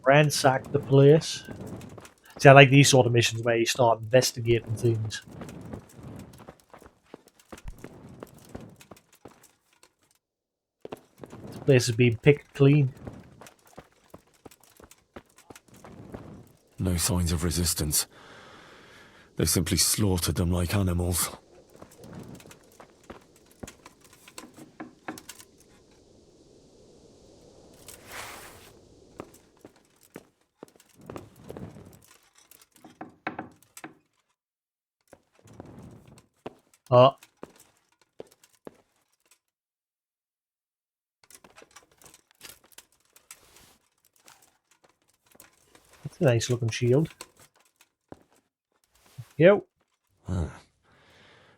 Ransack the place. See, I like these sort of missions where you start investigating things. This place is being picked clean. No signs of resistance. They simply slaughtered them like animals. Oh. That's a nice looking shield. Yo.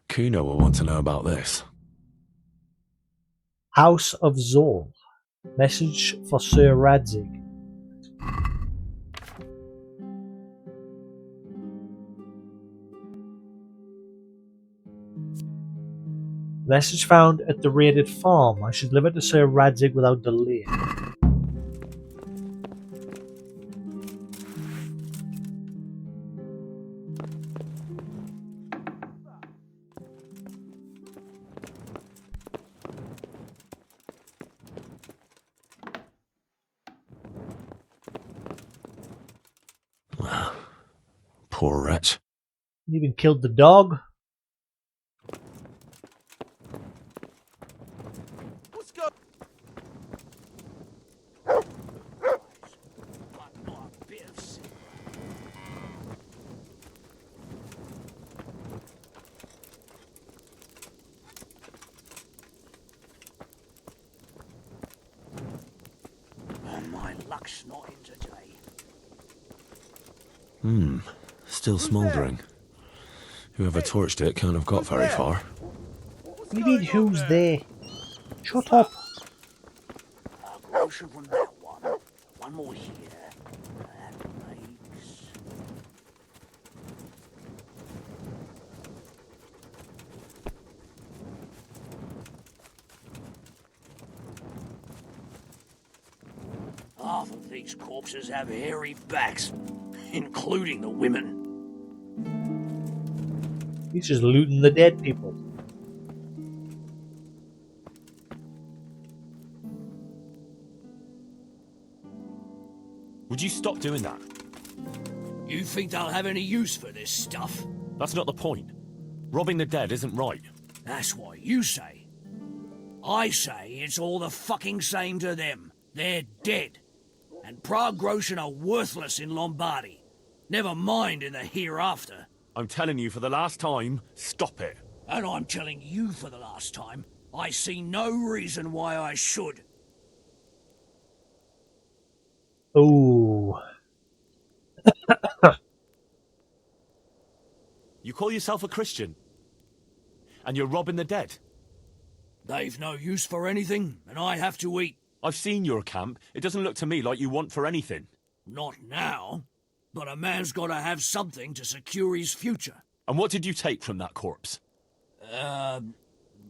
Kuno will want to know about this. House of Zol. Message for Sir Radzig. Message found at the raided farm. I should deliver to Sir Radzig without delay. Poor wretch. You even killed the dog. My luck's not in today. Still smouldering. Whoever torched it can't have got very far. You mean who's there? Shut up. Grocer from that one. One more here. That makes... Half of these corpses have hairy backs, including the women. He's just looting the dead people. Would you stop doing that? You think they'll have any use for this stuff? That's not the point. Robbing the dead isn't right. That's what you say. I say it's all the fucking same to them. They're dead. And Prague Groshen are worthless in Lombardy. Never mind in the hereafter. I'm telling you for the last time, stop it. And I'm telling you for the last time, I see no reason why I should. Ooh. You call yourself a Christian? And you're robbing the dead? They've no use for anything, and I have to eat. I've seen your camp. It doesn't look to me like you want for anything. Not now. But a man's got to have something to secure his future. And what did you take from that corpse? A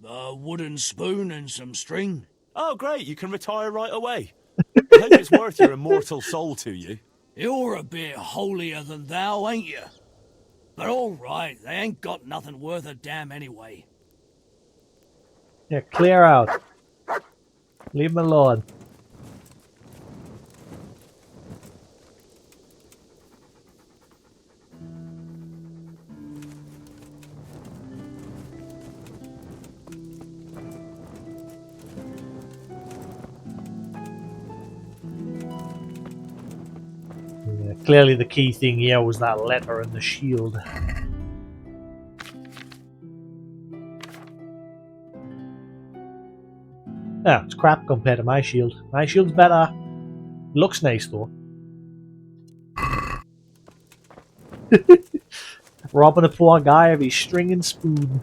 wooden spoon and some string. Oh, great, you can retire right away. I hope it's worth your immortal soul to you. You're a bit holier than thou, ain't you? But all right, they ain't got nothing worth a damn anyway. Yeah, clear out. Leave him alone. Yeah, clearly the key thing here was that letter and the shield. Yeah, it's crap compared to my shield. My shield's better. Looks nice though. Robbing a poor guy of his string and spoon.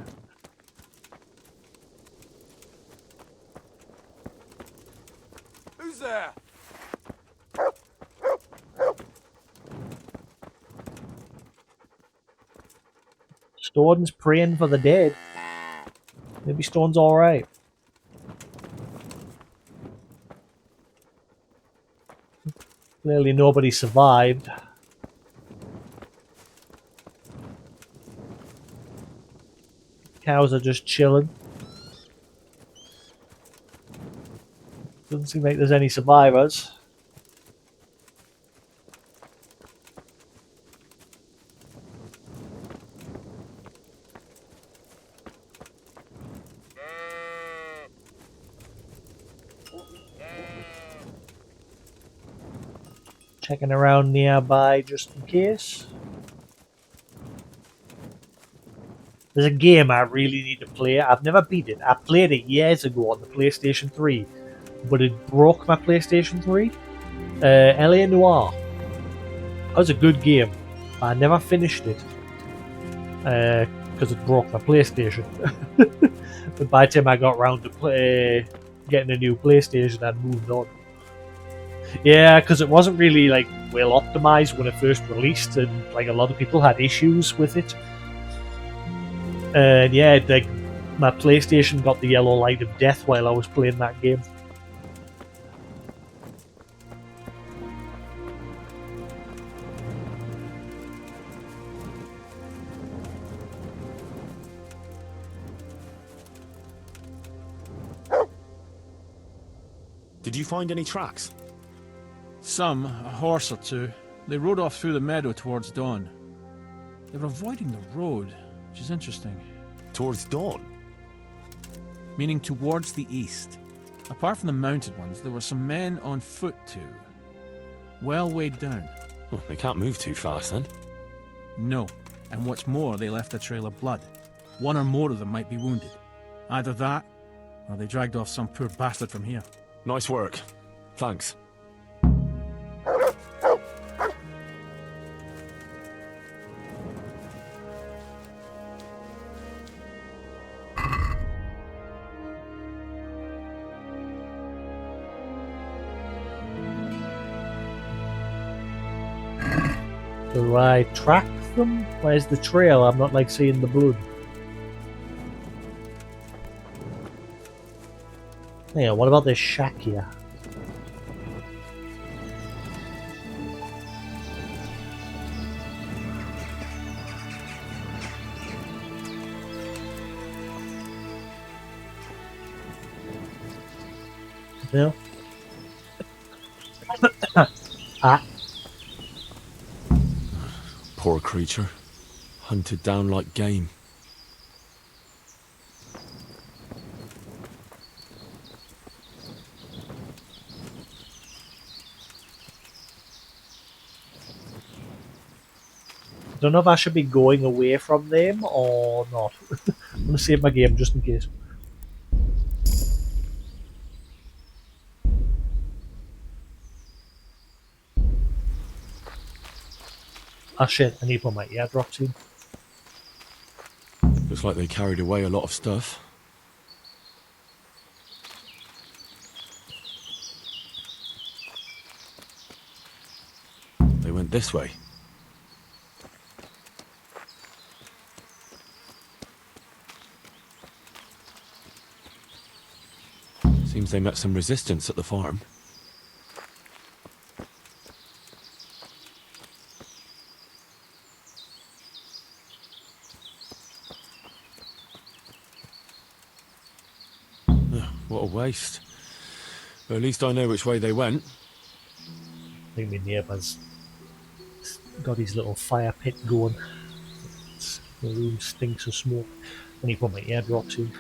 Who's there? Stone's praying for the dead. Maybe Stone's alright. Clearly nobody survived. Cows are just chilling. Doesn't seem like there's any survivors. Checking around nearby just in case. There's a game I really need to play. I've never beat it. I played it years ago on the PlayStation 3, but it broke my PlayStation 3. LA Noire. That was a good game, but I never finished it because it broke my PlayStation. But by the time I got around to getting a new PlayStation, I'd moved on. Yeah, because it wasn't really like well optimized when it first released, and like a lot of people had issues with it. And yeah, like my PlayStation got the yellow light of death while I was playing that game. Did you find any tracks? Some, a horse or two. They rode off through the meadow towards dawn. They were avoiding the road, which is interesting. Towards dawn? Meaning towards the east. Apart from the mounted ones, there were some men on foot too. Well weighed down. Oh, they can't move too fast then. No, and what's more, they left a trail of blood. One or more of them might be wounded. Either that, or they dragged off some poor bastard from here. Nice work. Thanks. Do I track them? Where's the trail? I'm not like seeing the blood. Yeah, what about this shack here? No. Ah. Poor creature. Hunted down like game. I don't know if I should be going away from them or not. I'm going to save my game just in case. Ah shit, I need one of my airdrops in. Looks like they carried away a lot of stuff. They went this way. Seems they met some resistance at the farm. What a waste. But at least I know which way they went. I think my neighbour's got his little fire pit going. The room stinks of smoke. I need to put my airdrops in.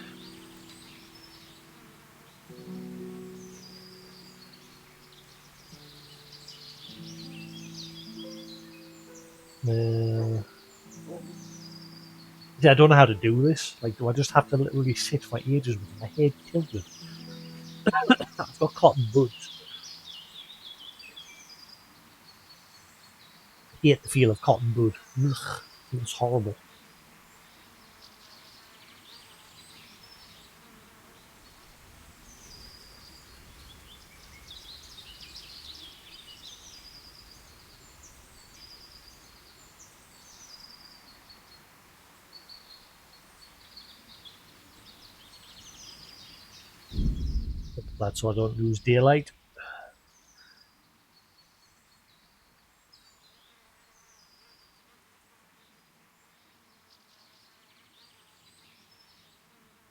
I don't know how to do this. Like, do I just have to literally sit for ages with my head tilted? I've got cotton buds. I hate the feel of cotton bud. Ugh, it's horrible. That's so I don't lose daylight.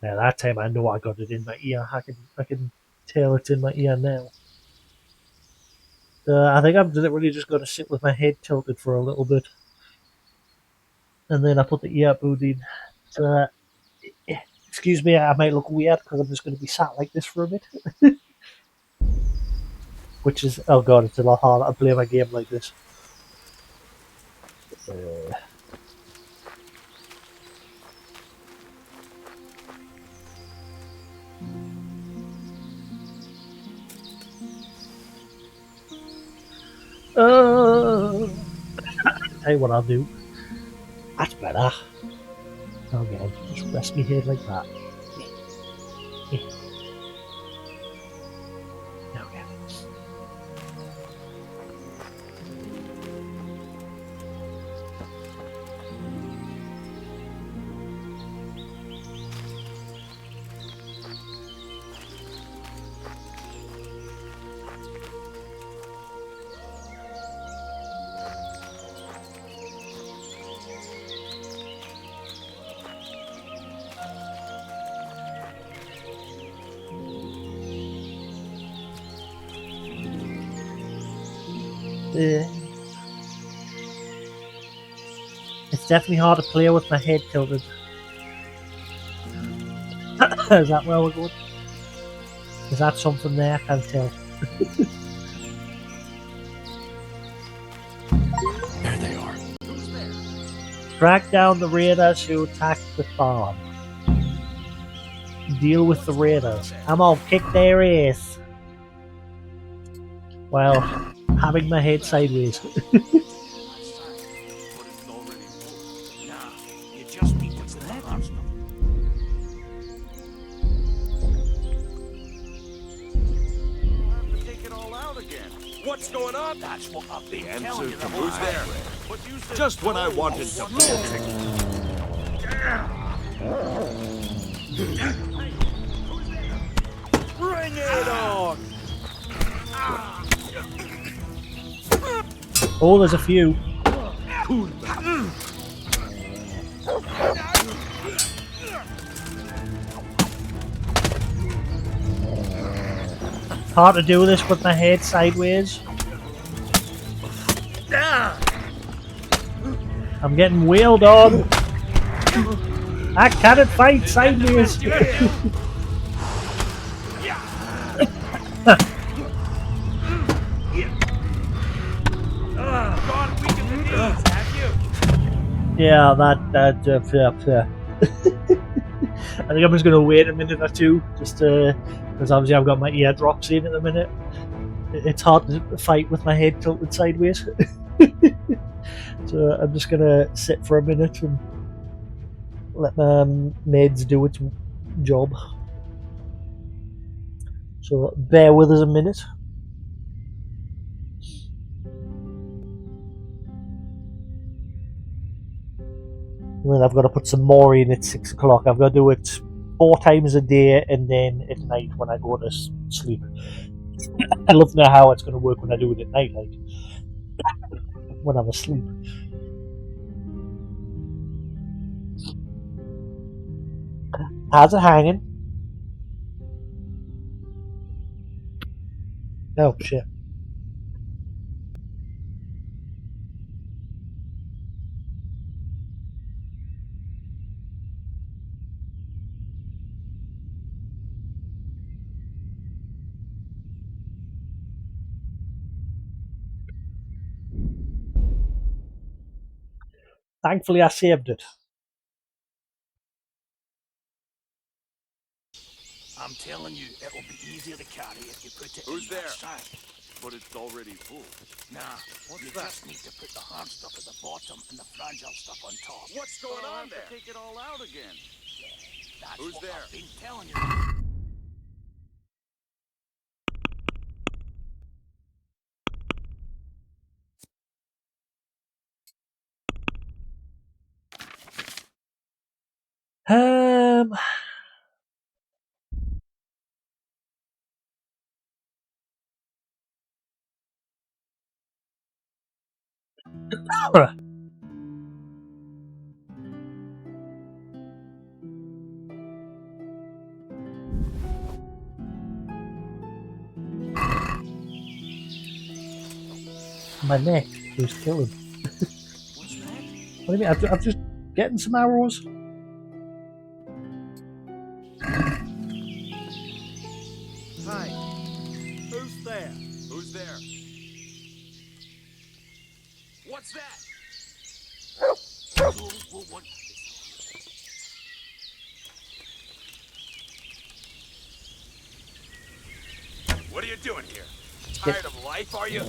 Now that time I know I got it in my ear. I can tell it's in my ear now. I think I'm literally just going to sit with my head tilted for a little bit, and then I put the earbud in. So, excuse me, I might look weird because I'm just going to be sat like this for a bit. Which is, oh god, it's a lot harder to play my game like this. Tell you what I'll do. That's better. Okay, just rest my head like that. Okay. It's definitely hard to play with my head tilted. Is that where we're going? Is that something there? I can't tell. There they are. Track down the raiders who attacked the farm. Deal with the raiders. I'm gonna kick their ass. While having my head sideways. What's going on? That's what I've been telling you. Who's there? Just when I wanted to Bring it on! Oh, there's a few. Hard to do this with my head sideways. I'm getting wailed on. I can't fight sideways. Yeah, that. I think I'm just going to wait a minute or two, just because obviously I've got my eardrops in at the minute. It's hard to fight with my head tilted sideways. So I'm just going to sit for a minute and let my meds do its job. So bear with us a minute. And then I've got to put some more in at 6 o'clock. I've got to do it 4 times a day, and then at night when I go to sleep. I'd love to know how it's going to work when I do it at night, like when I'm asleep. How's it hanging? Oh shit. Thankfully, I saved it. I'm telling you, it'll be easier to carry if you put it in that sack. But it's already full. Nah, you just need to put the hard stuff at the bottom and the fragile stuff on top. What's going on there? Take it all out again. That's Who's what there? I've been telling you. My neck is killing. What do you mean? I'm just getting some arrows. Hi. Who's there? Who's there? What's that? What are you doing here? Tired of life, are you?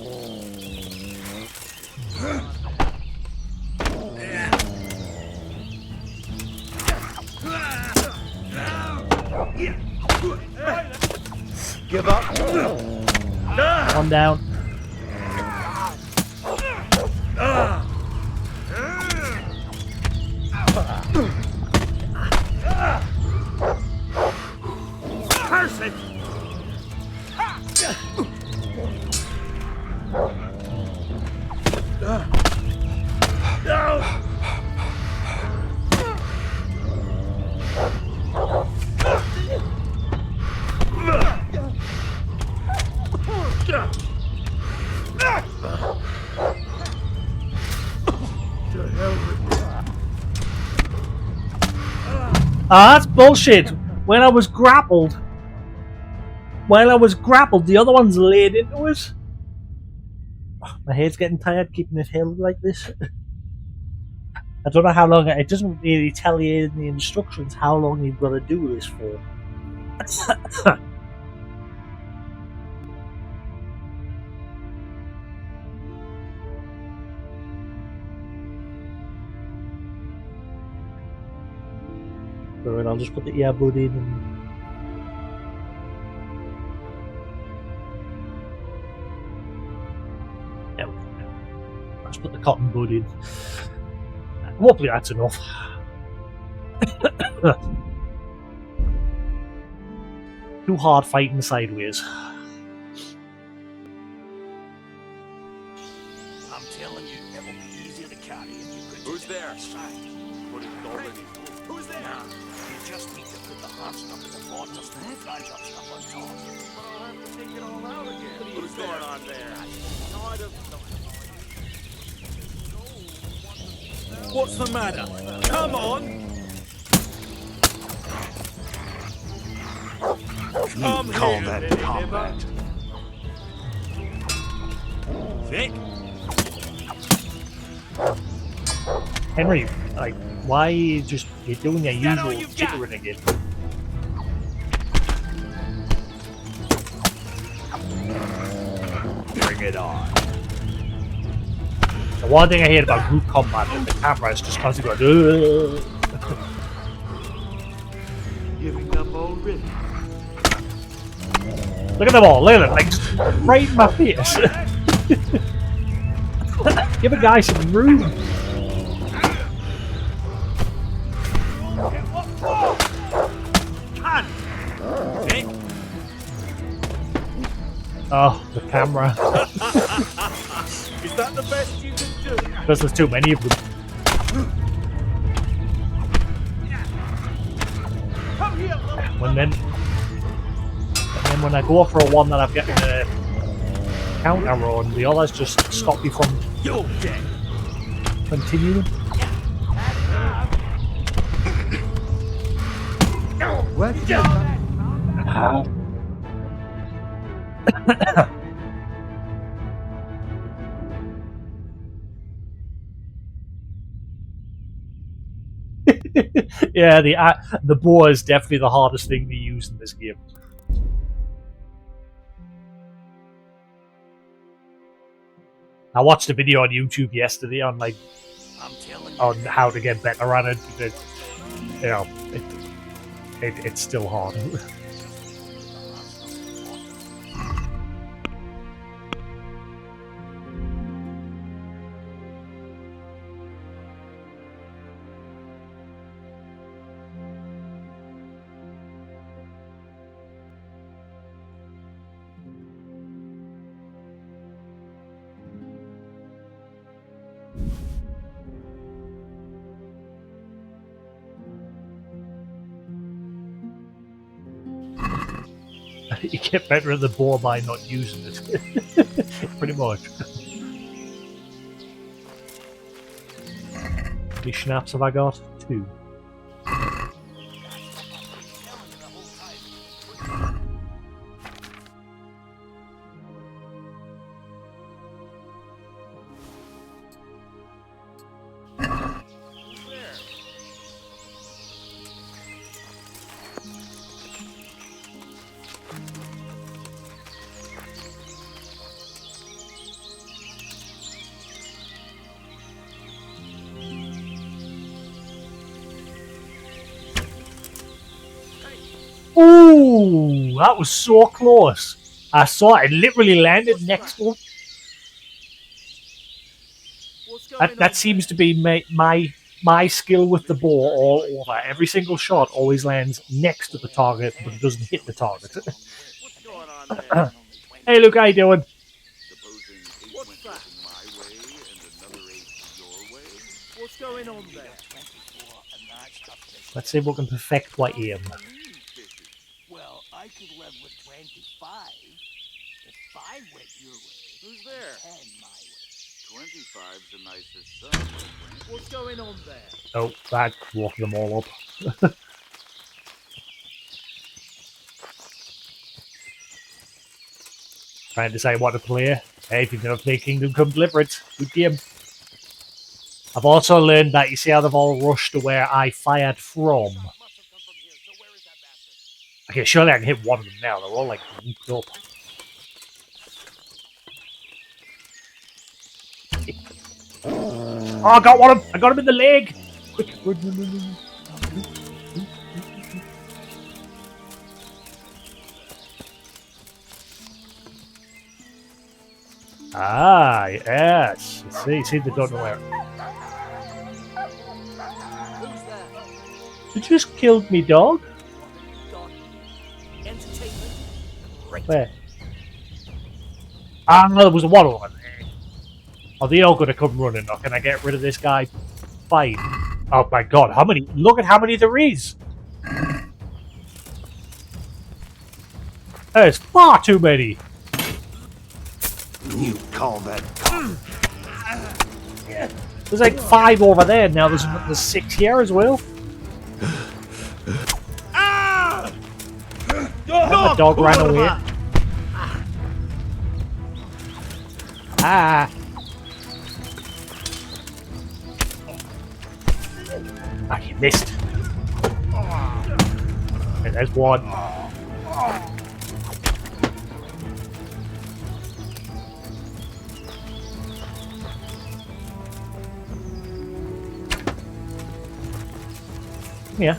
Give up. One down. Curse it! Ah, that's bullshit. When I was grappled, the other one's laid into us. My head's getting tired keeping it held like this. I don't know how long. It doesn't really tell you in the instructions how long you've got to do this for. Alright, I'll just put the earbud in and... There we go. Let's put the cotton bud in. Hopefully that's enough. Too hard fighting sideways. I'm telling you, it'll be easier to carry if you put Who's it in there? that sack. But it's already full. Who's there? Nah, you just need to put the hard stuff at the bottom and the fragile stuff on top. But I'll have to take it all out again. Who's going on there? What's the matter? Come on! Come call here, that little combat. Vic? Henry, like, why are you you're doing your usual jittering again? Bring it on. The one thing I hate about group combat is the camera is just constantly going. Giving up already. Look at them all, look at them, like, just right in my face. Give a guy some room. Oh, the camera. Is that the best you can do? Because there's too many of them. Come here, little And then when I go for a one that I've got a counter on, the others just stop me from continuing. Where did you come? Yeah, the bow is definitely the hardest thing to use in this game. I watched a video on YouTube yesterday on on how to get better at it because you know it's still hard. You get better at the bow by not using it. Pretty much. How many schnapps have I got? 2. Ooh, that was so close. I saw it. It literally landed next to him. That seems to be my skill with the bow all over. Every single shot always lands next to the target, but it doesn't hit the target. Hey, look, how you doing? What's going on there? Let's see if we can perfect my aim. Well, I could live with 25 if 5 went your way. Who's there? 10 my way. 25's the nicest sum. What's going on there? Oh, that walked them all up. Trying to decide what to play. Hey, if you've never played Kingdom Come Deliverance, good game. I've also learned that, you see how they've all rushed to where I fired from. Okay, surely I can hit one of them now. They're all like looped up. Oh, I got one of them! I got him in the leg! Quick, run. Ah, yes. See, they don't know where. You just killed me, dog. Where? Ah, no, there was one over there. Are they all going to come running, or can I get rid of this guy? Fine. Oh my god, how many? Look at how many there is! There's far too many! You call that There's like 5 over there, now there's 6 here as well. The dog ran away. Ah! Ah, you missed. Okay, there's one. Yeah.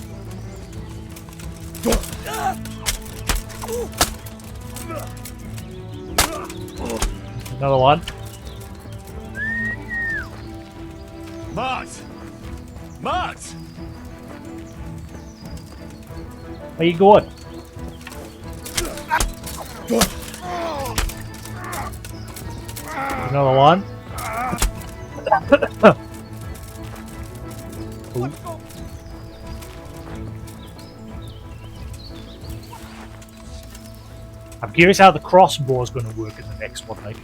Another one. Mart! Mart! Where you going? Another one. Ooh. I'm curious how the crossbow is going to work in the next one, like.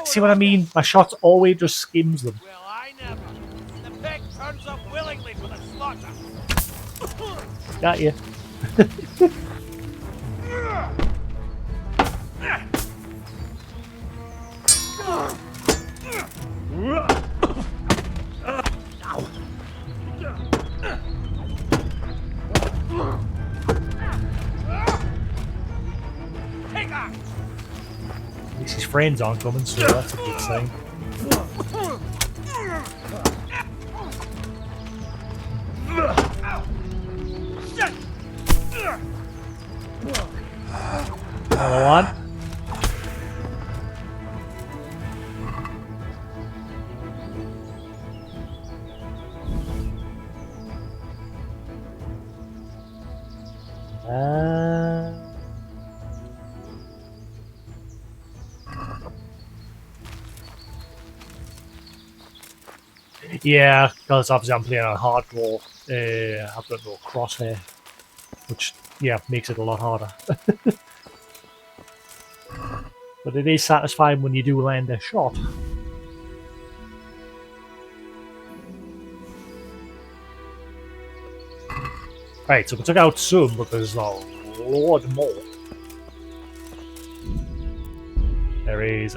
See what I mean? My shots always just skims them. Well, I never. The pig turns up willingly for the slaughter. Got you. At least his friends aren't coming, so that's a good sign. Another one. Yeah, because obviously I'm playing on hardcore. I've got no crosshair, which yeah makes it a lot harder. But it is satisfying when you do land a shot. Right, so we took out some, but there's a lot more. There is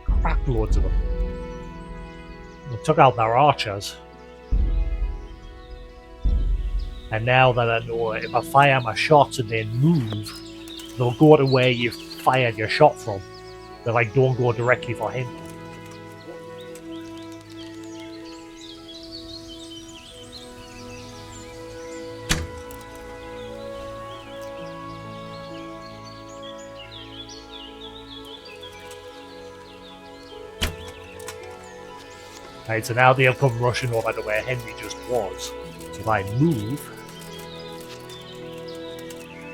crap loads of them. We took out their archers. And now that I know if I fire my shots and then move, they'll go to where you fired your shot from. They like don't go directly for him. Right, so now they'll come rushing over to where Henry just was. So if I move...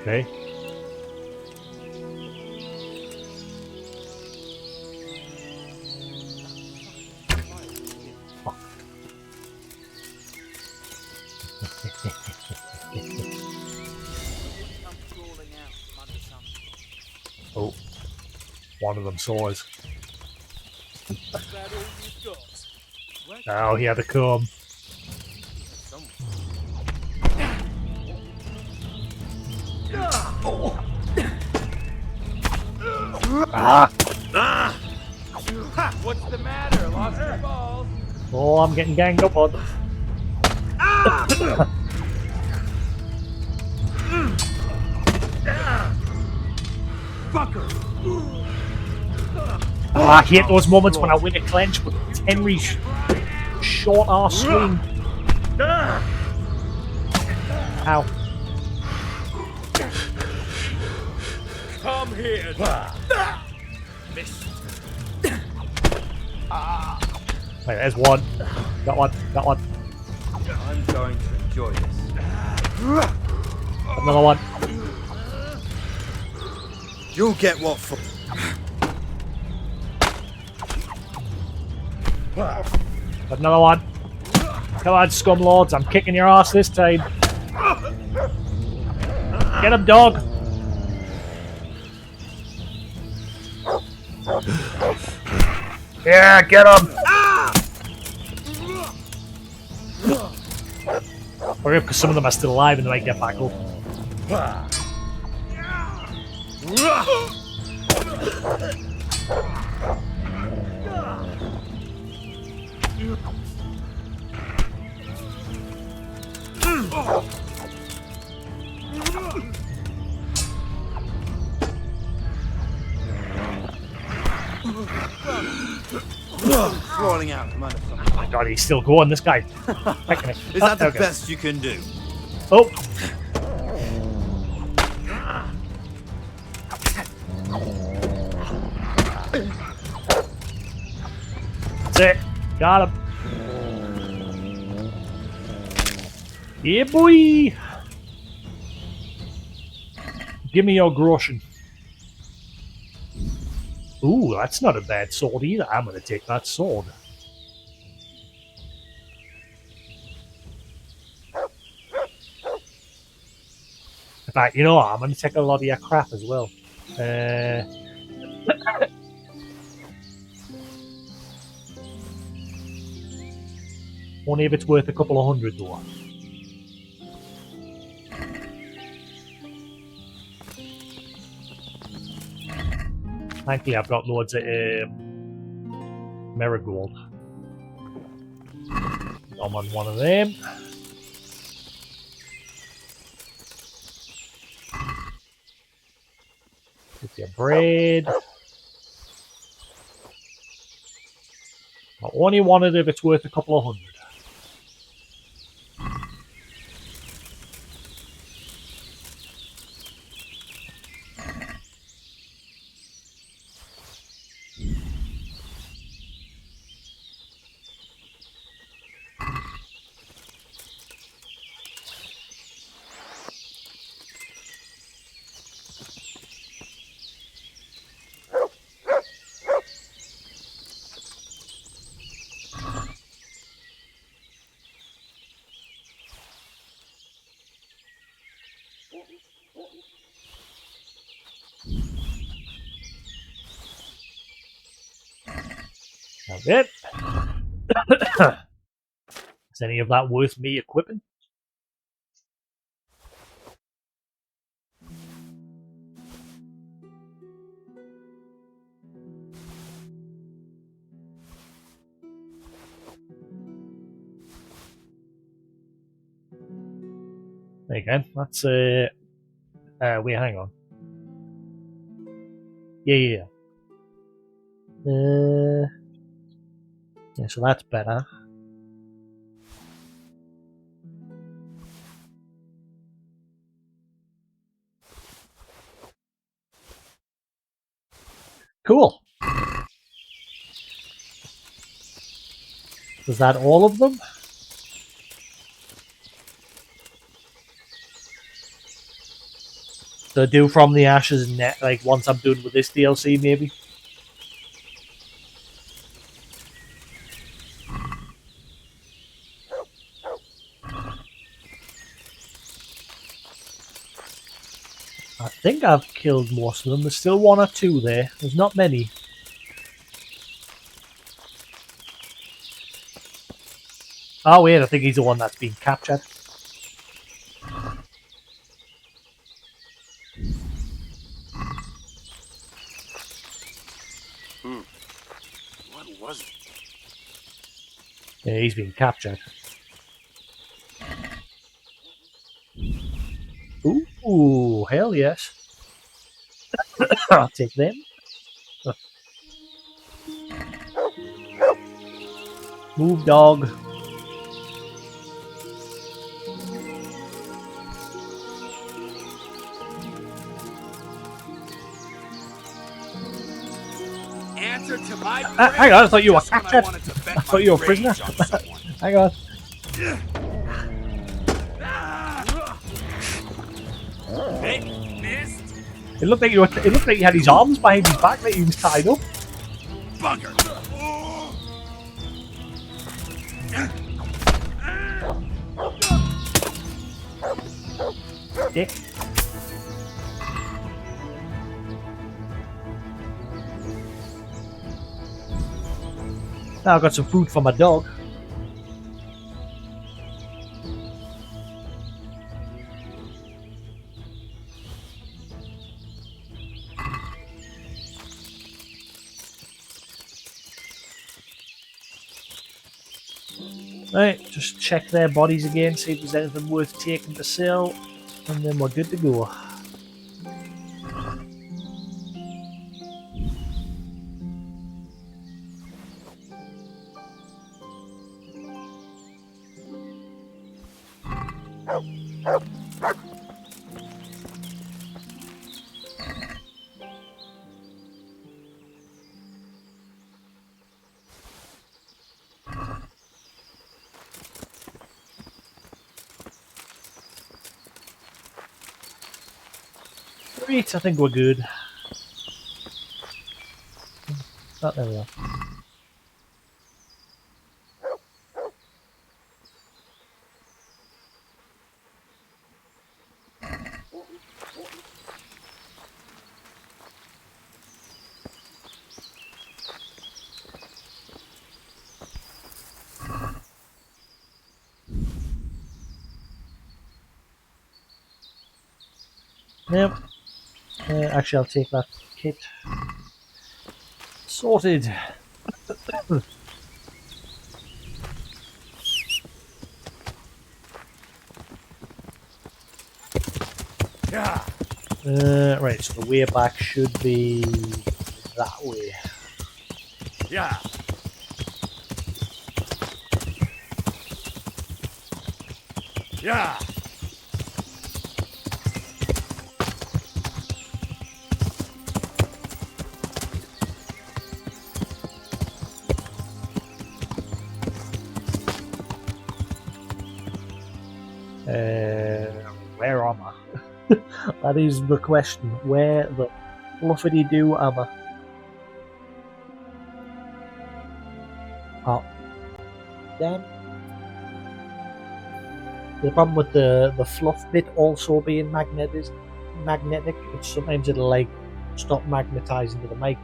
Okay. Fuck. Oh. One of them saw us. Oh, he had to come. Ah! What's the matter? Lost your balls? Oh, I'm getting ganged up on. Fucker! Oh, I hate those moments when I win a clench, but it's Henry's short arse swing. Ow. Come here. Missed. Wait, there's one. Got one. Got one. I'm going to enjoy this. Another one. You'll get what for. Another one. Come on, scum lords. I'm kicking your ass this time. Get him, dog. Yeah, get him. Hurry up, because some of them are still alive and they might get back up. Crawling out, motherfucker. Oh my god, he's still going, this guy. Is that the best you can do? Oh! That's it. Got him. Yeah, boy! Give me your groschen. Ooh, that's not a bad sword either. I'm going to take that sword. In fact, you know what? I'm going to take a lot of your crap as well. Only if it's worth a couple of hundred though. Thankfully, I've got loads of marigold. I'm on one of them. Get your bread. I only want it if it's worth a couple of hundred. That's it. Is any of that worth me equipping? There you go. That's wait, hang on. Yeah. Yeah, so that's better. Cool. Was that all of them? So do From the Ashes net, like once I'm done with this DLC, maybe. I think I've killed most of them. There's still one or two there. There's not many. Oh wait, I think he's the one that's been captured. What was it? Yeah, he's been captured. Ooh, hell yes. I'll take them. Move, dog. Answer to my Hang on, I thought you were Just when I captured. wanted to vent I thought you were a my prisoner. rage on someone. Hang on. Hey, missed. It looked like you were. It looked like you had his arms behind his back, like he was tied up. Bugger. Dick. Now I've got some food for my dog. Right, just check their bodies again, see if there's anything worth taking to sell, and then we're good to go. Sweet, I think we're good. Oh, there we are. Yep. Actually, I'll take that kit. Sorted. Yeah. Right, so the way back should be that way. Yeah. Yeah. Where am I? That is the question. Where the fluffity do am I? Oh, damn. The problem with the fluff bit also being magnetic, it's sometimes it'll like stop magnetizing to the mic.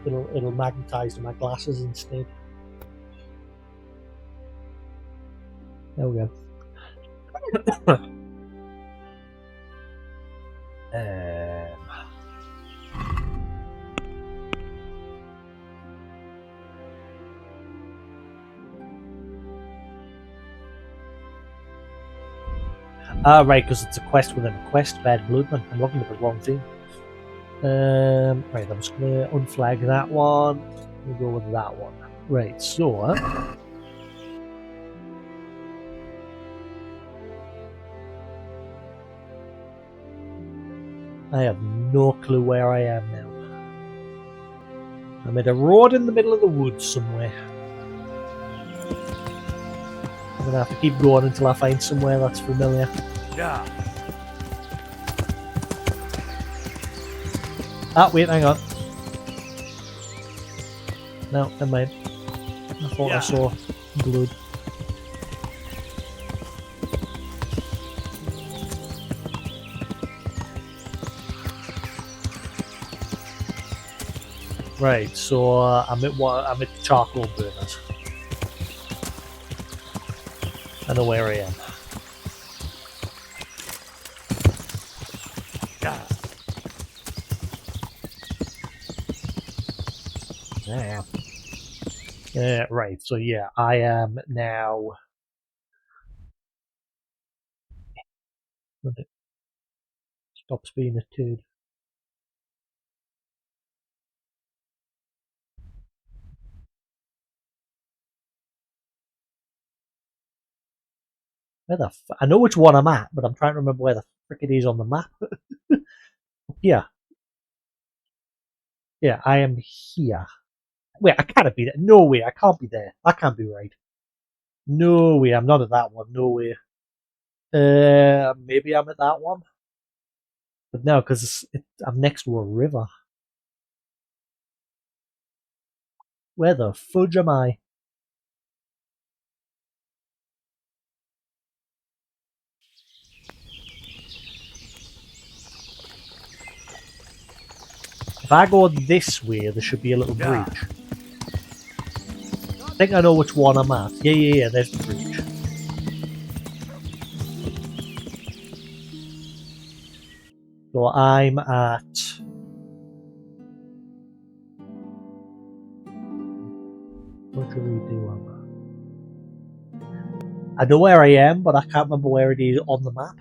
It'll magnetize to my glasses instead. There we go. Right, because it's a quest within a quest. Bad Bloodman. I'm looking at the wrong thing. Right, I'm just gonna unflag that one. We'll go with that one. Right, so I have no clue where I am now. I'm at a road in the middle of the woods somewhere. I'm gonna have to keep going until I find somewhere that's familiar. Yeah. Ah, wait, hang on. No, never mind. I thought I saw blood. Right, so I'm at charcoal burners. I know where I am. Right, so yeah, I am now. Stops being a turd. Where the I know which one I'm at, but I'm trying to remember where the frick it is on the map. Yeah. Yeah, I am here. Wait, I can't be there. No way, I can't be there. That can't be right. No way, I'm not at that one. No way. Maybe I'm at that one. But no, because I'm next to a river. Where the fudge am I? If I go this way, there should be a little bridge. I think I know which one I'm at. Yeah, there's the bridge. So I'm at... What should we do? I know where I am, but I can't remember where it is on the map.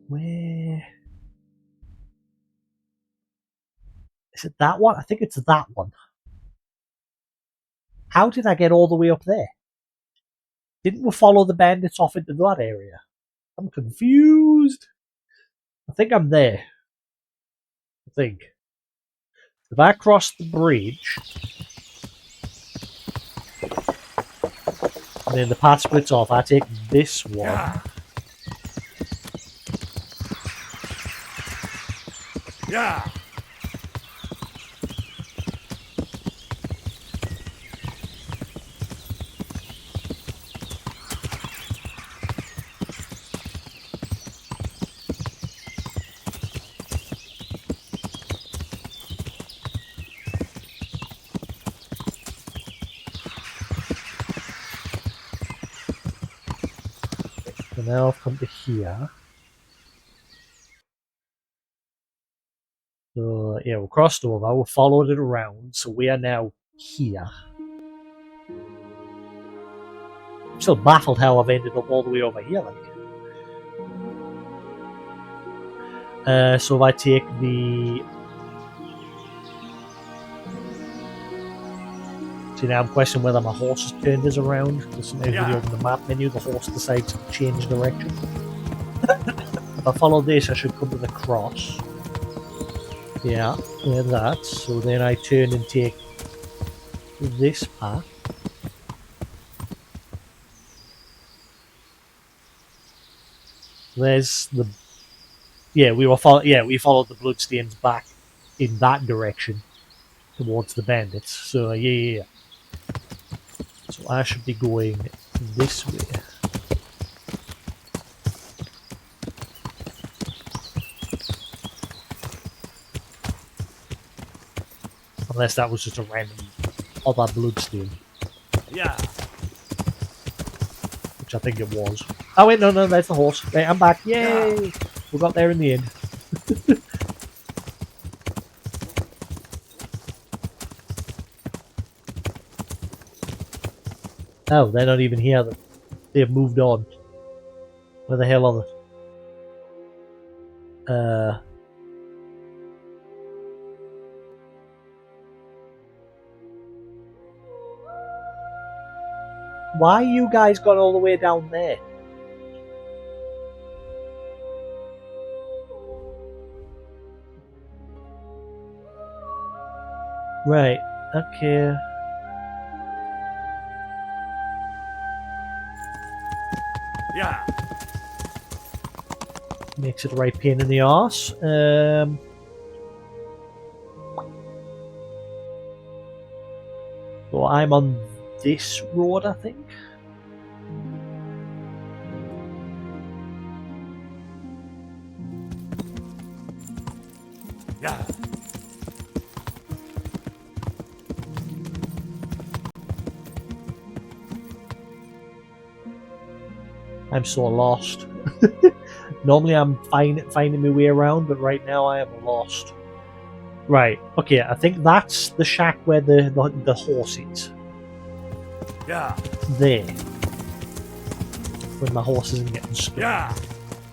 Where... Is it that one? I think it's that one. How did I get all the way up there? Didn't we follow the bandits off into that area? I'm confused. I think I'm there. I think. If I cross the bridge, and then the path splits off, I take this one. Yeah. So now I've come to here. So yeah, we crossed over, we followed it around, so we are now here. I'm still baffled how I've ended up all the way over here, like. So if I take the... See, now I'm questioning whether my horse has turned us around, because sometimes when you open the map menu, the horse decides to change direction. If I follow this, I should come to the cross. Yeah, that. So then I turn and take this path. There's the... Yeah, we followed the bloodstains back in that direction towards the bandits. So yeah. So I should be going this way. Unless that was just a random other bloodstain. Yeah. Which I think it was. Oh wait, no, that's the horse. Right, I'm back. Yay! Yeah. We got there in the end. Oh, they're not even here. They've moved on. Where the hell are they? Why you guys got all the way down there? Right, okay. Yeah. Makes it a right pain in the arse. So I'm on this road, I think. Yeah. I'm so lost. Normally I'm finding my way around, but right now I am lost. Right, okay, I think that's the shack where the horse is. Yeah. There. When my horse isn't getting stuck. Yeah.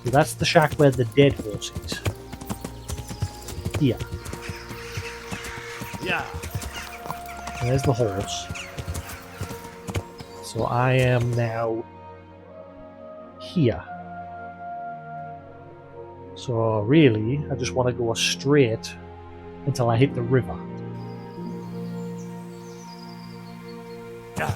So that's the shack where the dead horse is. Here. Yeah. There's the horse. So I am now here. So really, I just want to go straight until I hit the river. Yeah.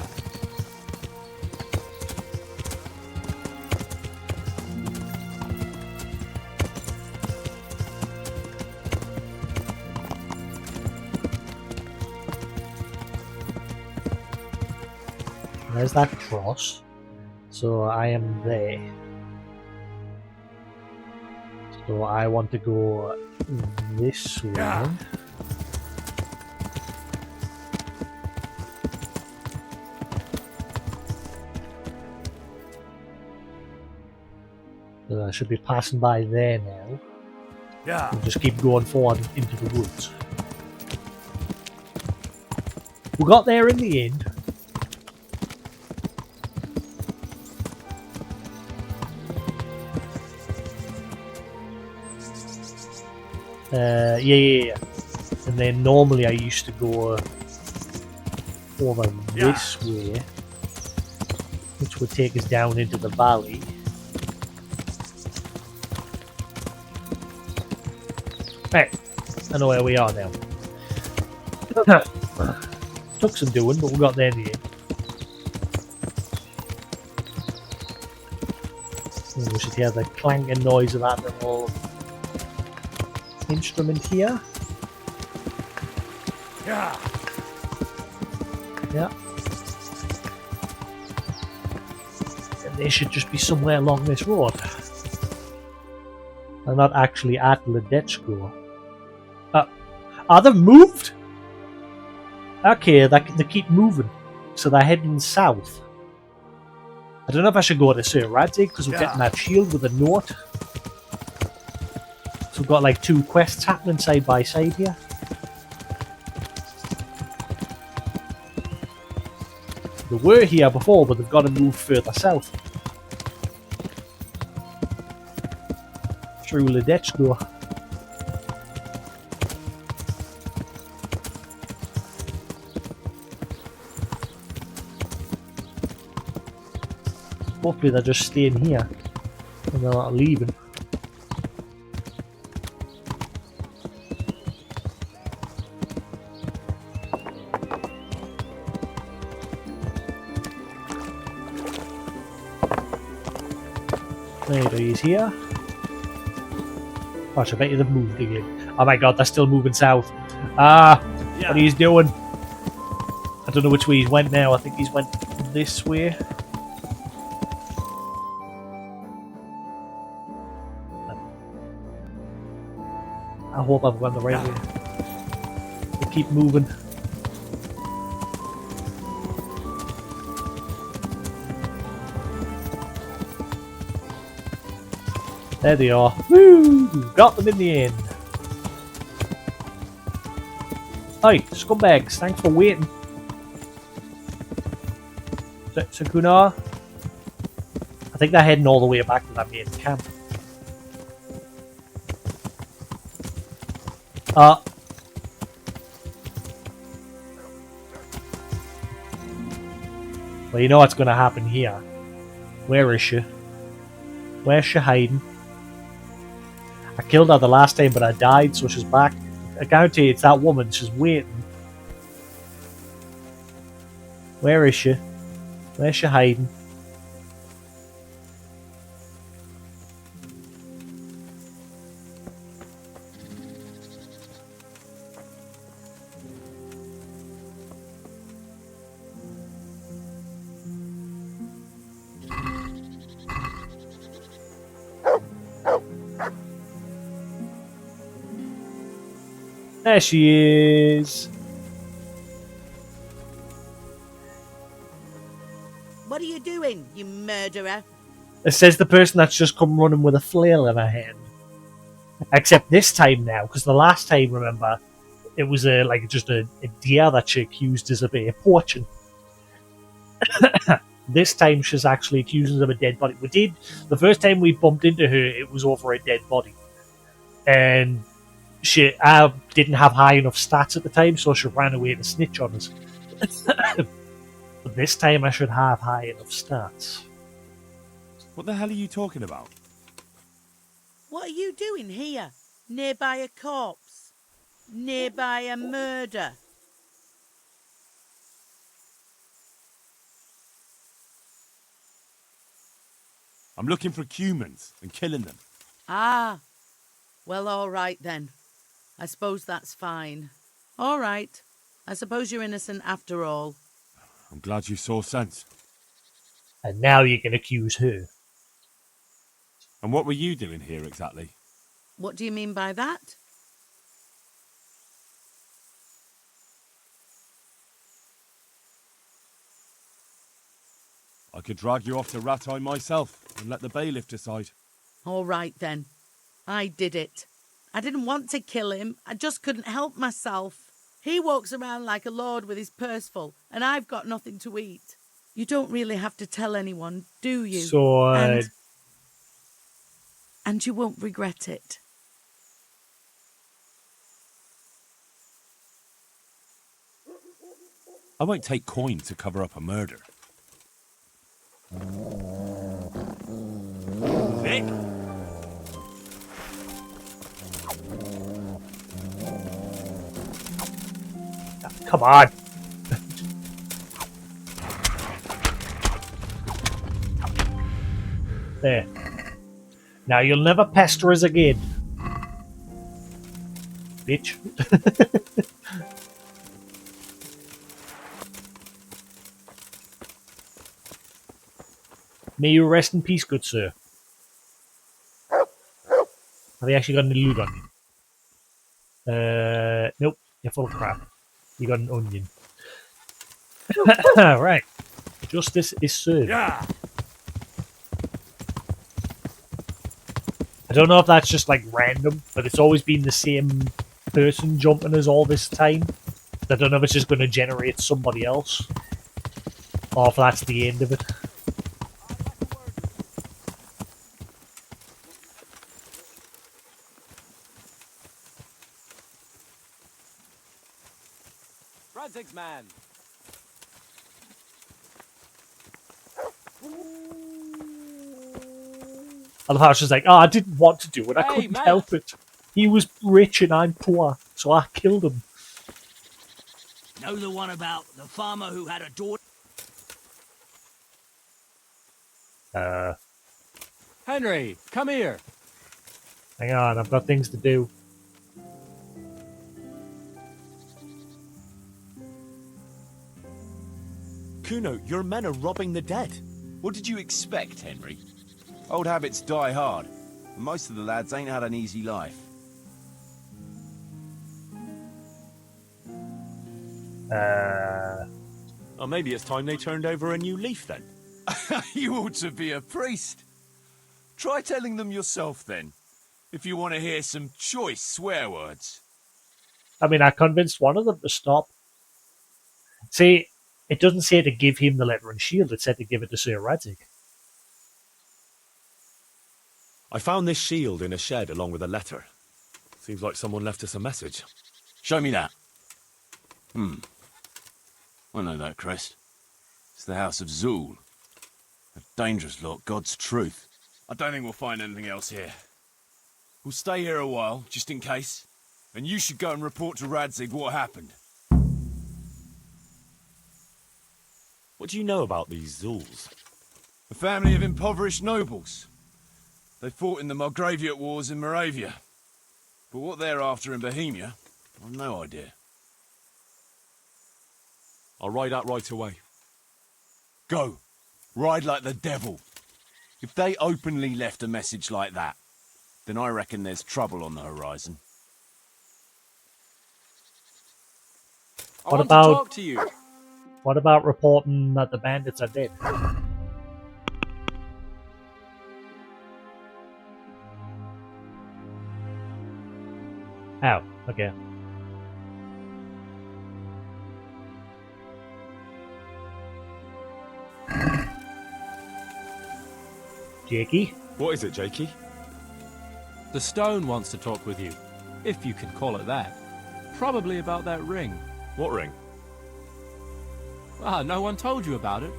There's that cross. So I am there. So I want to go this way. Yeah. So I should be passing by there now. Yeah. And just keep going forward into the woods. We got there in the end. Yeah. And then normally I used to go over this way, which would take us down into the valley. Right, I know where we are now. Took some doing, but we got there in the end. We should hear the clanking noise of that little instrument here. Yeah. Yeah. And they should just be somewhere along this road. They're not actually at Ledetchko. Are they moved? Okay, they keep moving. So they're heading south. I don't know if I should go to Sir Radzig because we're getting that shield with a note. So we've got like 2 quests happening side by side here. They were here before, but they've got to move further south. Through Ledetchko. Hopefully they're just staying here and they're not leaving. Right, he's here. Gosh, I bet you they've moved again. Oh my god, they're still moving south. What he's doing. I don't know which way he's went now. I think he's went this way. I hope I've gone the right way. They keep moving. There they are. Woo! Got them in the end. Hi, scumbags. Thanks for waiting. Sakuna. I think they're heading all the way back to that main camp. Well, you know what's going to happen here. Where is she? Where's she hiding? I killed her the last time, but I died, so she's back. I guarantee it's that woman. She's waiting. Where is she? Where's she hiding? There she is. What are you doing, you murderer? It says the person that's just come running with a flail in her hand. Except this time now, because the last time, remember, it was just a deer that she accused as of a poaching. This time she's actually accusing of a dead body. The first time we bumped into her, it was over a dead body. And I didn't have high enough stats at the time, so she ran away to snitch on us. But this time I should have high enough stats. What the hell are you talking about? What are you doing here? Nearby a corpse? Nearby a murder? I'm looking for humans and killing them. Ah, well, all right then. I suppose that's fine. All right. I suppose you're innocent after all. I'm glad you saw sense. And now you can accuse her. And what were you doing here exactly? What do you mean by that? I could drag you off to Ratai myself and let the bailiff decide. All right then. I did it. I didn't want to kill him. I just couldn't help myself. He walks around like a lord with his purse full, and I've got nothing to eat. You don't really have to tell anyone, do you? So, and you won't regret it. I won't take coin to cover up a murder. Vic? Come on. There. Now you'll never pester us again. bitch. May you rest in peace, good sir. Have you actually got any loot on you? Nope. You're full of crap. You got an onion. Right. Justice is served. Yeah. I don't know if that's just like random, but it's always been the same person jumping us all this time. I don't know if it's just going to generate somebody else, or if that's the end of it. Jasix, man. I love how she's like, oh, I didn't want to do it. I couldn't mate. help it. He was rich and I'm poor, so I killed him. Know the one about the farmer who had a daughter? Henry, come here. Hang on, I've got things to do. Kuno, your men are robbing the dead. What did you expect, Henry? Old habits die hard. Most of the lads ain't had an easy life. Or maybe it's time they turned over a new leaf then. You ought to be a priest. Try telling them yourself then, if you want to hear some choice swear words. I mean, I convinced one of them to stop. See, it doesn't say to give him the letter and shield, it said to give it to Sir Radzig. I found this shield in a shed along with a letter. Seems like someone left us a message. Show me that. I know that crest. It's the House of Zool. A dangerous lot, God's truth. I don't think we'll find anything else here. We'll stay here a while, just in case. And you should go and report to Radzig what happened. What do you know about these Zools? A family of impoverished nobles. They fought in the Margraviate Wars in Moravia. But what they're after in Bohemia, I've no idea. I'll ride out right away. Go. Ride like the devil. If they openly left a message like that, then I reckon there's trouble on the horizon. What about to talk to you. What about reporting that the bandits are dead? Oh, okay. Jakey? What is it, Jakey? The stone wants to talk with you, if you can call it that. Probably about that ring. What ring? Ah, no one told you about it.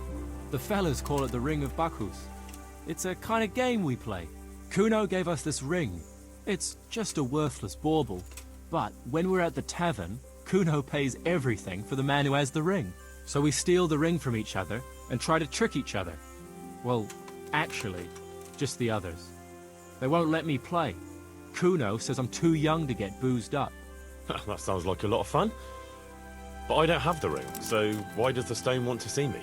The fellas call it the Ring of Bacchus. It's a kind of game we play. Kuno gave us this ring. It's just a worthless bauble. But when we're at the tavern, Kuno pays everything for the man who has the ring. So we steal the ring from each other and try to trick each other. Well, actually, just the others. They won't let me play. Kuno says I'm too young to get boozed up. That sounds like a lot of fun. But I don't have the ring, so why does the stone want to see me?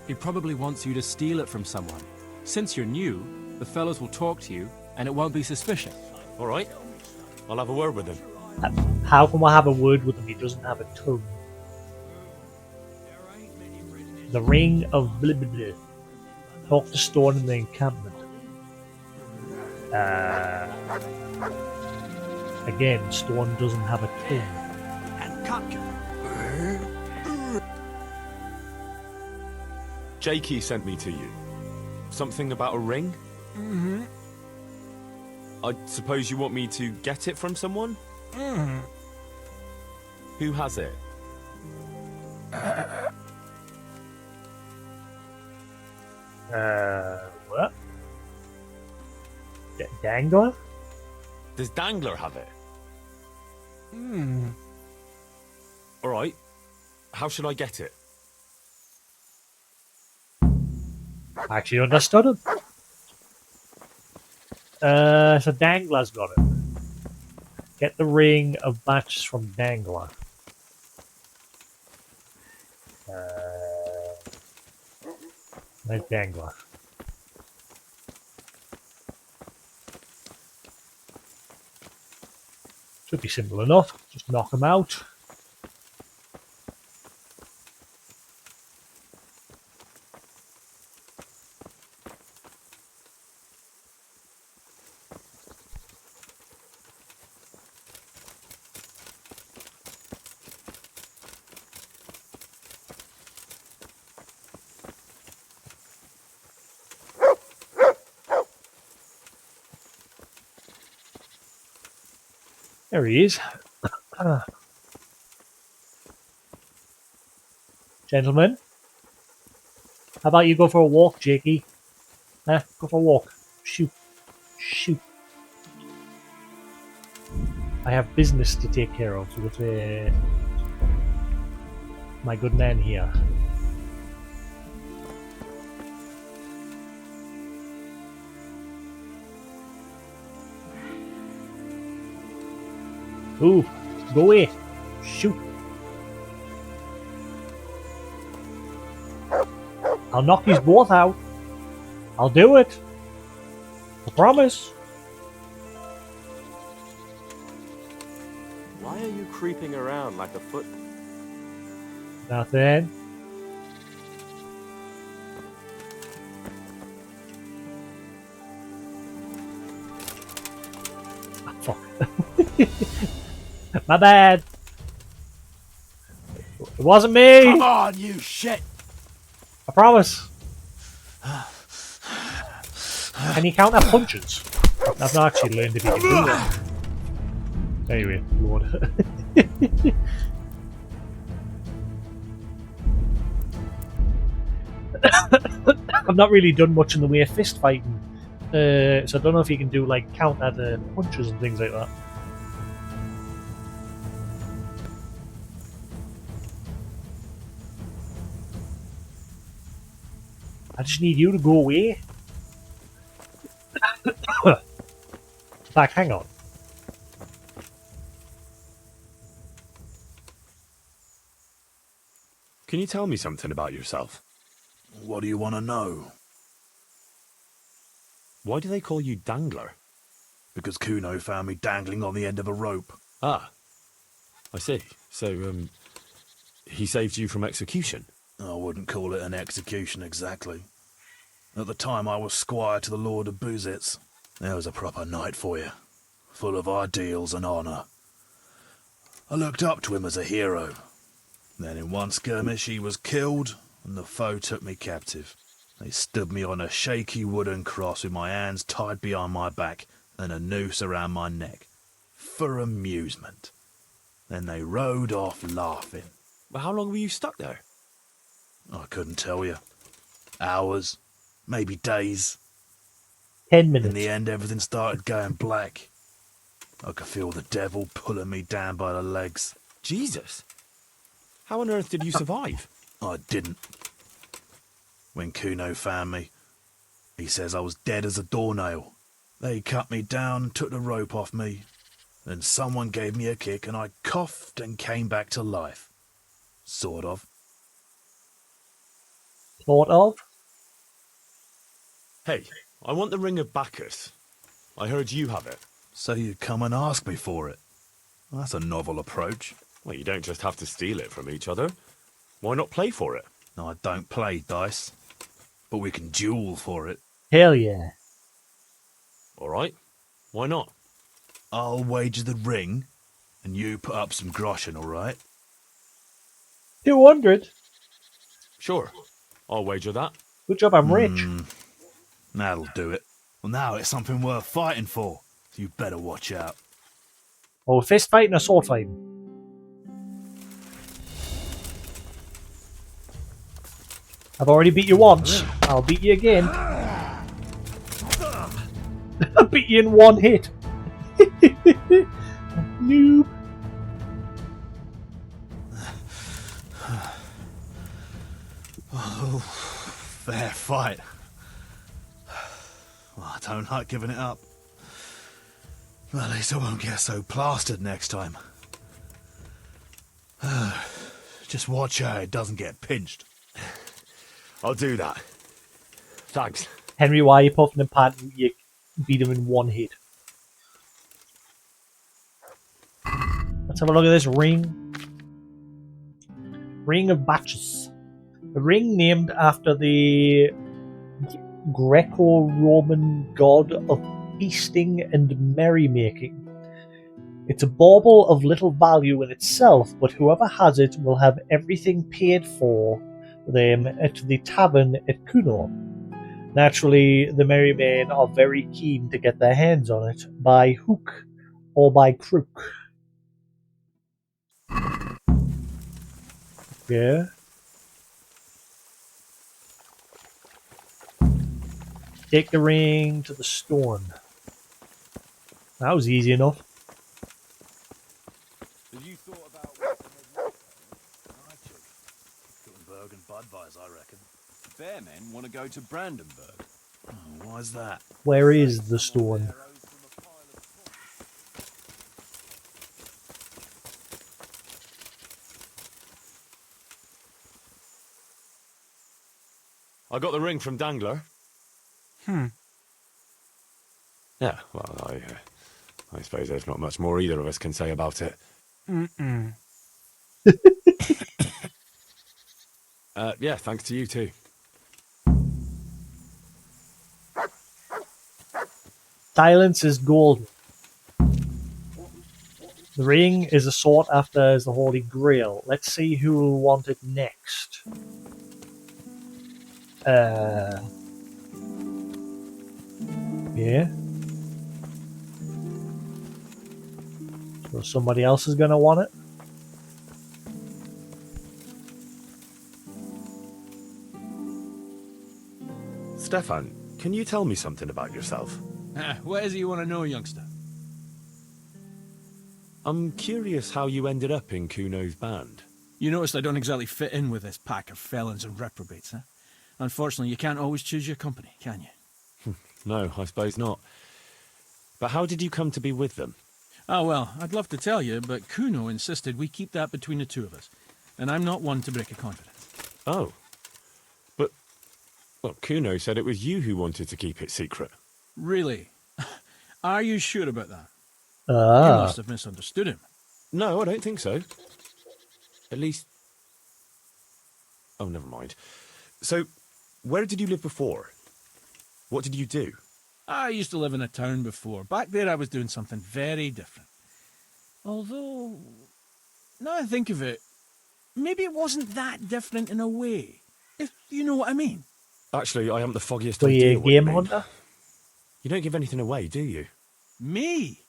He probably wants you to steal it from someone. Since you're new, the fellows will talk to you, and it won't be suspicious. All right. I'll have a word with him. How can I have a word with him? He doesn't have a tongue. The ring of blah blah blah. Talk to Stone in the encampment. Again, Stone doesn't have a tongue. And Katka. Jakey sent me to you. Something about a ring? Mm-hmm. I suppose you want me to get it from someone? Mm-hmm. Who has it? What? Dangler? Does Dangler have it? Hmm. All right. How should I get it? I actually understood him. So Dangler's got it. Get the ring of matches from Dangler. Where's Dangler? Should be simple enough. Just knock him out. There he is. Gentlemen, how about you go for a walk, Jakey? Go for a walk. Shoot. Shoot. I have business to take care of with my good man here. Ooh, go away. Shoot. I'll knock these both out. I'll do it. I promise. Why are you creeping around like a foot? Nothing. Ah, fuck. My bad. It wasn't me. Come on, you shit! I promise. Can you count our punches? I've not actually learned if you can do that. Anyway, Lord. I've not really done much in the way of fist fighting, so I don't know if you can do like counter the punches and things like that. I just need you to go away. Like, hang on. Can you tell me something about yourself? What do you want to know? Why do they call you Dangler? Because Kuno found me dangling on the end of a rope. Ah, I see. So, he saved you from execution? I wouldn't call it an execution exactly. At the time I was squire to the Lord of Buzitz. There was a proper knight for you, full of ideals and honour. I looked up to him as a hero. Then in one skirmish he was killed, and the foe took me captive. They stood me on a shaky wooden cross with my hands tied behind my back and a noose around my neck, for amusement. Then they rode off laughing. But how long were you stuck there? I couldn't tell you. Hours, maybe days. 10 minutes. In the end, everything started going black. I could feel the devil pulling me down by the legs. Jesus! How on earth did you survive? I didn't. When Kuno found me, he says I was dead as a doornail. They cut me down and took the rope off me. Then someone gave me a kick and I coughed and came back to life. Sort of. Sort of? Hey, I want the Ring of Bacchus. I heard you have it. So you come and ask me for it. That's a novel approach. Well, you don't just have to steal it from each other. Why not play for it? No, I don't play dice, but we can duel for it. Hell yeah. All right. Why not? I'll wager the ring, and you put up some groschen, all right? 200? Sure. I'll wager that. Good job, I'm rich. That'll do it. Well, now it's something worth fighting for, so you better watch out. Oh, fist fighting or sword fighting? I've already beat you once. I'll beat you again. I beat you in one hit. Noob. Oh, fair fight. Well, I don't like giving it up. At least I won't get so plastered next time. Just watch out it doesn't get pinched. I'll do that. Thanks. Henry, why are you puffing and panting? You beat him in one hit. Let's have a look at this ring. Ring of Batches. A ring named after the Greco-Roman god of feasting and merrymaking. It's a bauble of little value in itself, but whoever has it will have everything paid for them at the tavern at Kuno. Naturally, the merry men are very keen to get their hands on it, by hook or by crook. Yeah. Take the ring to the storm. That was easy enough. Have you thought about Guttenberg and Budweis, I reckon. Bearmen want to go to Brandenburg. Oh, why's that? Where is the storm? I got the ring from Dangler. Hmm. Yeah, well, I suppose there's not much more either of us can say about it. Mm-mm. Yeah, thanks to you too. Silence is golden. The ring is as sought after as the Holy Grail. Let's see who will want it next. Yeah. So somebody else is going to want it. Stefan, can you tell me something about yourself? What is it you want to know, youngster? I'm curious how you ended up in Kuno's band. You noticed I don't exactly fit in with this pack of felons and reprobates, huh? Unfortunately, you can't always choose your company, can you? No, I suppose not. But how did you come to be with them? Oh, well, I'd love to tell you, but Kuno insisted we keep that between the two of us. And I'm not one to break a confidence. Oh. But, well, Kuno said it was you who wanted to keep it secret. Really? Are you sure about that? You must have misunderstood him. No, I don't think so. At least... Oh, never mind. So, where did you live before? What did you do? I used to live in a town before. Back there I was doing something very different. Although, now I think of it, maybe it wasn't that different in a way. If you know what I mean. Actually, I haven't the foggiest Were you idea a what you game mean. hunter? You don't give anything away, do you? Me?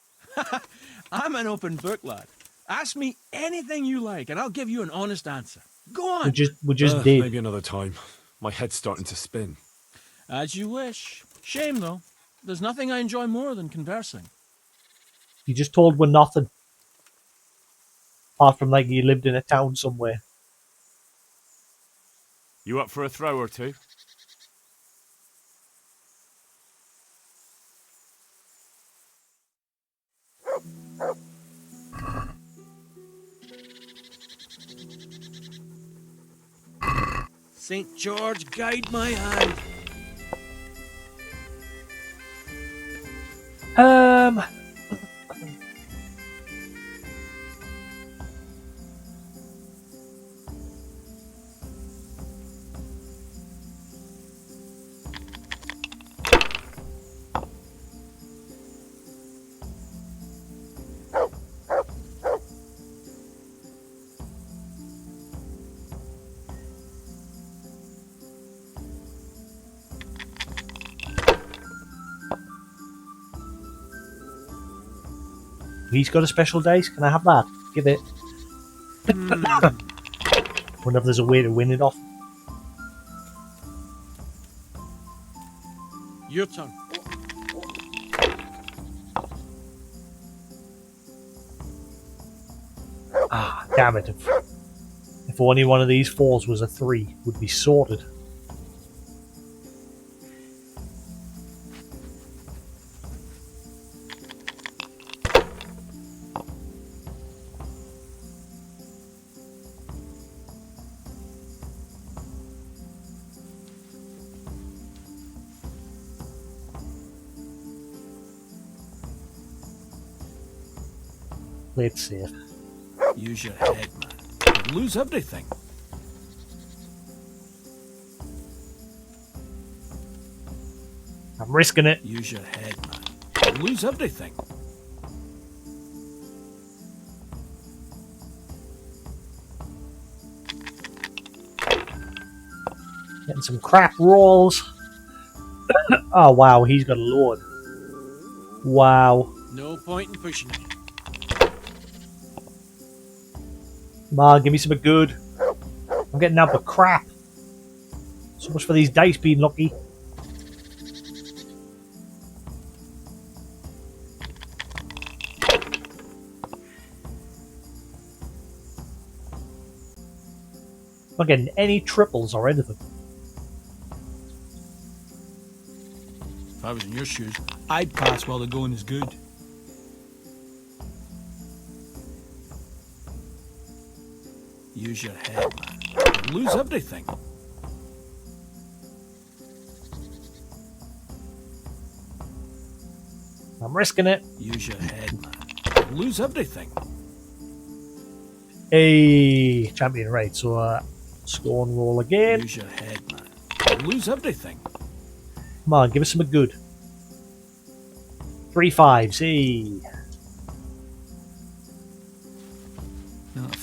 I'm an open book, lad. Ask me anything you like, and I'll give you an honest answer. Go on. We just did. Maybe another time. My head's starting to spin. As you wish. Shame, though. There's nothing I enjoy more than conversing. You just told we're nothing. Apart from like you lived in a town somewhere. You up for a throw or two? St. George, guide my hand. He's got a special dice. Can I have that? Give it. Wonder if there's a way to win it off. Your turn. Ah, damn it. If only one of these fours was a 3, would be sorted. Play it safe. Use your head, man. You'll lose everything. I'm risking it. Use your head, man. You'll lose everything. Getting some crap rolls. Oh wow, he's got a load. Wow. No point in pushing it. Come on, give me something good. I'm getting out of crap. So much for these dice being lucky. Not getting any triples or anything. If I was in your shoes, I'd pass while the going is good. Use your head, man. You'll lose everything. I'm risking it. Use your head, man. You'll lose everything. Hey, champion, right. So, score and roll again. Use your head, man. You'll lose everything. Come on, give us something good. 3 5s. Hey.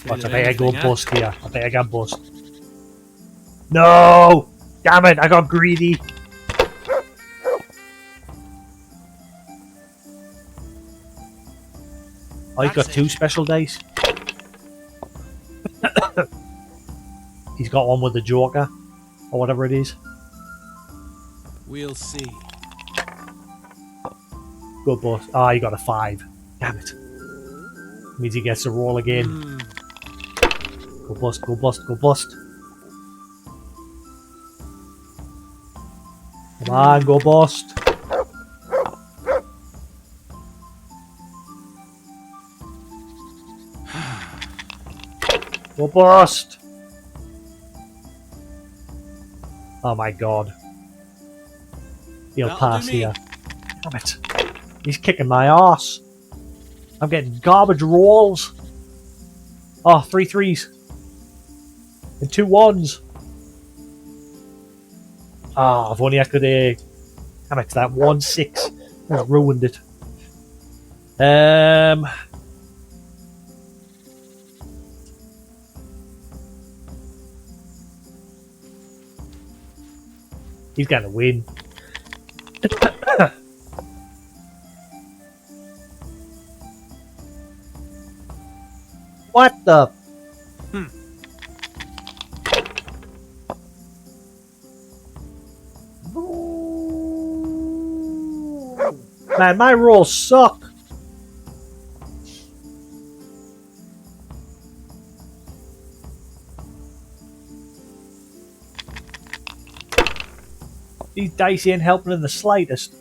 Watch, I think I go bust here. I think I got bust. No! Damn it, I got greedy. Oh, he's got 2 special dice. He's got one with the Joker, or whatever it is. We'll see. Good bust. Ah, he got a 5. Damn it. Means he gets to roll again. Go bust, go bust, go bust. Come on, go bust. Go bust. Oh my god. He'll pass here. Damn it. He's kicking my ass. I'm getting garbage rolls. Oh, 3 3s. And 2 1s. Ah, if only I could. Damn it, that 1 6 has ruined it. He's gonna win. What the? Man, my rolls suck. These dice ain't helping in the slightest.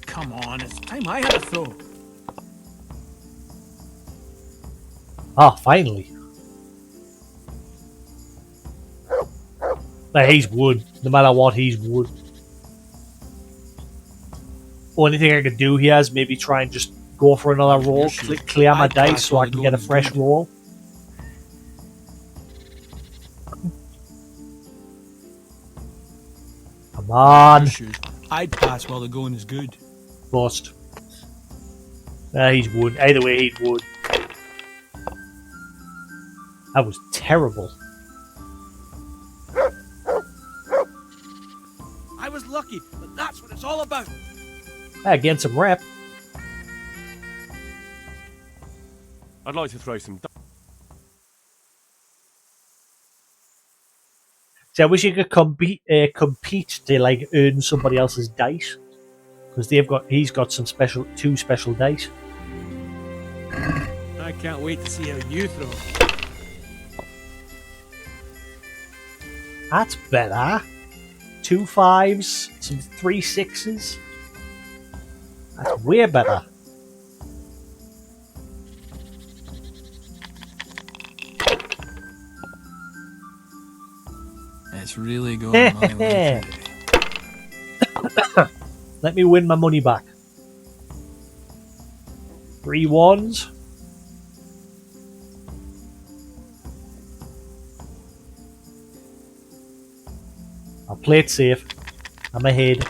Come on, it's time I had a throw. Ah, finally. But he's wood. No matter what, he's wood. Only thing I could do here is maybe try and just go for another roll, clear my dice so I can get a fresh roll. Come on. I'd pass while the going is good. Bust. He's wood. Either way, he's wood. That was terrible. I was lucky, but that's what it's all about. Again, some rep. I'd like to throw some. See, I wish you could compete to like earn somebody else's dice, because he's got some 2 special dice. I can't wait to see how you throw. That's better. 2 5s, some 3 6s. That's way better. It's really going my way today. Let me win my money back. 3 1s. I'll play it safe. I'm ahead.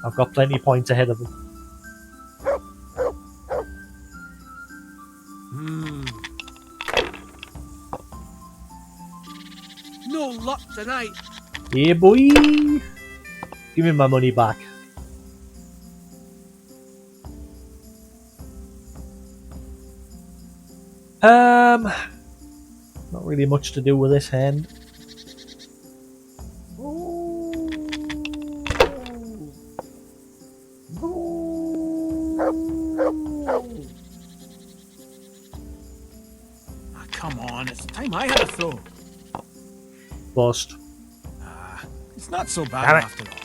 I've got plenty of points ahead of them. No luck tonight. Yeah, boy. Give me my money back. Not really much to do with this hand. Ah, come on, it's time I had a throw. Bust. It's not so bad Damn it. after all.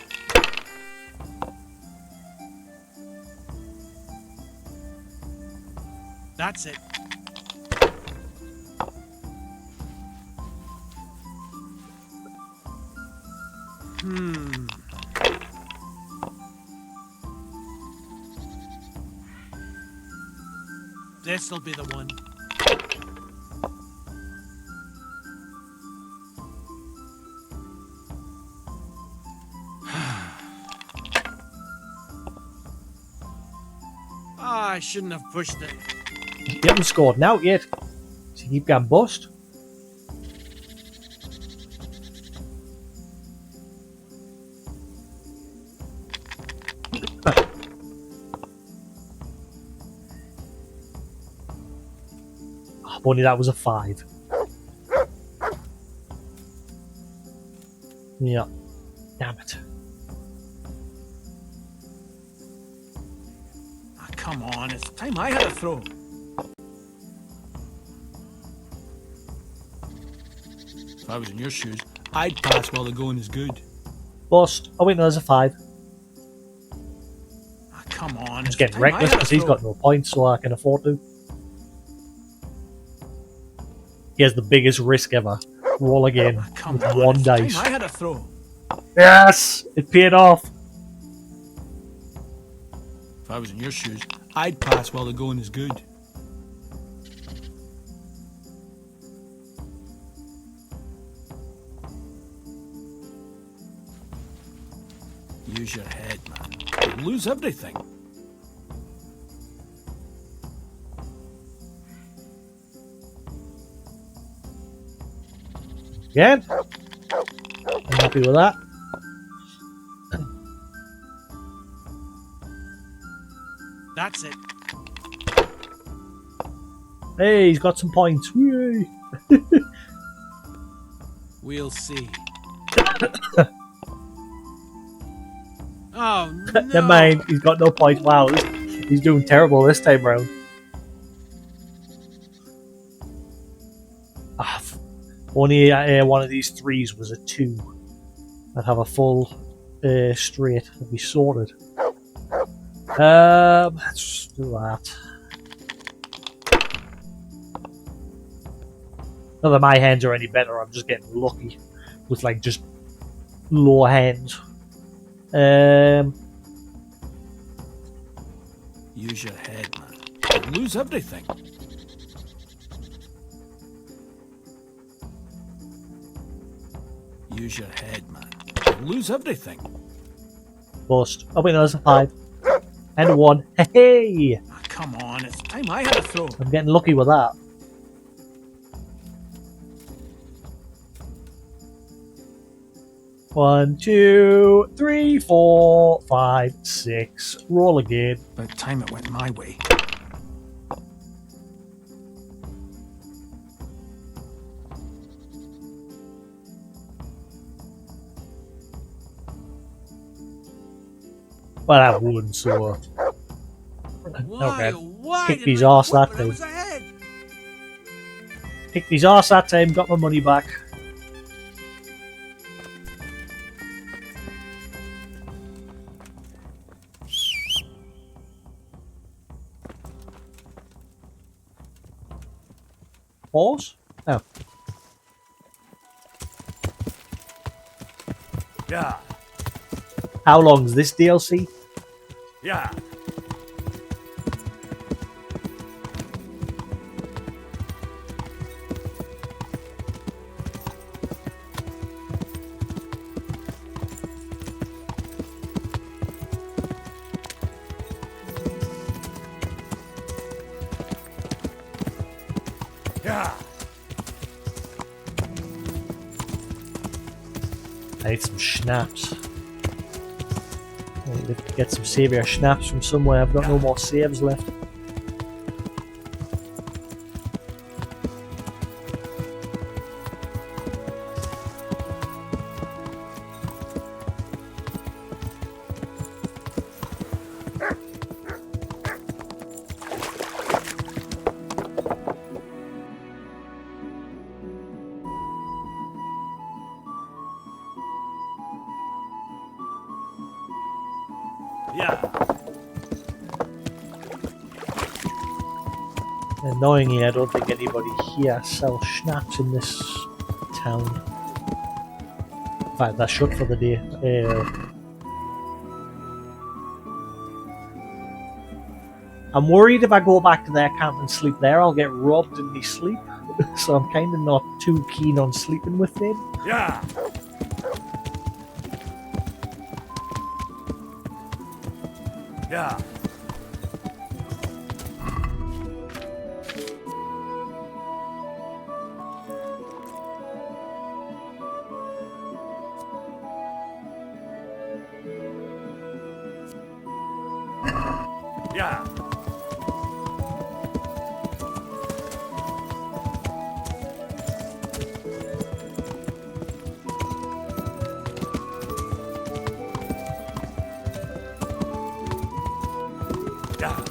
That's it. This'll be the one. I shouldn't have pushed it. You haven't scored now yet. So you keep getting bust. Oh, bunny, that was a 5. Yeah. Damn it. Ah, come on, it's time I had a throw. If I was in your shoes, I'd pass while the going is good. Bust. Oh wait, no, there's a 5. Ah, come on, I'm it's just getting time I reckless had a because he's throw. got no points, so I can afford to. He has the biggest risk ever. Roll again Come with on, 1 it's dice. time I had a throw. Yes! It paid off. If I was in your shoes, I'd pass while the going is good. Use your head, man. You'll lose everything. Again? I'm happy with that. That's it. Hey, he's got some points. Yay! We'll see. Oh, no. Never mind, he's got no points. Wow, he's doing terrible this time round. Only one of these 3s was a 2. I'd have a full straight. I'd be sorted. Let's do that. Not that my hands are any better, I'm just getting lucky with like just low hands. Use your head, man. You'll lose everything. Use your head, man. You'll lose everything. Bust. Oh wait, no, there's a 5. And a 1. Hey! Ah, come on, it's time I had a throw. I'm getting lucky with that. One, 2, 3, 4, 5, 6. Roll again. About time it went my way. Well, that won, so... Why, Okay. why Kicked did his my arse that equipment- I time. was ahead. Kicked his arse that time, got my money back. Pause? Oh. Yeah. How long's this DLC? Yeah. Yeah. I need some schnapps. I need to get some savior schnapps from somewhere. I've got no more saves left. Yeah. Annoyingly, I don't think anybody here sells schnapps in this town. In fact, they're shut for the day. I'm worried if I go back to their camp and sleep there, I'll get robbed in my sleep. So I'm kind of not too keen on sleeping with them. Yeah. Yeah. Yeah. Yeah.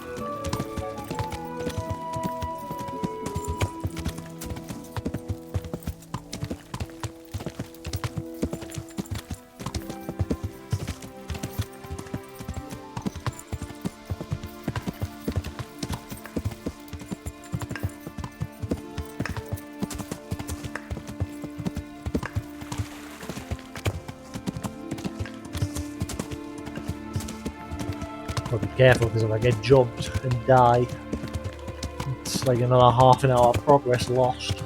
I'll be careful because if I get jumped and die, it's like another half an hour progress lost.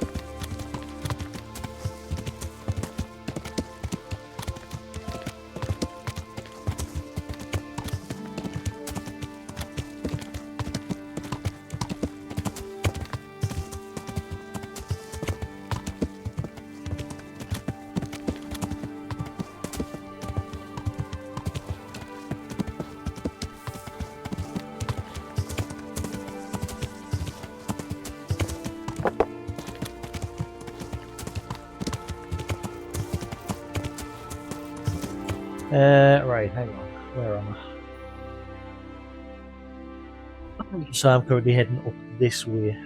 Right, hang on. Where am I? So I'm currently heading up this way.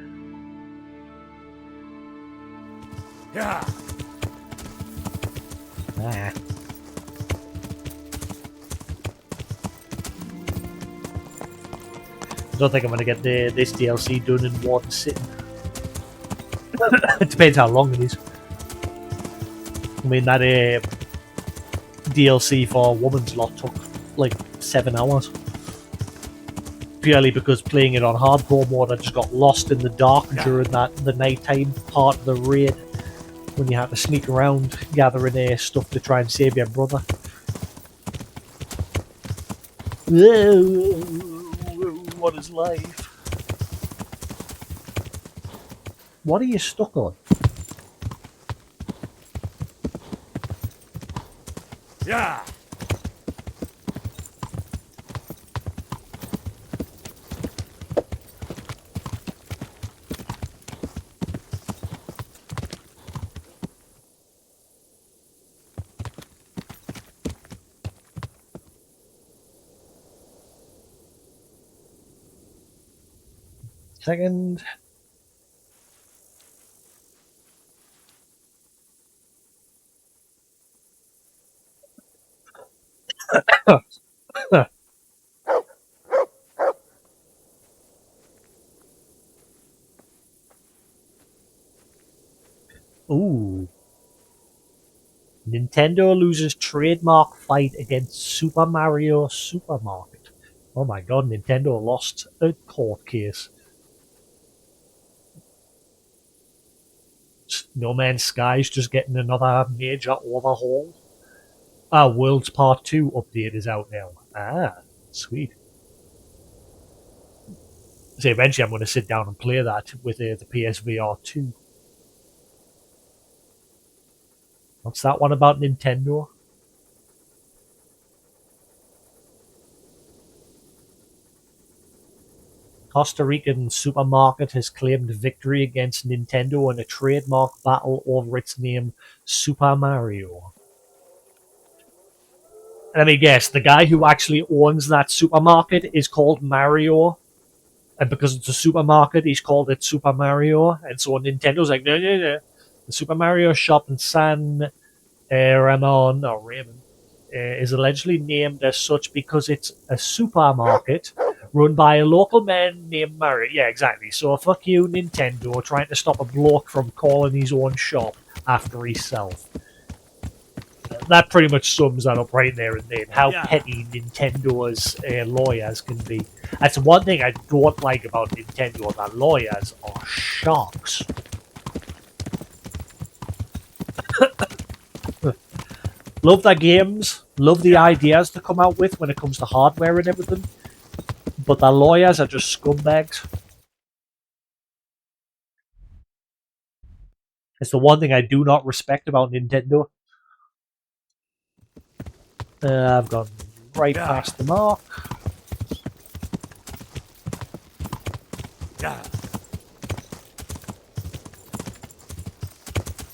Yeah. Ah. I don't think I'm going to get this DLC done in one sitting. It depends how long it is. I mean, that DLC for Woman's Lot took like 7 hours. Purely because playing it on hardcore mode, I just got lost in the dark during the nighttime part of the raid when you had to sneak around gathering stuff to try and save your brother. What is life? What are you stuck on? Yeah. Second. Ooh. Nintendo loses trademark fight against Super Mario Supermarket. Oh my god, Nintendo lost a court case. No Man's Sky's just getting another major overhaul. World's Part 2 update is out now. Sweet. So eventually I'm going to sit down and play that with the PSVR 2. What's that one about Nintendo? Costa Rican supermarket has claimed victory against Nintendo in a trademark battle over its name, Super Mario. Let me guess, the guy who actually owns that supermarket is called Mario, and because it's a supermarket, he's called it Super Mario, and so Nintendo's like, no, no, no. The Super Mario shop in San Ramon, or Raymond, is allegedly named as such because it's a supermarket run by a local man named Mario. Yeah, exactly. So fuck you, Nintendo, trying to stop a bloke from calling his own shop after himself. That pretty much sums that up right there and then. How petty Nintendo's lawyers can be. That's one thing I don't like about Nintendo. Their lawyers are sharks. Love their games. Love the ideas they come out with when it comes to hardware and everything. But their lawyers are just scumbags. It's the one thing I do not respect about Nintendo. I've gone right past the mark.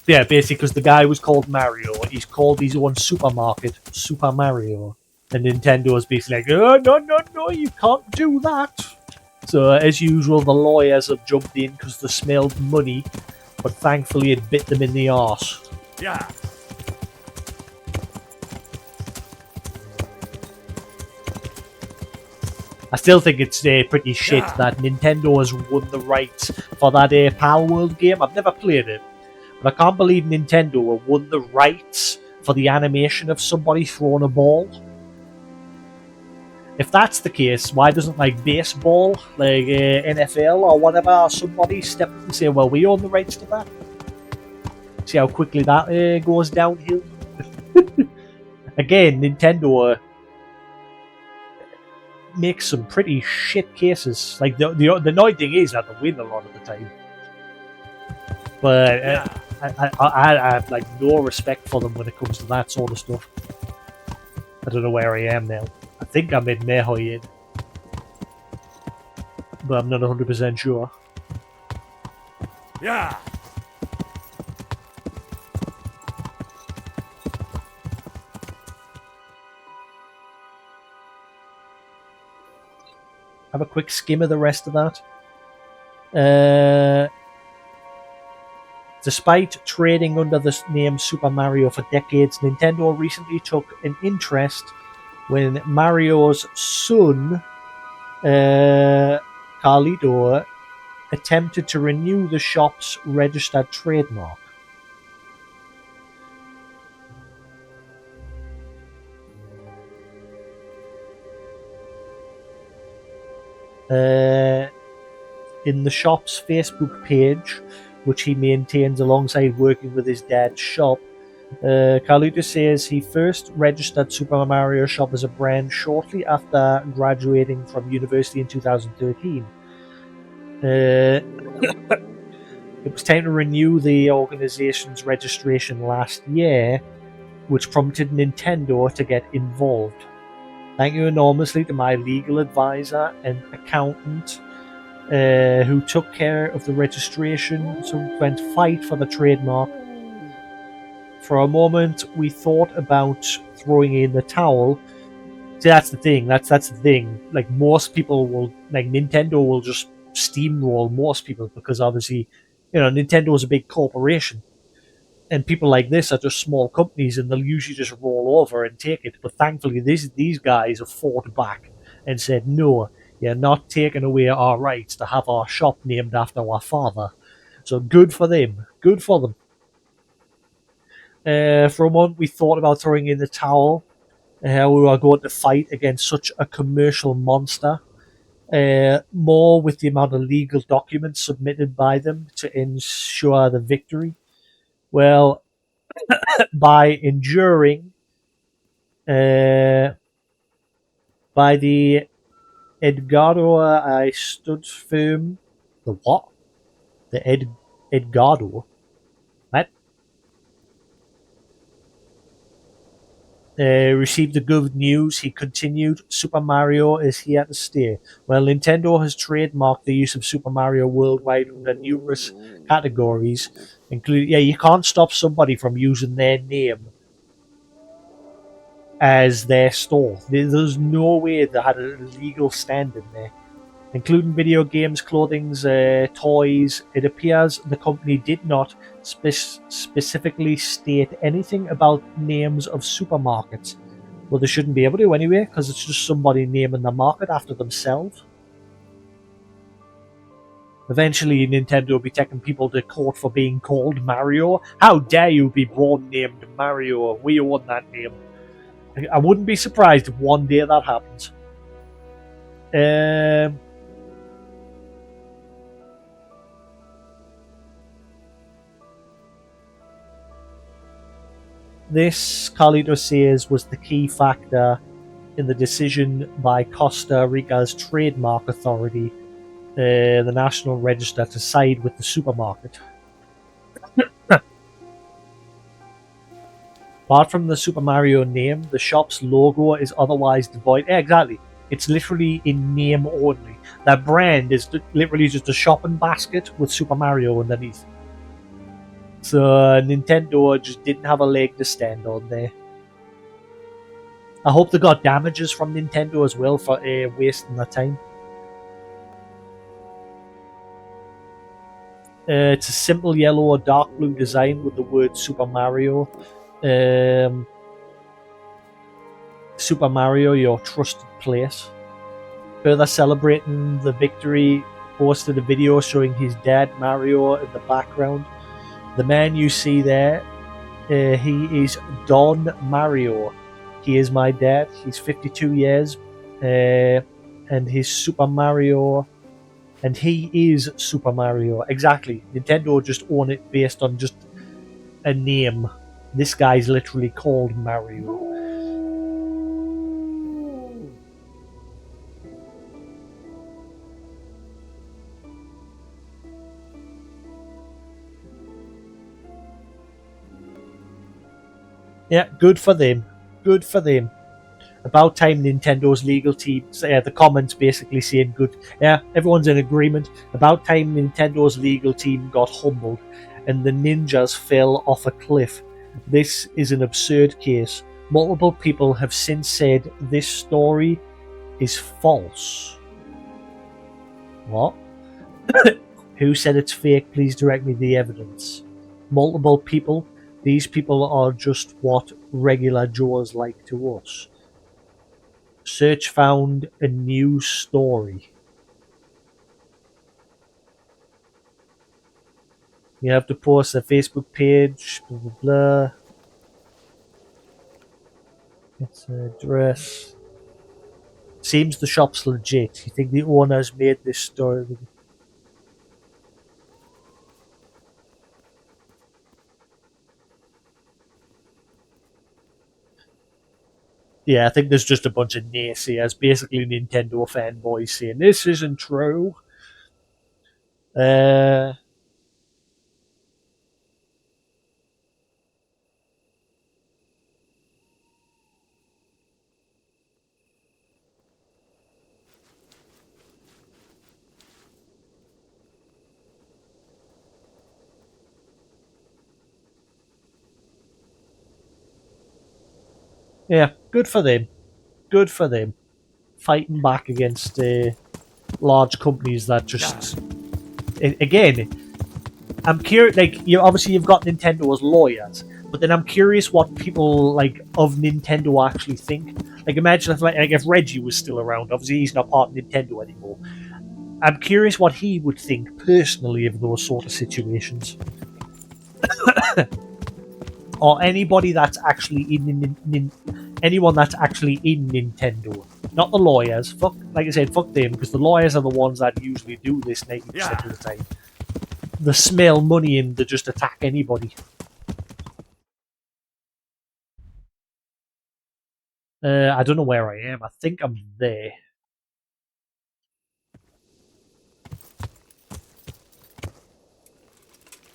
Yeah, basically because the guy was called Mario. He's called his own supermarket Super Mario. And Nintendo is basically like, oh, no, you can't do that. So, as usual, the lawyers have jumped in because they smelled money, but thankfully it bit them in the arse. Yeah. I still think it's pretty shit that Nintendo has won the rights for that Power World game. I've never played it, but I can't believe Nintendo have won the rights for the animation of somebody throwing a ball. If that's the case, why doesn't like baseball, like NFL or whatever, or somebody step up and say, well, we own the rights to that? See how quickly that goes downhill? Again, Nintendo makes some pretty shit cases. Like the annoying thing is that they win a lot of the time. But I have like no respect for them when it comes to that sort of stuff. I don't know where I am now. I think I'm in Mehoyin, but I'm not 100% sure. Yeah. Have a quick skim of the rest of that. Despite trading under the name Super Mario for decades, Nintendo recently took an interest when Mario's son, Carlito, attempted to renew the shop's registered trademark. In the shop's Facebook page, which he maintains alongside working with his dad's shop, Carlito says he first registered Super Mario Shop as a brand shortly after graduating from university in 2013. It was time to renew the organization's registration last year, which prompted Nintendo to get involved. Thank you enormously to my legal advisor and accountant who took care of the registration, so we went fight for the trademark. For a moment, we thought about throwing in the towel. See, that's the thing. That's the thing. Like, most people will, like, Nintendo will just steamroll most people because obviously, you know, Nintendo is a big corporation. And people like this are just small companies and they'll usually just roll over and take it. But thankfully, these guys have fought back and said, no, you're not taking away our rights to have our shop named after our father. So good for them. Good for them. For a moment, we thought about throwing in the towel. We were going to fight against such a commercial monster. More with the amount of legal documents submitted by them to ensure the victory. Well, by enduring, by the Edgardo, I stood firm. The what? The Edgardo? What? Received the good news. He continued, Super Mario is here to stay. Well, Nintendo has trademarked the use of Super Mario worldwide under numerous categories, including, you can't stop somebody from using their name as their store. There's no way they had a legal standing there. Including video games, clothing, toys. It appears the company did not specifically state anything about names of supermarkets. Well, they shouldn't be able to anyway, because it's just somebody naming the market after themselves. Eventually, Nintendo will be taking people to court for being called Mario. How dare you be born named Mario? We own that name. I wouldn't be surprised if one day that happens. This, Carlito says, was the key factor in the decision by Costa Rica's trademark authority, the National Register, to side with the supermarket. Apart from the Super Mario name, the shop's logo is otherwise devoid. Yeah, exactly. It's literally in name only. That brand is literally just a shopping basket with Super Mario underneath. So Nintendo just didn't have a leg to stand on there. I hope they got damages from Nintendo as well for wasting their time. It's a simple yellow or dark blue design with the word Super Mario. Super Mario, your trusted place. Further celebrating the victory, posted a video showing his dad Mario in the background. The man you see there, he is Don Mario. He is my dad. He's 52 years, and he's Super Mario, and he is Super Mario. Exactly. Nintendo just own it based on just a name. This guy's literally called Mario. Yeah, good for them. Good for them. About time Nintendo's legal team, the comments basically saying good. Yeah, everyone's in agreement. About time Nintendo's legal team got humbled and the ninjas fell off a cliff. This is an absurd case. Multiple people have since said this story is false. What? Who said it's fake? Please direct me the evidence. Multiple people. These people are just what regular Joes like to us. Search found a new story. You have to post a Facebook page, blah blah blah. It's an address. Seems the shop's legit. You think the owners made this story? Yeah, I think there's just a bunch of naysayers, basically Nintendo fanboys saying this isn't true. Yeah, good for them. Good for them. Fighting back against large companies that just... Again, I'm curious, like, you've got Nintendo as lawyers, but then I'm curious what people, like, of Nintendo actually think. Like, imagine if Reggie was still around. Obviously, he's not part of Nintendo anymore. I'm curious what he would think, personally, of those sort of situations. or anybody that's actually anyone that's actually in Nintendo, not the lawyers. Fuck, like I said, fuck them, because the lawyers are the ones that usually do this 90% of the time. They smell money and they just attack anybody. I don't know where I am. I think I'm there.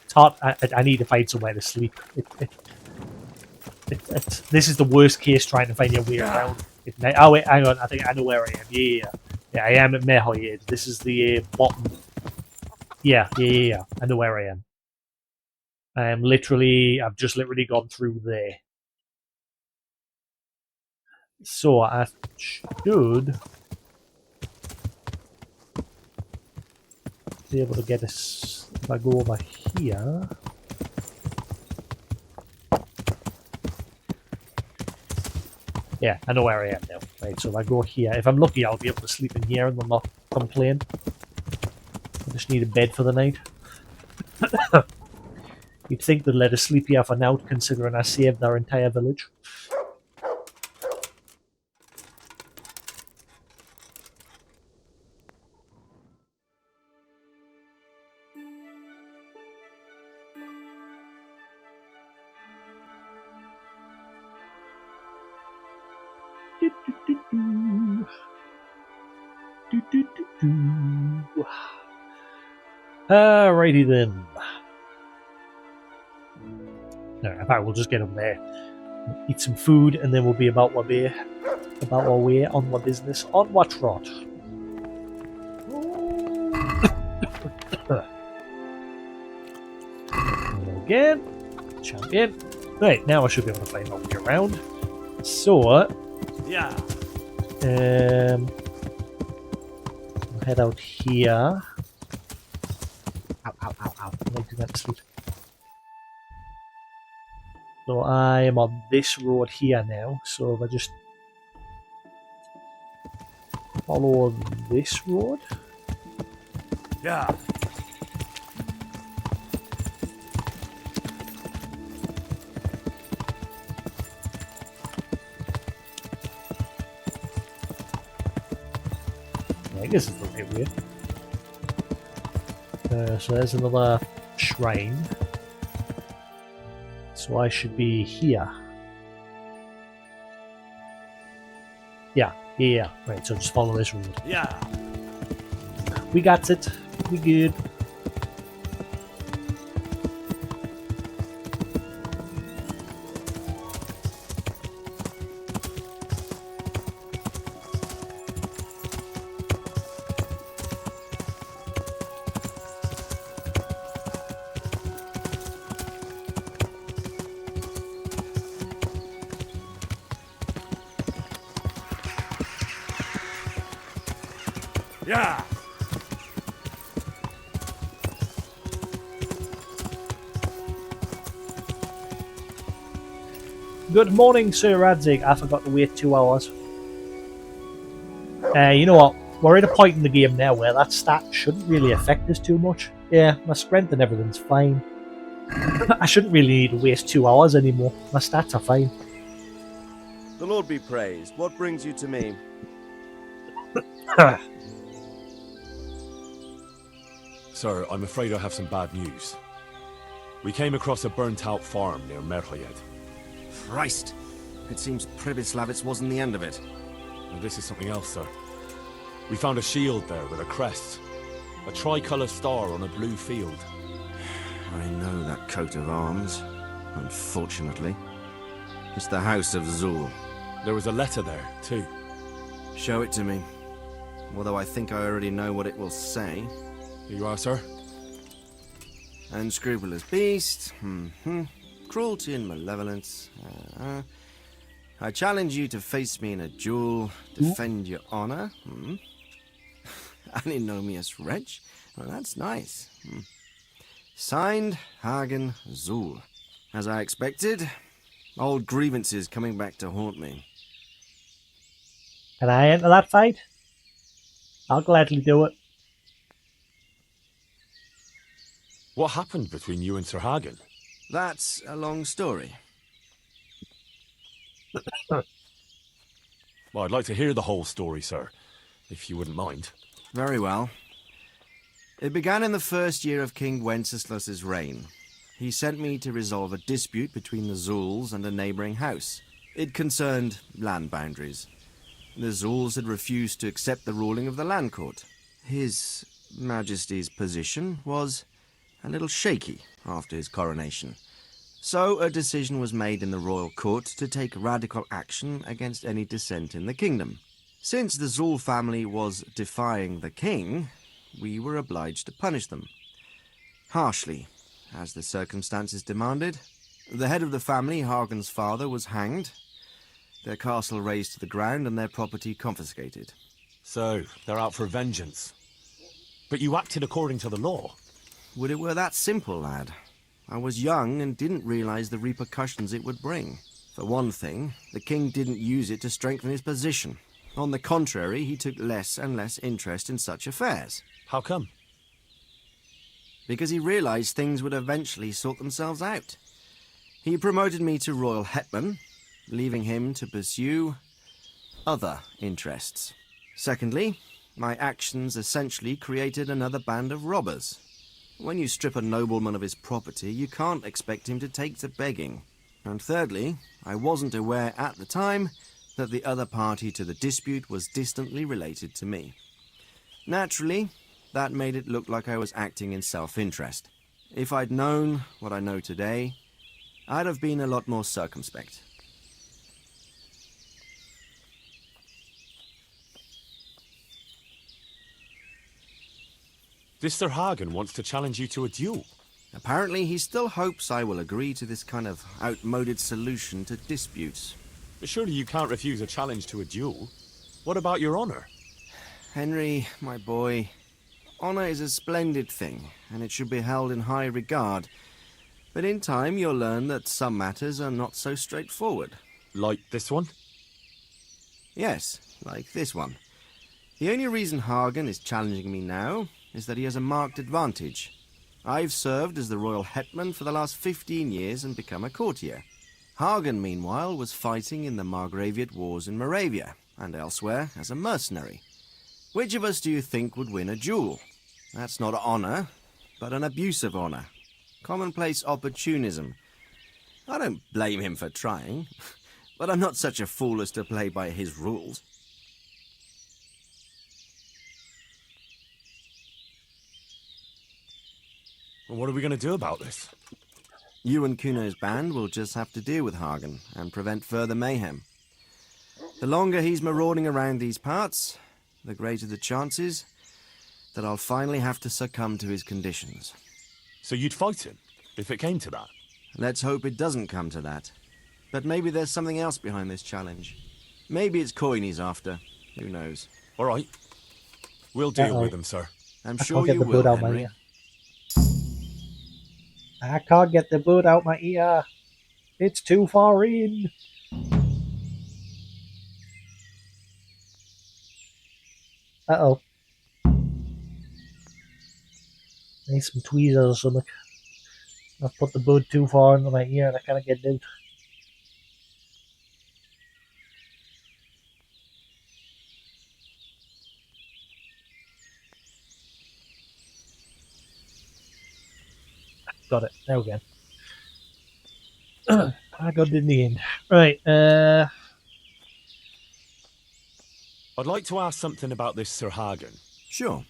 It's hard. I need to find somewhere to sleep. This is the worst case trying to find your way around. Oh wait, hang on. I think I know where I am. Yeah. I am at Mehoyed. This is the bottom. Yeah. I know where I am. I've just literally gone through there. So I should be able to get us if I go over here. Yeah, I know where I am now. Right, so if I go here, if I'm lucky, I'll be able to sleep in here and they'll not complain. I just need a bed for the night. You'd think they'd let us sleep here for now, considering I saved their entire village. Alrighty then. No, in fact, we'll just get them there, eat some food, and then we'll be about our way on our business, on our trot. Again, champion. Right, now I should be able to find my way around. So, yeah. I'll head out here. Ow. I like to get to sleep. So I am on this road here now, so if I just follow this road. Yeah. I guess it's the right way. So there's another shrine. So I should be here. Yeah. Right, so just follow this road. Yeah. We got it. We good. Yeah. Good morning, Sir Radzig. I forgot to wait 2 hours. You know what? We're at a point in the game now where that stat shouldn't really affect us too much. Yeah, my strength and everything's fine. I shouldn't really need to waste 2 hours anymore. My stats are fine. The Lord be praised. What brings you to me? Sir, I'm afraid I have some bad news. We came across a burnt-out farm near Merhoyed. Christ! It seems Pribyslavitz wasn't the end of it. And this is something else, sir. We found a shield there with a crest. A tricolour star on a blue field. I know that coat of arms, unfortunately. It's the House of Zul. There was a letter there, too. Show it to me. Although I think I already know what it will say. Here you are, sir. Unscrupulous beast. Cruelty and malevolence. I challenge you to face me in a duel. Defend your honor. Antinomious wretch. Well, that's nice. Signed, Hagen Zul. As I expected, old grievances coming back to haunt me. Can I enter that fight? I'll gladly do it. What happened between you and Sir Hagen? That's a long story. Well, I'd like to hear the whole story, sir, if you wouldn't mind. Very well. It began in the first year of King Wenceslas's reign. He sent me to resolve a dispute between the Zuuls and a neighbouring house. It concerned land boundaries. The Zuuls had refused to accept the ruling of the land court. His Majesty's position was a little shaky after his coronation. So a decision was made in the royal court to take radical action against any dissent in the kingdom. Since the Zuul family was defying the king, we were obliged to punish them. Harshly, as the circumstances demanded. The head of the family, Hagen's father, was hanged, their castle razed to the ground and their property confiscated. So, they're out for vengeance. But you acted according to the law. Would it were that simple, lad. I was young and didn't realize the repercussions it would bring. For one thing, the king didn't use it to strengthen his position. On the contrary, he took less and less interest in such affairs. How come? Because he realized things would eventually sort themselves out. He promoted me to royal hetman, leaving him to pursue other interests. Secondly, my actions essentially created another band of robbers. When you strip a nobleman of his property, you can't expect him to take to begging. And thirdly, I wasn't aware at the time that the other party to the dispute was distantly related to me. Naturally, that made it look like I was acting in self-interest. If I'd known what I know today, I'd have been a lot more circumspect. This Sir Hagen wants to challenge you to a duel. Apparently, he still hopes I will agree to this kind of outmoded solution to disputes. But surely you can't refuse a challenge to a duel. What about your honor? Henry, my boy, honor is a splendid thing, and it should be held in high regard. But in time, you'll learn that some matters are not so straightforward. Like this one? Yes, like this one. The only reason Hagen is challenging me now is that he has a marked advantage. I've served as the royal hetman for the last 15 years and become a courtier. Hagen, meanwhile, was fighting in the Margraviate Wars in Moravia and elsewhere as a mercenary. Which of us do you think would win a duel? That's not honor, but an abuse of honor. Commonplace opportunism. I don't blame him for trying, but I'm not such a fool as to play by his rules. Well, what are we going to do about this? You and Kuno's band will just have to deal with Hagen and prevent further mayhem. The longer he's marauding around these parts, the greater the chances that I'll finally have to succumb to his conditions. So you'd fight him, if it came to that? Let's hope it doesn't come to that. But maybe there's something else behind this challenge. Maybe it's coin he's after. Who knows? All right. We'll deal with him, sir. I'm I sure can't get you the will, boot out my Henry. ear. I can't get the boot out my ear. It's too far in. Uh-oh. Need some tweezers or something. I've put the boot too far into my ear and I can't get it out. Got it. Now again. I got it in the end. Right, I'd like to ask something about this Sir Hagen. Sure.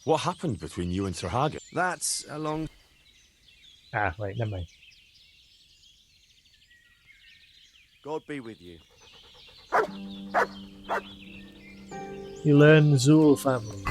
What happened between you and Sir Hagen? That's a long... Ah, right, never mind. God be with you. You learn the Zuul family.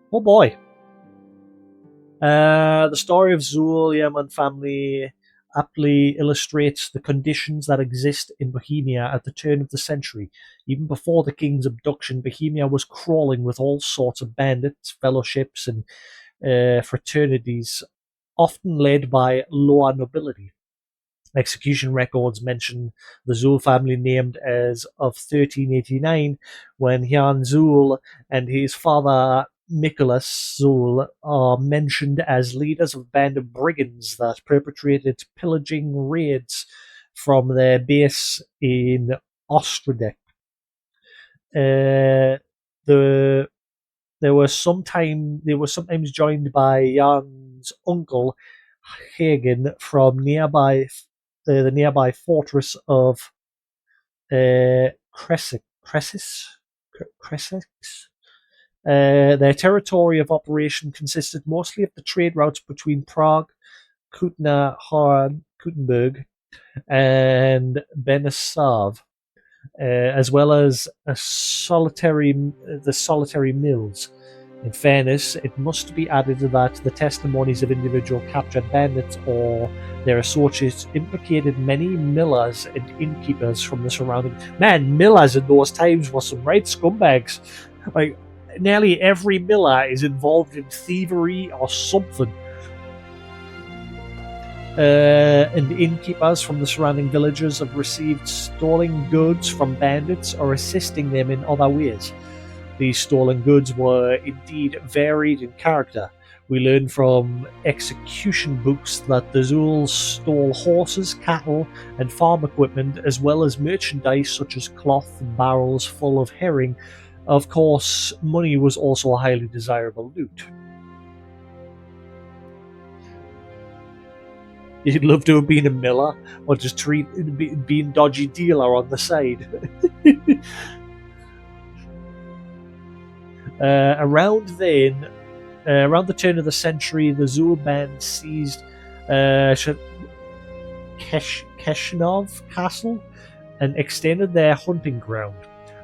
Oh boy. The story of Zuul Yemen family aptly illustrates the conditions that exist in Bohemia at the turn of the century. Even before the king's abduction, Bohemia was crawling with all sorts of bandits, fellowships, and fraternities, often led by lower nobility. Execution records mention the Zul family named as of 1389, when Jan Zul and his father Nicholas Zul are mentioned as leaders of a band of brigands that perpetrated pillaging raids from their base in Ostradek. They were sometimes joined by Jan's uncle Hagen from the nearby fortress of Crescix. Their territory of operation consisted mostly of the trade routes between Prague, Kutna, Horn, Kutenberg, and Benesav, as well as the solitary mills. In fairness, it must be added that the testimonies of individual captured bandits or their associates implicated many millers and innkeepers from the surrounding. Man, millers in those times were some right scumbags. Like, nearly every miller is involved in thievery or something. And innkeepers from the surrounding villages have received stolen goods from bandits or assisting them in other ways. These stolen goods were indeed varied in character. We learn from execution books that the Zuls stole horses, cattle, and farm equipment, as well as merchandise such as cloth and barrels full of herring. Of course, money was also a highly desirable loot. You'd love to have been a miller, or just being dodgy dealer on the side. Around the turn of the century, the Zul band seized Keshnov Castle and extended their hunting ground.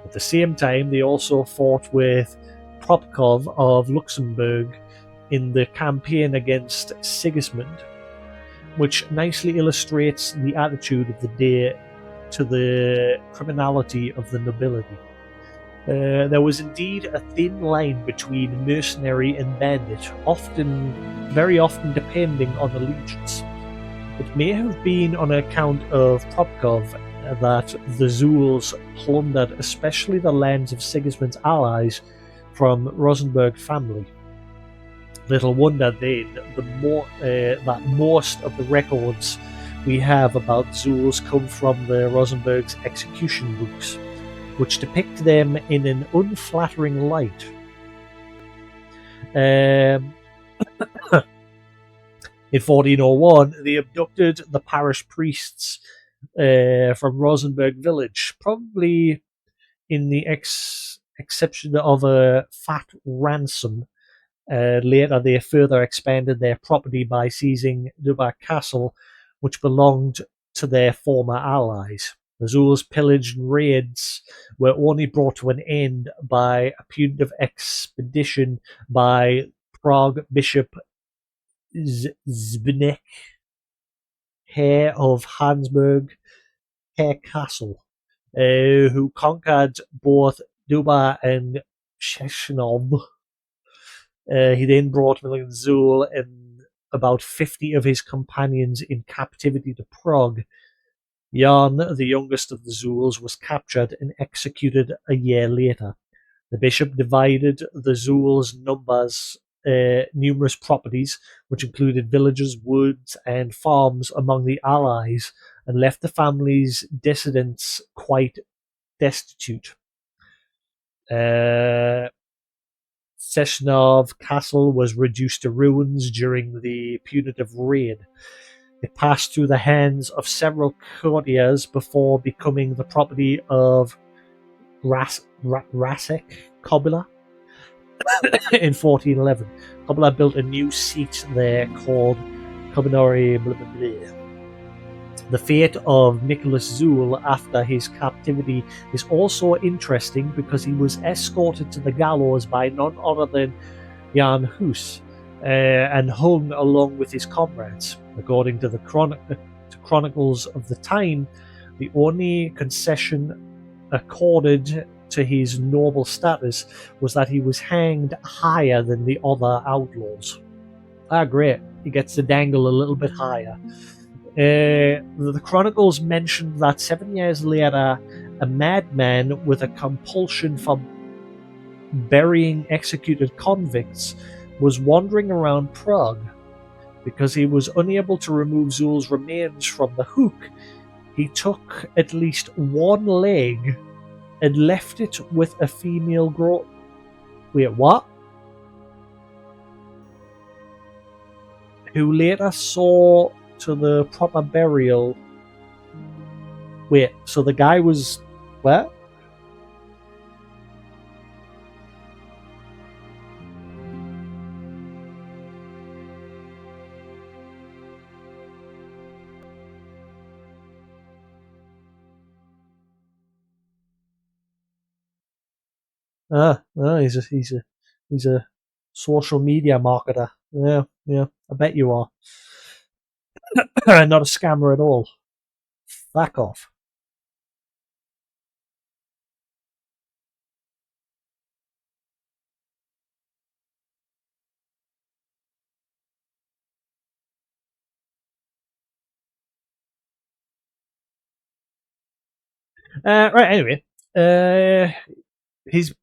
At the same time, they also fought with Propkov of Luxembourg in the campaign against Sigismund, which nicely illustrates the attitude of the day to the criminality of the nobility. There was indeed a thin line between mercenary and bandit, very often depending on allegiance. It may have been on account of Propkov that the Zuls plundered especially the lands of Sigismund's allies from Rosenberg family. Little wonder then that most of the records we have about Zuls come from the Rosenberg's execution books, which depict them in an unflattering light. In 1401, they abducted the parish priests from Rosenberg village, probably in the exception of a fat ransom. Later, they further expanded their property by seizing Duba Castle, which belonged to their former allies. The Zuls' pillage and raids were only brought to an end by a punitive expedition by Prague Bishop Zbigniew, Herr of Hansburg, Herr Castle, who conquered both Duba and Sheshnov. He then brought Milan Zul and about 50 of his companions in captivity to Prague. Jan, the youngest of the Zuls, was captured and executed a year later. The bishop divided the Zuls' numerous properties, which included villages, woods, and farms, among the allies, and left the family's descendants quite destitute. Seshnov Castle was reduced to ruins during the punitive raid. It passed through the hands of several courtiers before becoming the property of Rasek Kobila. In 1411, Kobila built a new seat there called Kobinori. The fate of Nicholas Zul after his captivity is also interesting because he was escorted to the gallows by none other than Jan Hus and hung along with his comrades. According to the chronicles of the time, the only concession accorded to his noble status was that he was hanged higher than the other outlaws. Ah, great. He gets to dangle a little bit higher. The chronicles mentioned that 7 years later, a madman with a compulsion for burying executed convicts was wandering around Prague. Because he was unable to remove Zul's remains from the hook, he took at least one leg and left it with a female grow. Wait, what? Who later saw to the proper burial. Wait, so the guy was. What? He's a social media marketer. Yeah, I bet you are. Not a scammer at all. Back off. Right, anyway. His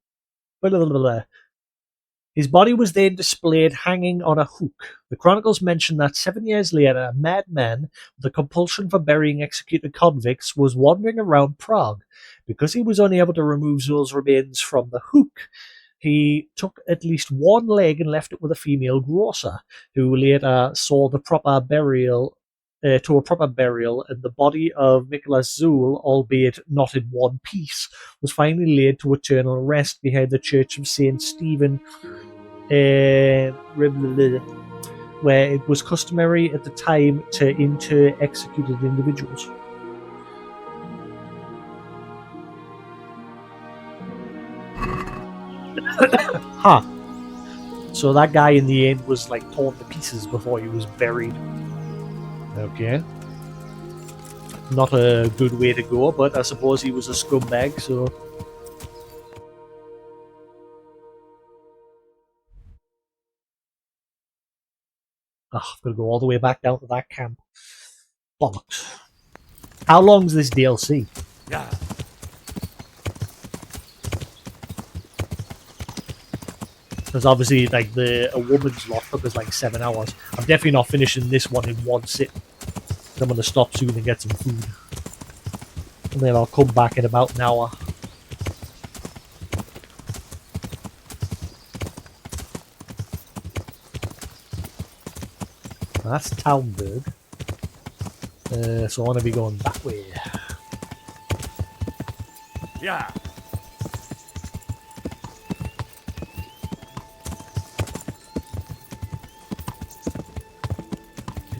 body was then displayed hanging on a hook. The chronicles mention that 7 years later, a madman with a compulsion for burying executed convicts was wandering around Prague. Because he was unable to remove Zul's remains from the hook, he took at least one leg and left it with a female grocer, who later saw the proper burial. To a proper burial, and the body of Nicholas Zul, albeit not in one piece, was finally laid to eternal rest behind the Church of St. Stephen, where it was customary at the time to inter executed individuals. Huh. So that guy in the end was like torn to pieces before he was buried. Okay. Not a good way to go, but I suppose he was a scumbag, so... I've got to go all the way back down to that camp. Bollocks. How long's this DLC? Yeah. Because obviously, like, a woman's lot took us like 7 hours. I'm definitely not finishing this one in one sit. I'm going to stop soon and get some food. And then I'll come back in about an hour. That's Townburg. So I want to be going that way. Yeah.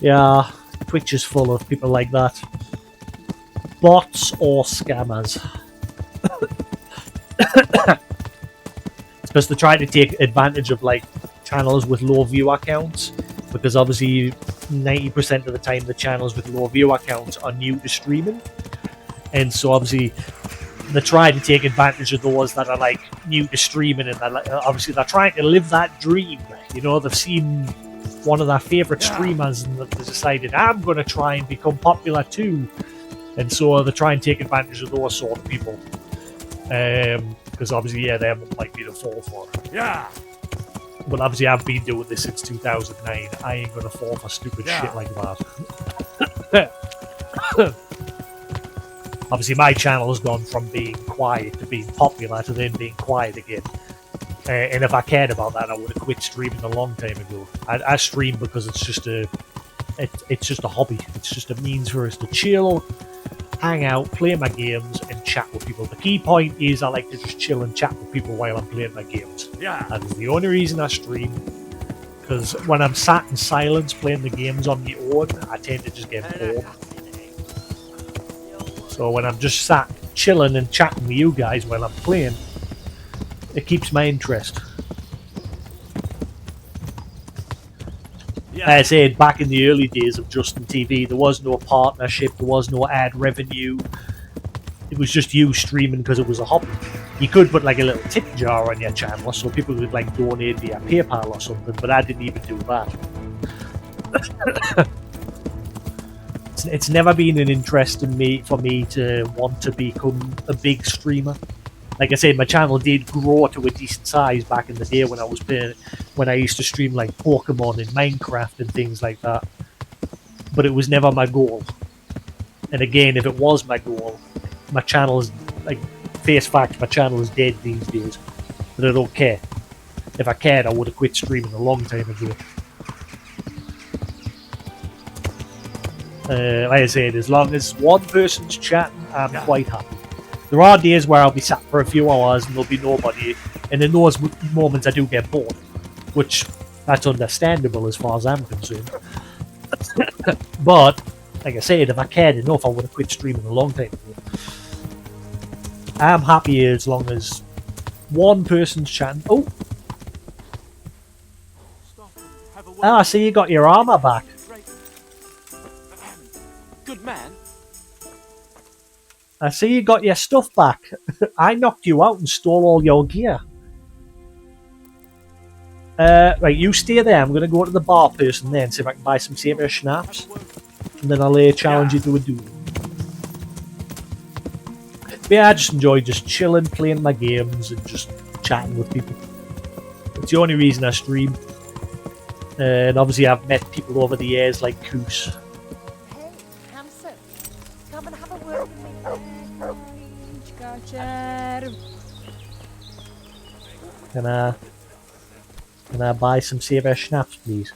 Yeah, Twitch is full of people like that. Bots or scammers. It's because they're trying to take advantage of like channels with low viewer counts, because obviously 90% of the time the channels with low viewer counts are new to streaming, and so obviously they try to take advantage of those that are like new to streaming, and obviously they're trying to live that dream. You know, they've seen one of their favourite streamers and they've decided, I'm going to try and become popular too. And so they try and take advantage of those sort of people. Because obviously, yeah, they're more likely to fall for it. Yeah. But obviously, I've been doing this since 2009. I ain't going to fall for stupid shit like that. Obviously, my channel has gone from being quiet to being popular to then being quiet again. And if I cared about that, I would have quit streaming a long time ago. I stream because it's just a hobby. It's just a means for us to chill, hang out, play my games, and chat with people. The key point is I like to just chill and chat with people while I'm playing my games. Yeah. That is the only reason I stream. Because when I'm sat in silence playing the games on my own, I tend to just get bored. So when I'm just sat chilling and chatting with you guys while I'm playing, it keeps my interest. I said back in the early days of Justin TV, there was no partnership, there was no ad revenue. it was just you streaming because it was a hobby. You could put like a little tip jar on your channel so people could like donate via PayPal or something, but I didn't even do that. It's never been an interest in me for me to want to become a big streamer. Like I said, my channel did grow to a decent size back in the day when I was playing, when I used to stream like Pokemon and Minecraft and things like that. But it was never my goal. And again, if it was my goal, my channel's like face fact, my channel is dead these days. But I don't care. If I cared, I would have quit streaming a long time ago. Like I said, as long as one person's chatting, I'm quite happy. There are days where I'll be sat for a few hours and there'll be nobody, and in those moments I do get bored, which that's understandable as far as I'm concerned. But, like I said, if I cared enough, I would have quit streaming a long time ago. I'm happy as long as one person's chatting. Oh! I see you got your armor back. Good man. I see you got your stuff back. I knocked you out and stole all your gear. Right, you stay there. I'm going to go to the bar person there and see if I can buy some saber schnapps. And then I'll challenge you to a duel. But yeah, I just enjoy just chilling, playing my games, and just chatting with people. It's the only reason I stream. And obviously I've met people over the years like Koos. Handsome, come and have a word with me. Gotcha. Can I buy some saber schnapps, please?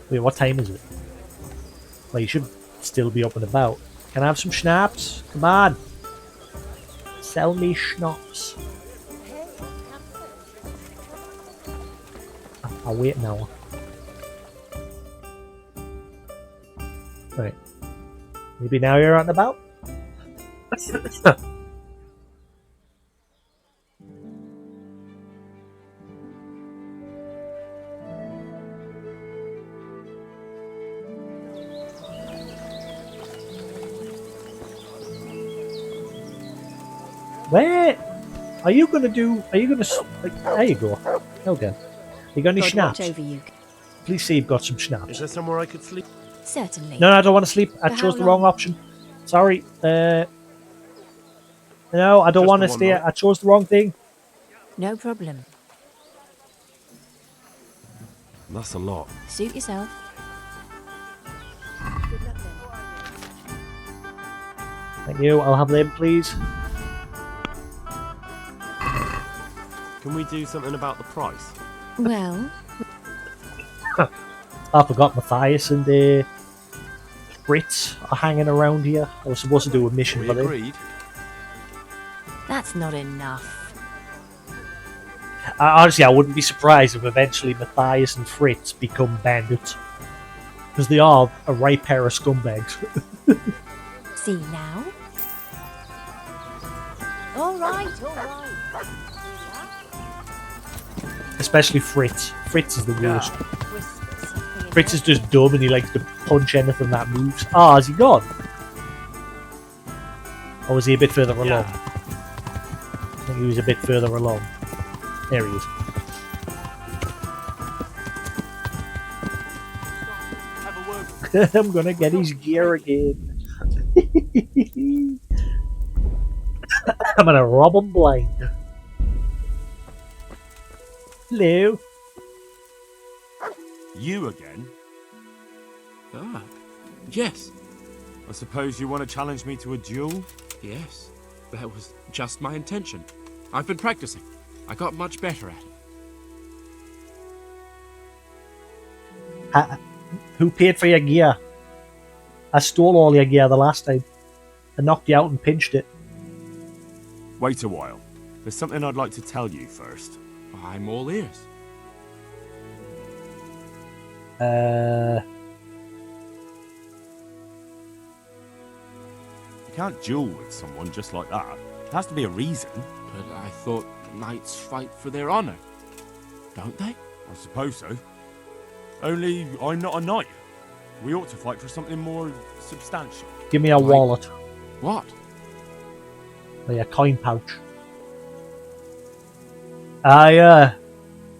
Wait, what time is it? Well, you should still be up and about. Can I have some schnapps? Come on. Sell me schnapps. I'll wait an hour. Right. Maybe now you're out and about? Where are you gonna do? Are you gonna? Like, there you go. Okay. You got any God watch schnapps? over you. Please say you've got some schnapps. Is there somewhere I could sleep? Certainly. No, I don't want to sleep. I For chose how the wrong long? option. Sorry. No, I don't Just want the to one stay. night? I chose the wrong thing. No problem. That's a lot. Suit yourself. Thank you. I'll have them, please. Can we do something about the price? Well, I forgot Matthias and Fritz are hanging around here. I was supposed to do a mission We for them. agreed. that's not enough. Honestly, I wouldn't be surprised if eventually Matthias and Fritz become bandits. Because they are a right pair of scumbags. See now? All right, all right. Especially Fritz. Fritz is the worst. Fritz is just dumb and he likes to punch anything that moves. Ah, has he gone? Or was he a bit further along? I think he was a bit further along. There he is. I'm gonna get his gear again. I'm gonna rob him blind. Hello. You again? Ah, yes. I suppose you want to challenge me to a duel? Yes, that was just my intention. I've been practicing. I got much better at it. Who paid for your gear? I stole all your gear the last time. I knocked you out and pinched it. Wait a while. There's something I'd like to tell you first. I'm all ears. You can't duel with someone just like that. There has to be a reason. But I thought knights fight for their honor. Don't they? I suppose so. Only I'm not a knight. We ought to fight for something more substantial. Give me a wallet. What? Oh yeah, coin pouch. Ah, yeah.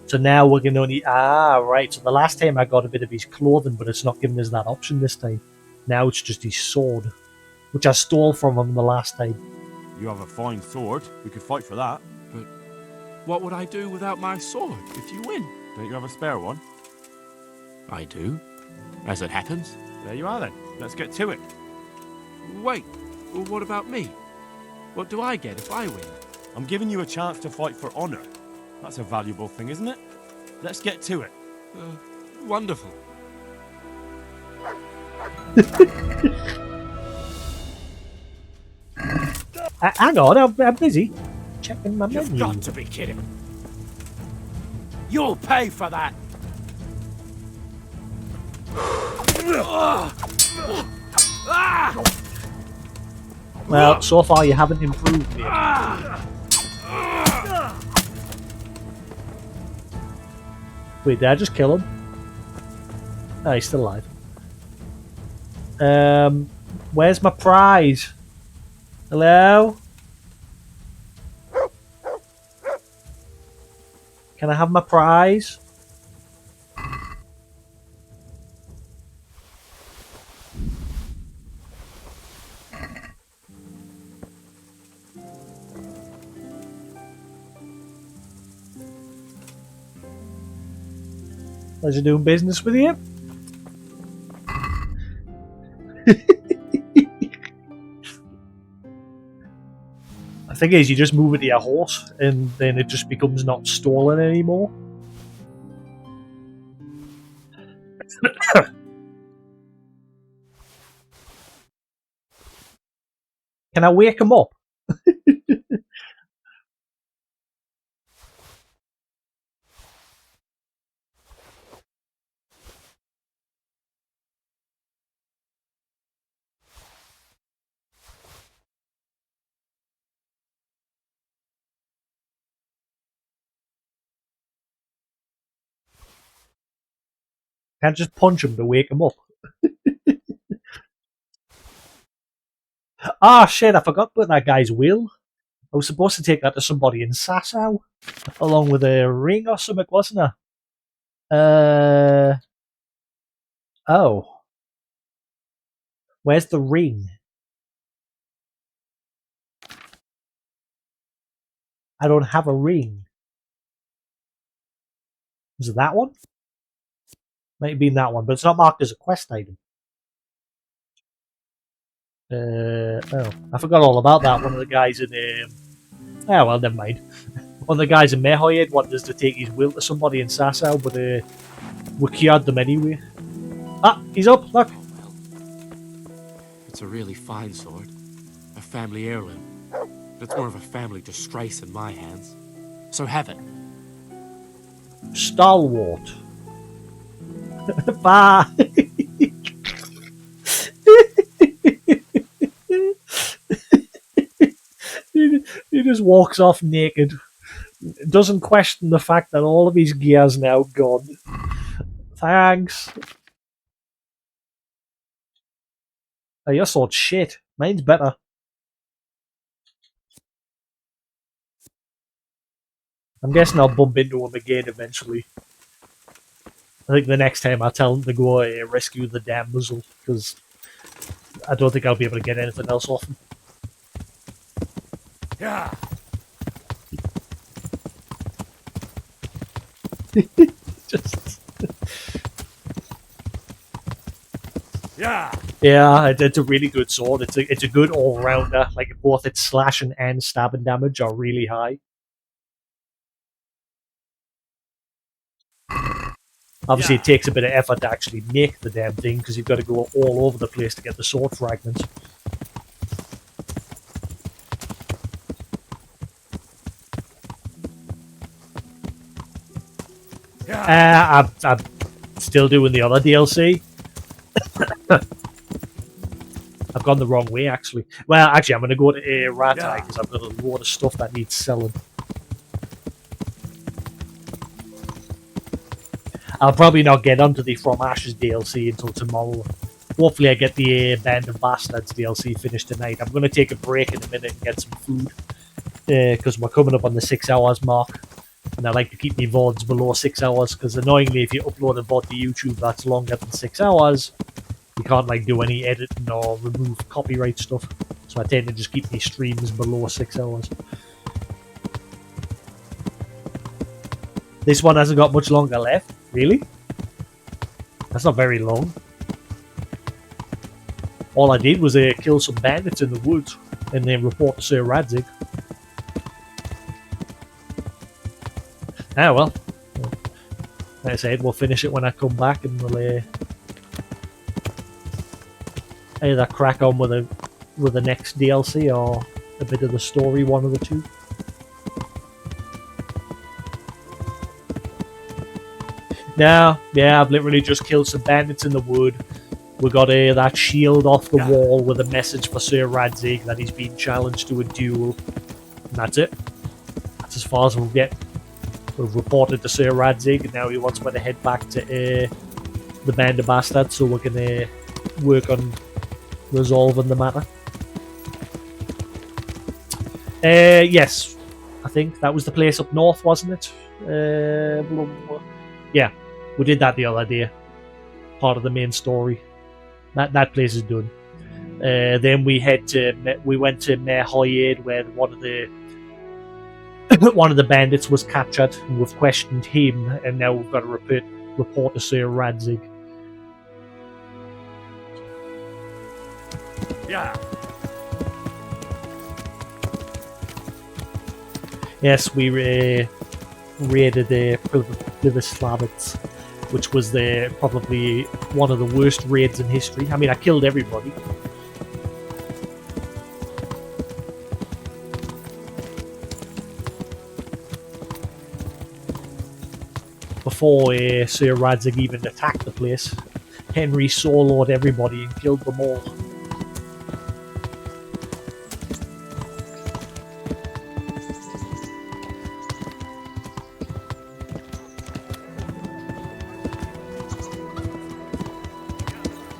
So now we're going to only... Ah, right. So the last time I got a bit of his clothing, but it's not giving us that option this time. Now it's just his sword, which I stole from him the last time. You have a fine sword. We could fight for that. But what would I do without my sword if you win? Don't you have a spare one? I do, as it happens. There you are then. Let's get to it. Wait, what about me? What do I get if I win? I'm giving you a chance to fight for honor. That's a valuable thing, isn't it? Let's get to it. Wonderful. Hang on, I'm busy. Checking my menu. You've got to be kidding. You'll pay for that. Well, so far you haven't improved, mate. Wait, did I just kill him? Oh, he's still alive. Where's my prize? Hello? Can I have my prize? Pleasure doing business with you. The thing is, you just move it to your horse, and then it just becomes not stolen anymore. Can I wake him up? Can't just punch him to wake him up. Ah, shit, I forgot about that guy's will. I was supposed to take that to somebody in Sasau, along with a ring or something, wasn't I? Oh. Where's the ring? I don't have a ring. Is it that one? Might have been that one, but it's not marked as a quest item. Oh, I forgot all about that. One of the guys in oh well, never mind. One of the guys in Mehoyed wanted us to take his will to somebody in Sasau, but we cured them anyway. Ah, he's up, look! It's a really fine sword. A family heirloom. It's more of a family disgrace in my hands. So have it. Stalwart. Bye! He just walks off naked. Doesn't question the fact that all of his gear's now gone. Thanks. Oh, your sword's shit. Mine's better. I'm guessing I'll bump into him again eventually. I think the next time I tell him to go rescue the damsel, because I don't think I'll be able to get anything else off him. Yeah. Just... Yeah. Yeah, it's a really good sword. It's a good all-rounder. Like, both its slashing and stabbing damage are really high. Obviously, it takes a bit of effort to actually make the damn thing, because you've got to go all over the place to get the sword fragments. I'm still doing the other DLC. I've gone the wrong way, actually. Well, actually, I'm going to go to Ratai, because I've got a lot of stuff that needs selling. I'll probably not get onto the From Ashes DLC until tomorrow. hopefully I get the Band of Bastards DLC finished tonight. I'm going to take a break in a minute and get some food, because we're coming up on the 6 hours mark, and I like to keep my VODs below 6 hours, because annoyingly if you upload a VOD to YouTube that's longer than 6 hours, you can't like do any editing or remove copyright stuff. So I tend to just keep these streams below 6 hours. This one hasn't got much longer left. Really? That's not very long. All I did was kill some bandits in the woods and then report to Sir Radzig. Ah well. Like I said, we'll finish it when I come back and we'll either crack on with the next DLC or a bit of the story, one of the two. Now, yeah, I've literally just killed some bandits in the wood. We got that shield off the wall with a message for Sir Radzig that he's been challenged to a duel. And that's it. That's as far as we'll get. We've reported to Sir Radzig, and now he wants me to head back to the Band of Bastards so we can work on resolving the matter. Yes, I think that was the place up north, wasn't it? Blah, blah, blah. Yeah, we did that the other day. Part of the main story. That place is done. Then we went to Mayor Hoyade, where one of the bandits was captured, and we've questioned him, and now we've got to report to Sir Radzig. Yeah. Yes, we raided the Plivoslavets, which was probably one of the worst raids in history. I mean, I killed everybody. Before Sir Radzig even attacked the place, Henry soloed everybody and killed them all.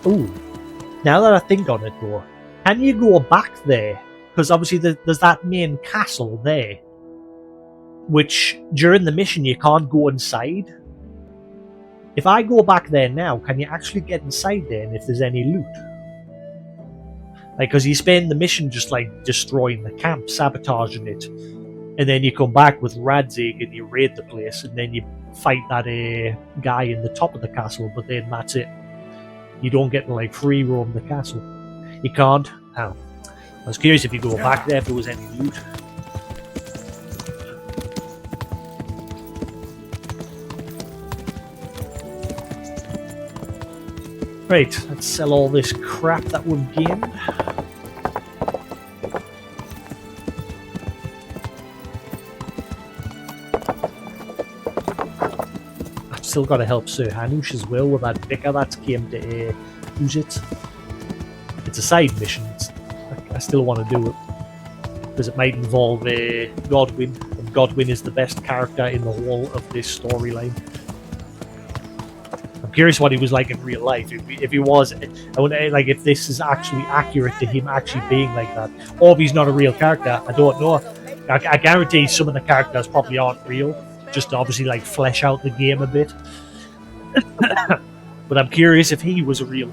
Ooh, now that I think on it though, can you go back there? Because obviously there's that main castle there, which during the mission you can't go inside. If I go back there now, can you actually get inside there and if there's any loot? Like, because you spend the mission just like destroying the camp, sabotaging it, and then you come back with Radzig and you raid the place, and then you fight that guy in the top of the castle, but then that's it. You don't get to like free roam the castle. You can't. Oh. I was curious if you go back there if there was any loot. Right, let's sell all this crap that we've gained. I've still got to help Sir Hanush as well with that vicar that came to use it. It's a side mission. I still want to do it because it might involve Godwin, and Godwin is the best character in the whole of this storyline. I'm curious what he was like in real life. If he was, I wonder, like, if this is actually accurate to him actually being like that, or if he's not a real character. I don't know. I guarantee some of the characters probably aren't real, just to obviously like flesh out the game a bit. But I'm curious if he was a real.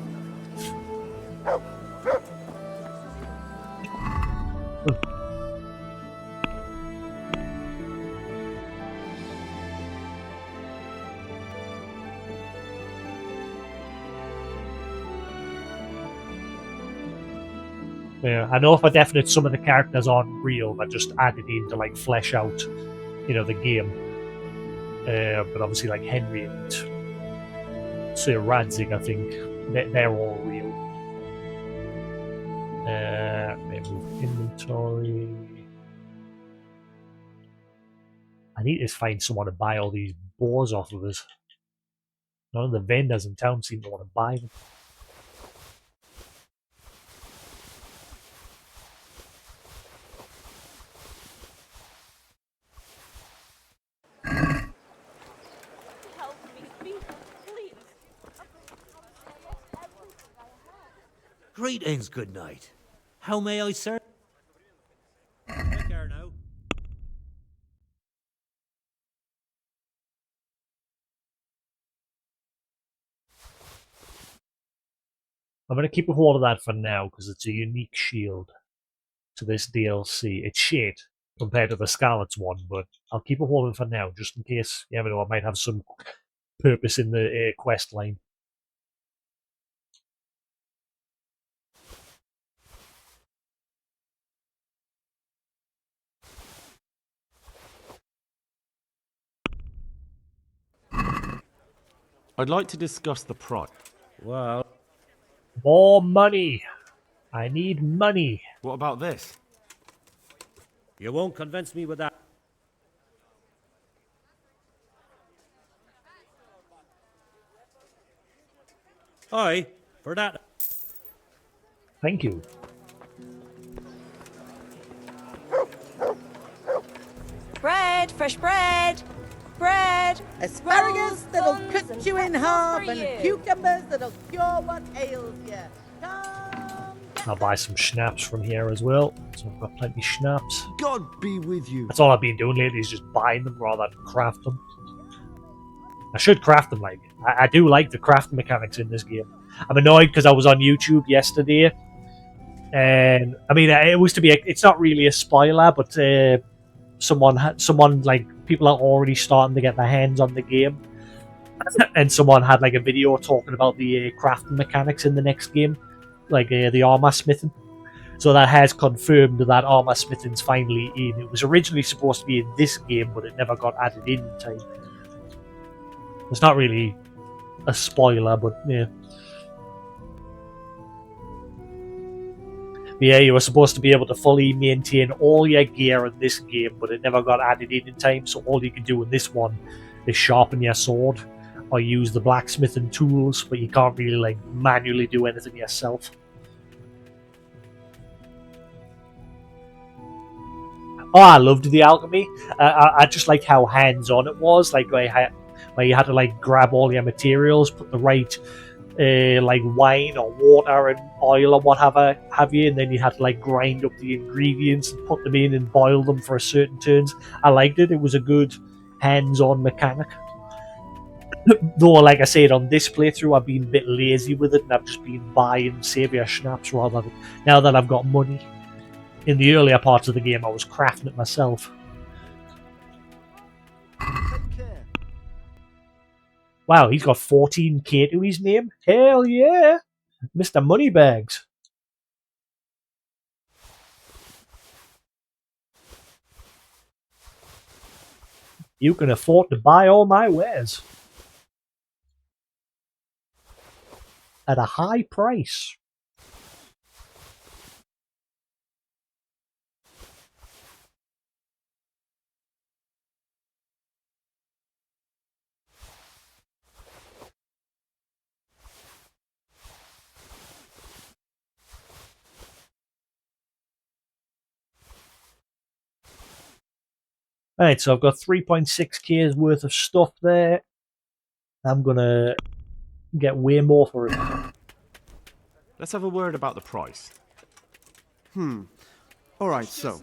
Yeah, I know for definite some of the characters aren't real. They're just added in to like flesh out, the game. But obviously, like Henry and Sir Radzig, I think they're all real. Move inventory. I need to find someone to buy all these boars off of us. None of the vendors in town seem to want to buy them. Greetings, good night. How may I serve? Take care now. I'm going to keep a hold of that for now because it's a unique shield to this DLC. It's shit compared to the Scarlet's one, but I'll keep a hold of it for now just in case. You never know, I might have some purpose in the quest line. I'd like to discuss the price. Well, more money. I need money. What about this? You won't convince me with that. Aye, for that. Thank you. Bread, fresh bread. Bread. Asparagus that'll buns, cut and you in pretzels half, for and you. cucumbers that'll cure what ails you. I'll buy some schnapps from here as well. So I've got plenty of schnapps. God be with you. That's all I've been doing lately is just buying them rather than craft them. I should craft them. Like I do like the crafting mechanics in this game. I'm annoyed because I was on YouTube yesterday, and I mean it was to be. It's not really a spoiler, but someone like people are already starting to get their hands on the game, and someone had like a video talking about the crafting mechanics in the next game, like the armor smithing. So that has confirmed that armor smithing's finally in. It was originally supposed to be in this game, but it never got added in time. It's not really a spoiler, but yeah. But yeah, you were supposed to be able to fully maintain all your gear in this game, but it never got added in time, so all you can do in this one is sharpen your sword or use the blacksmithing tools, but you can't really like manually do anything yourself. Oh, I loved the alchemy. I just like how hands-on it was, like where you had to like grab all your materials, put the right like wine or water and oil or whatever have you, and then you had to like grind up the ingredients and put them in and boil them for a certain turns. I liked it. It was a good hands-on mechanic. Though, like I said, on this playthrough, I've been a bit lazy with it, and I've just been buying saviour schnapps rather than now that I've got money. In the earlier parts of the game, I was crafting it myself. Wow, he's got 14k to his name. Hell yeah! Mr. Moneybags. You can afford to buy all my wares. At a high price. Alright, so I've got 3.6k's worth of stuff there. I'm gonna get way more for it. Let's have a word about the price. Alright, so.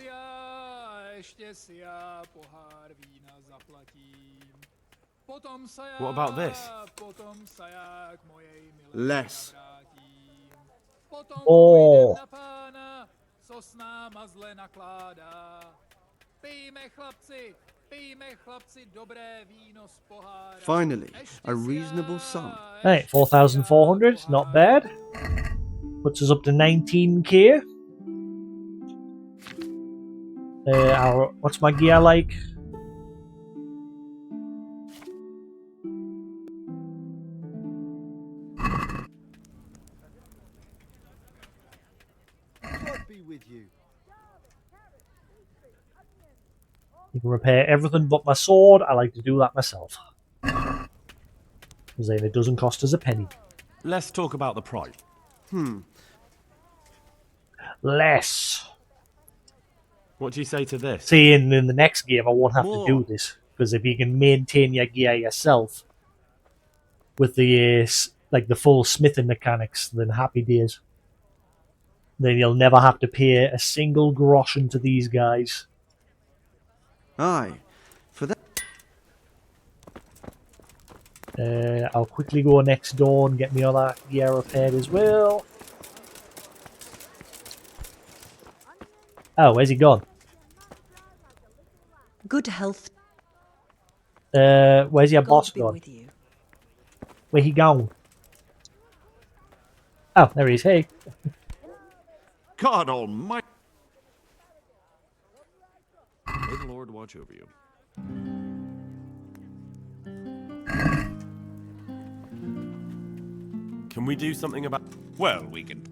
What about this? Less. Oh. Finally, a reasonable sum. Alright, 4,400, not bad. Puts us up to 19k. What's my gear like? God be with you. You can repair everything but my sword. I like to do that myself. Because then it doesn't cost us a penny. Let's talk about the price. Less. What do you say to this? See, in the next game, I won't have to do this. Because if you can maintain your gear yourself with the like the full smithing mechanics, then happy days. Then you'll never have to pay a single groschen to these guys. Aye, for that. I'll quickly go next door and get me other gear repaired as well. Oh, where's he gone? Good health. Where's your boss be gone? with you. Where he gone? Oh, there he is. Hey. God almighty. May the Lord watch over you. Can we do something about... Well, we can...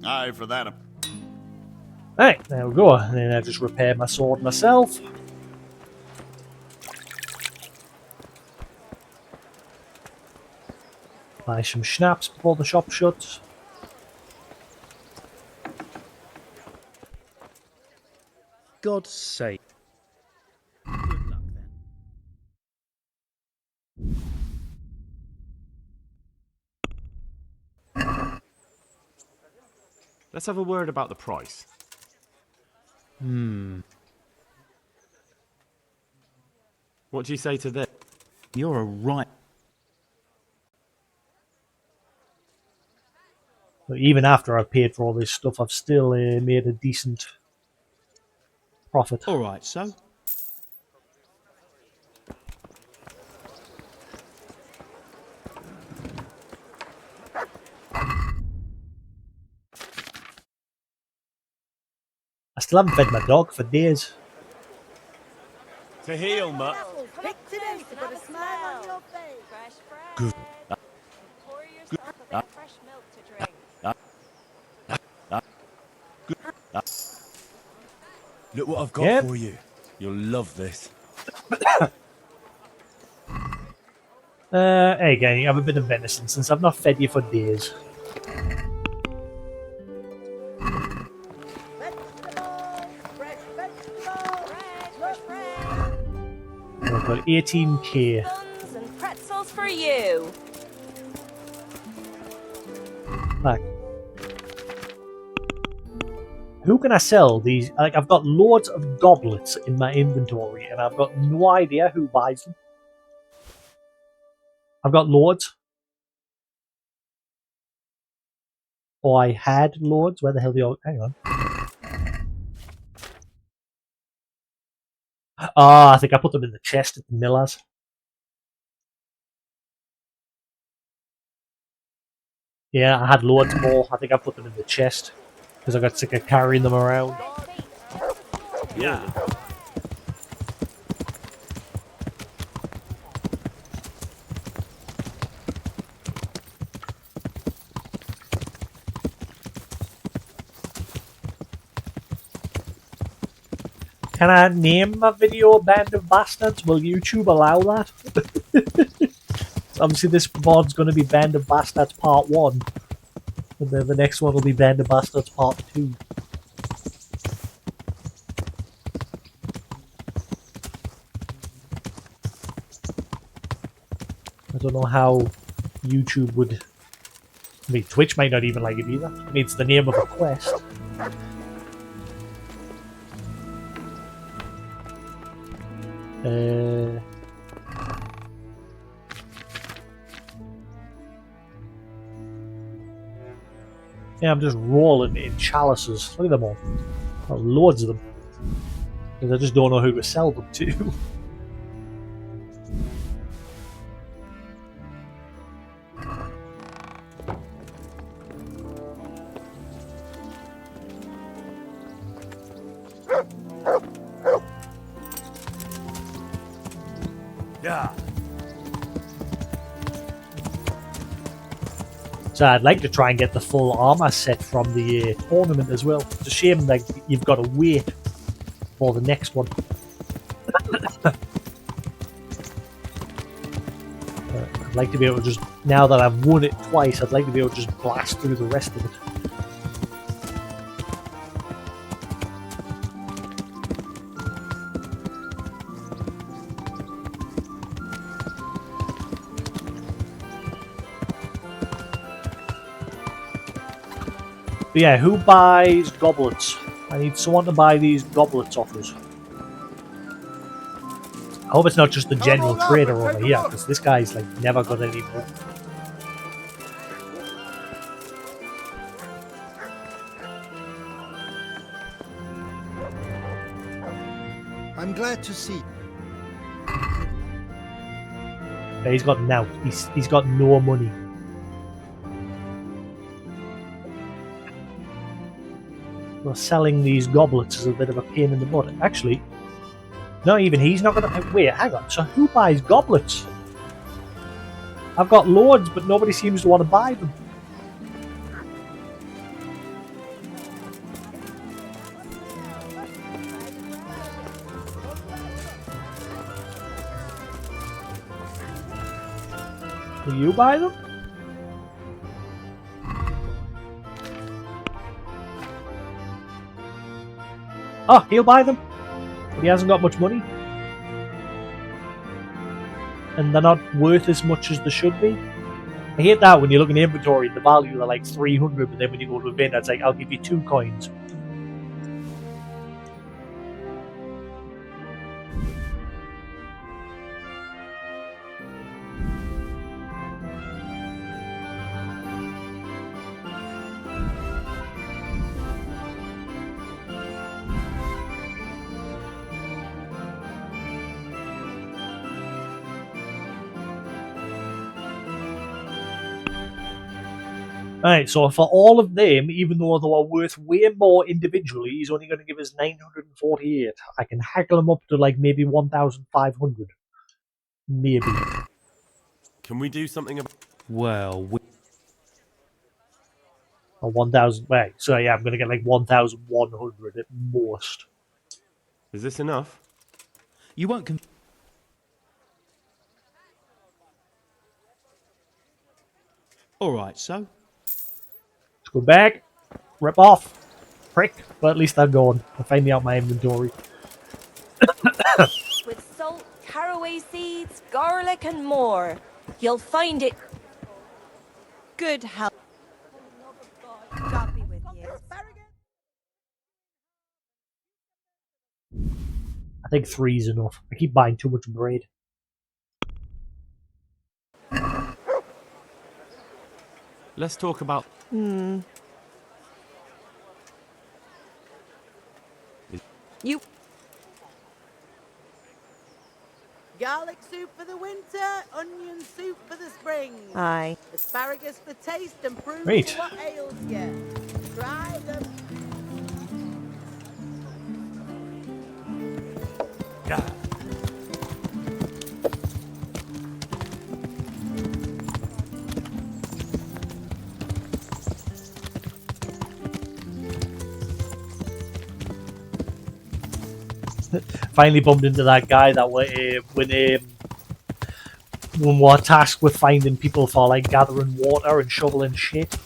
Aye, for that. Right, there we go. And then I just repaired my sword myself. Buy some schnapps before the shop shuts. God's sake. Let's have a word about the price. What do you say to this? You're a right. But even after I've paid for all this stuff, I've still made a decent profit. Alright, so? I still haven't fed my dog for days. To heal, mutt. Pick today to put a smile on your face. Fresh bread. Good. Pour yourself a bit of fresh milk to drink. Look what I've got Yep. for you. You'll love this. Hey again, you have a bit of venison since I've not fed you for days. I've got 18k. Buns and pretzels for you. Like, who can I sell these? Like, I've got loads of goblets in my inventory, and I've got no idea who buys them. I've got loads. Or I had loads. Where the hell do you? Hang on. Ah, I think I put them in the chest at the Miller's. Yeah, I had loads more. I think I put them in the chest because I got sick of carrying them around. Yeah. Can I name my video Band of Bastards? Will YouTube allow that? So obviously this VOD's going to be Band of Bastards Part 1. And then the next one will be Band of Bastards Part 2. I don't know how YouTube would... I mean, Twitch might not even like it either. I mean, it's the name of a quest. Yeah, I'm just rolling in chalices. Look at them all. Oh, loads of them. Because I just don't know who to sell them to. Yeah. So I'd like to try and get the full armor set from the tournament as well. It's a shame like you've got to wait for the next one. I'd like to be able to just, now that I've won it twice, I'd like to be able to just blast through the rest of it. But yeah, who buys goblets? I need someone to buy these goblets off us. I hope it's not just the general trader over here, because this guy's like never got any money. I'm glad to see. Yeah, he's got now. He's got no money. Well, selling these goblets is a bit of a pain in the butt. Actually, not even he's not gonna. Wait, hang on. So who buys goblets? I've got loads, but nobody seems to want to buy them. Will you buy them? Oh, he'll buy them. But he hasn't got much money. And they're not worth as much as they should be. I hate that when you look in the inventory, the value are like 300, but then when you go to a bin, it's like, I'll give you 2 coins. Right, so for all of them, even though they are worth way more individually, he's only going to give us 948. I can haggle him up to like maybe 1,500. Maybe. Can we do something about... Well, Or 1,000. Right, so yeah, I'm going to get like 1,100 at most. Is this enough? You won't Alright, so? Let's go back. Rip off. Prick. But at least they're gone. I'll find me out my inventory. With salt, caraway seeds, garlic, and more. You'll find it good health. God be with you. I think 3's enough. I keep buying too much bread. Let's talk about... You. Garlic soup for the winter, onion soup for the spring. Aye. Asparagus for taste and prunes Great. for what ails you. Try them. Finally bumped into that guy that when we're tasked with finding people for like gathering water and shoveling shit.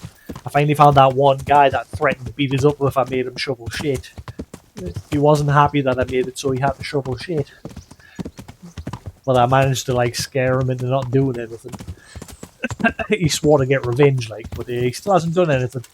I finally found that one guy that threatened to beat us up if I made him shovel shit. He wasn't happy that I made it so he had to shovel shit. But I managed to like scare him into not doing anything. He swore to get revenge, like, but he still hasn't done anything.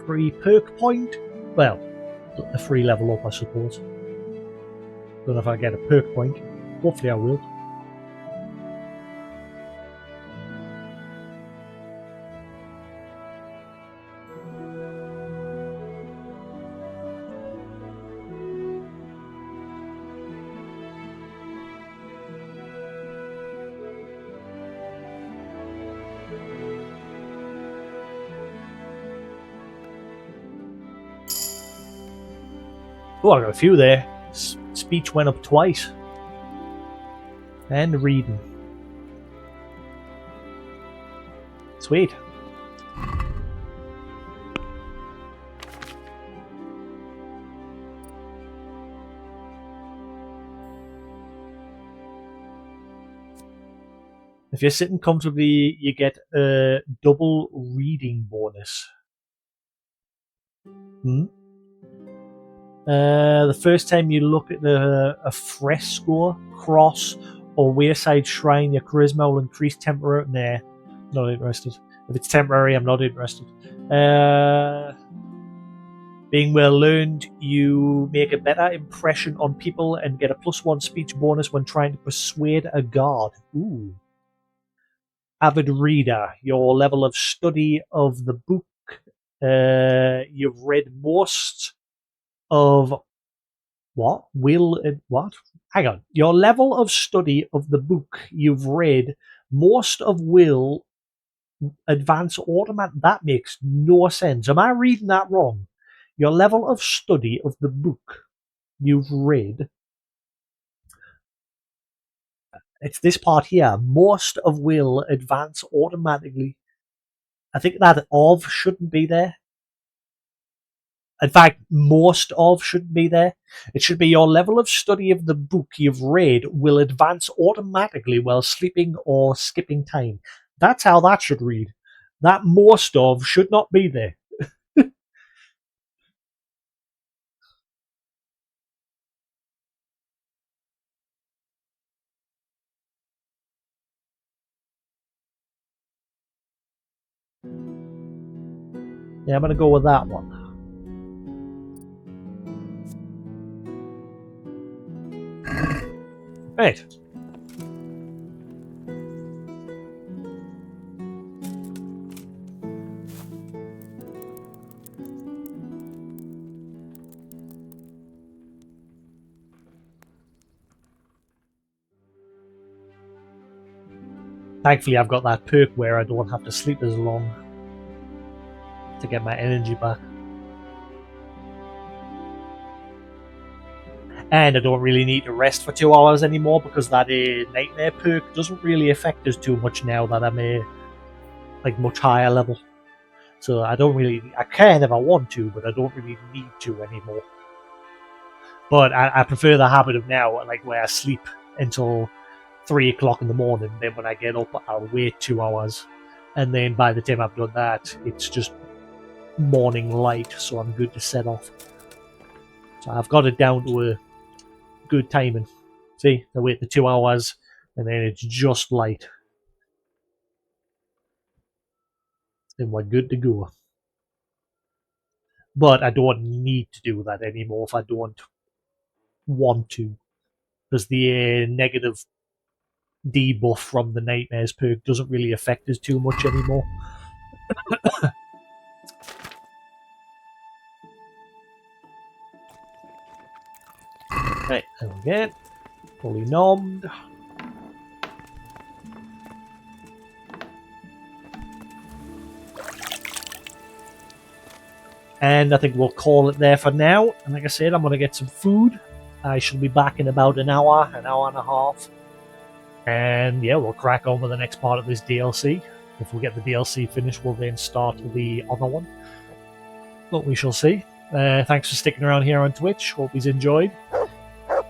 Free perk point? Well, a free level up, I suppose. Don't know if I get a perk point. Hopefully I will. Oh, I got a few there. Speech went up twice. And reading. Sweet. If you're sitting comfortably, you get a double reading bonus. The first time you look at a fresco, cross, or wayside shrine, your charisma will increase temporarily. Nah, not interested. If it's temporary, I'm not interested. Being well learned, you make a better impression on people and get a +1 speech bonus when trying to persuade a guard. Ooh. Avid reader, your level of study of the book. You've read most of what? What? Hang on. Your level of study of the book you've read most of will advance automatic. That makes no sense. Am I reading that wrong? Your level of study of the book you've read. It's this part here. Most of will advance automatically. I think that of shouldn't be there. In fact, most of shouldn't be there. It should be your level of study of the book you've read will advance automatically while sleeping or skipping time. That's how that should read. That most of should not be there. Yeah, I'm going to go with that one. Right. Thankfully, I've got that perk where I don't have to sleep as long to get my energy back. And I don't really need to rest for 2 hours anymore because that nightmare perk doesn't really affect us too much now that I'm a much higher level. So I can if I want to, but I don't really need to anymore. But I prefer the habit of now, where I sleep until 3 o'clock in the morning. Then when I get up, I'll wait 2 hours. And then by the time I've done that, it's just morning light, so I'm good to set off. So I've got it down to a good timing. See, I wait the 2 hours, and then it's just light. And we're good to go. But I don't need to do that anymore if I don't want to. Because the negative debuff from the Nightmares perk doesn't really affect us too much anymore. Right, there we go. Fully nommed. And I think we'll call it there for now. And like I said, I'm going to get some food. I shall be back in about an hour and a half. And yeah, we'll crack on with the next part of this DLC. If we get the DLC finished, we'll then start the other one. But we shall see. Thanks for sticking around here on Twitch. Hope you've enjoyed.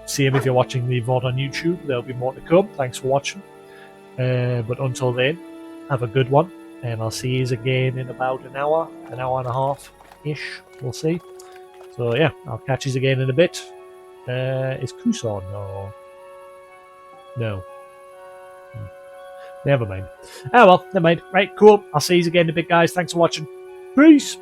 Same if you're watching the VOD on YouTube. There'll be more to come. Thanks for watching. But until then, have a good one. And I'll see you again in about an hour and a half-ish. We'll see. So yeah, I'll catch you again in a bit. Is Kus on? No. Never mind. Oh well, never mind. Right, cool. I'll see you again in a bit, guys. Thanks for watching. Peace!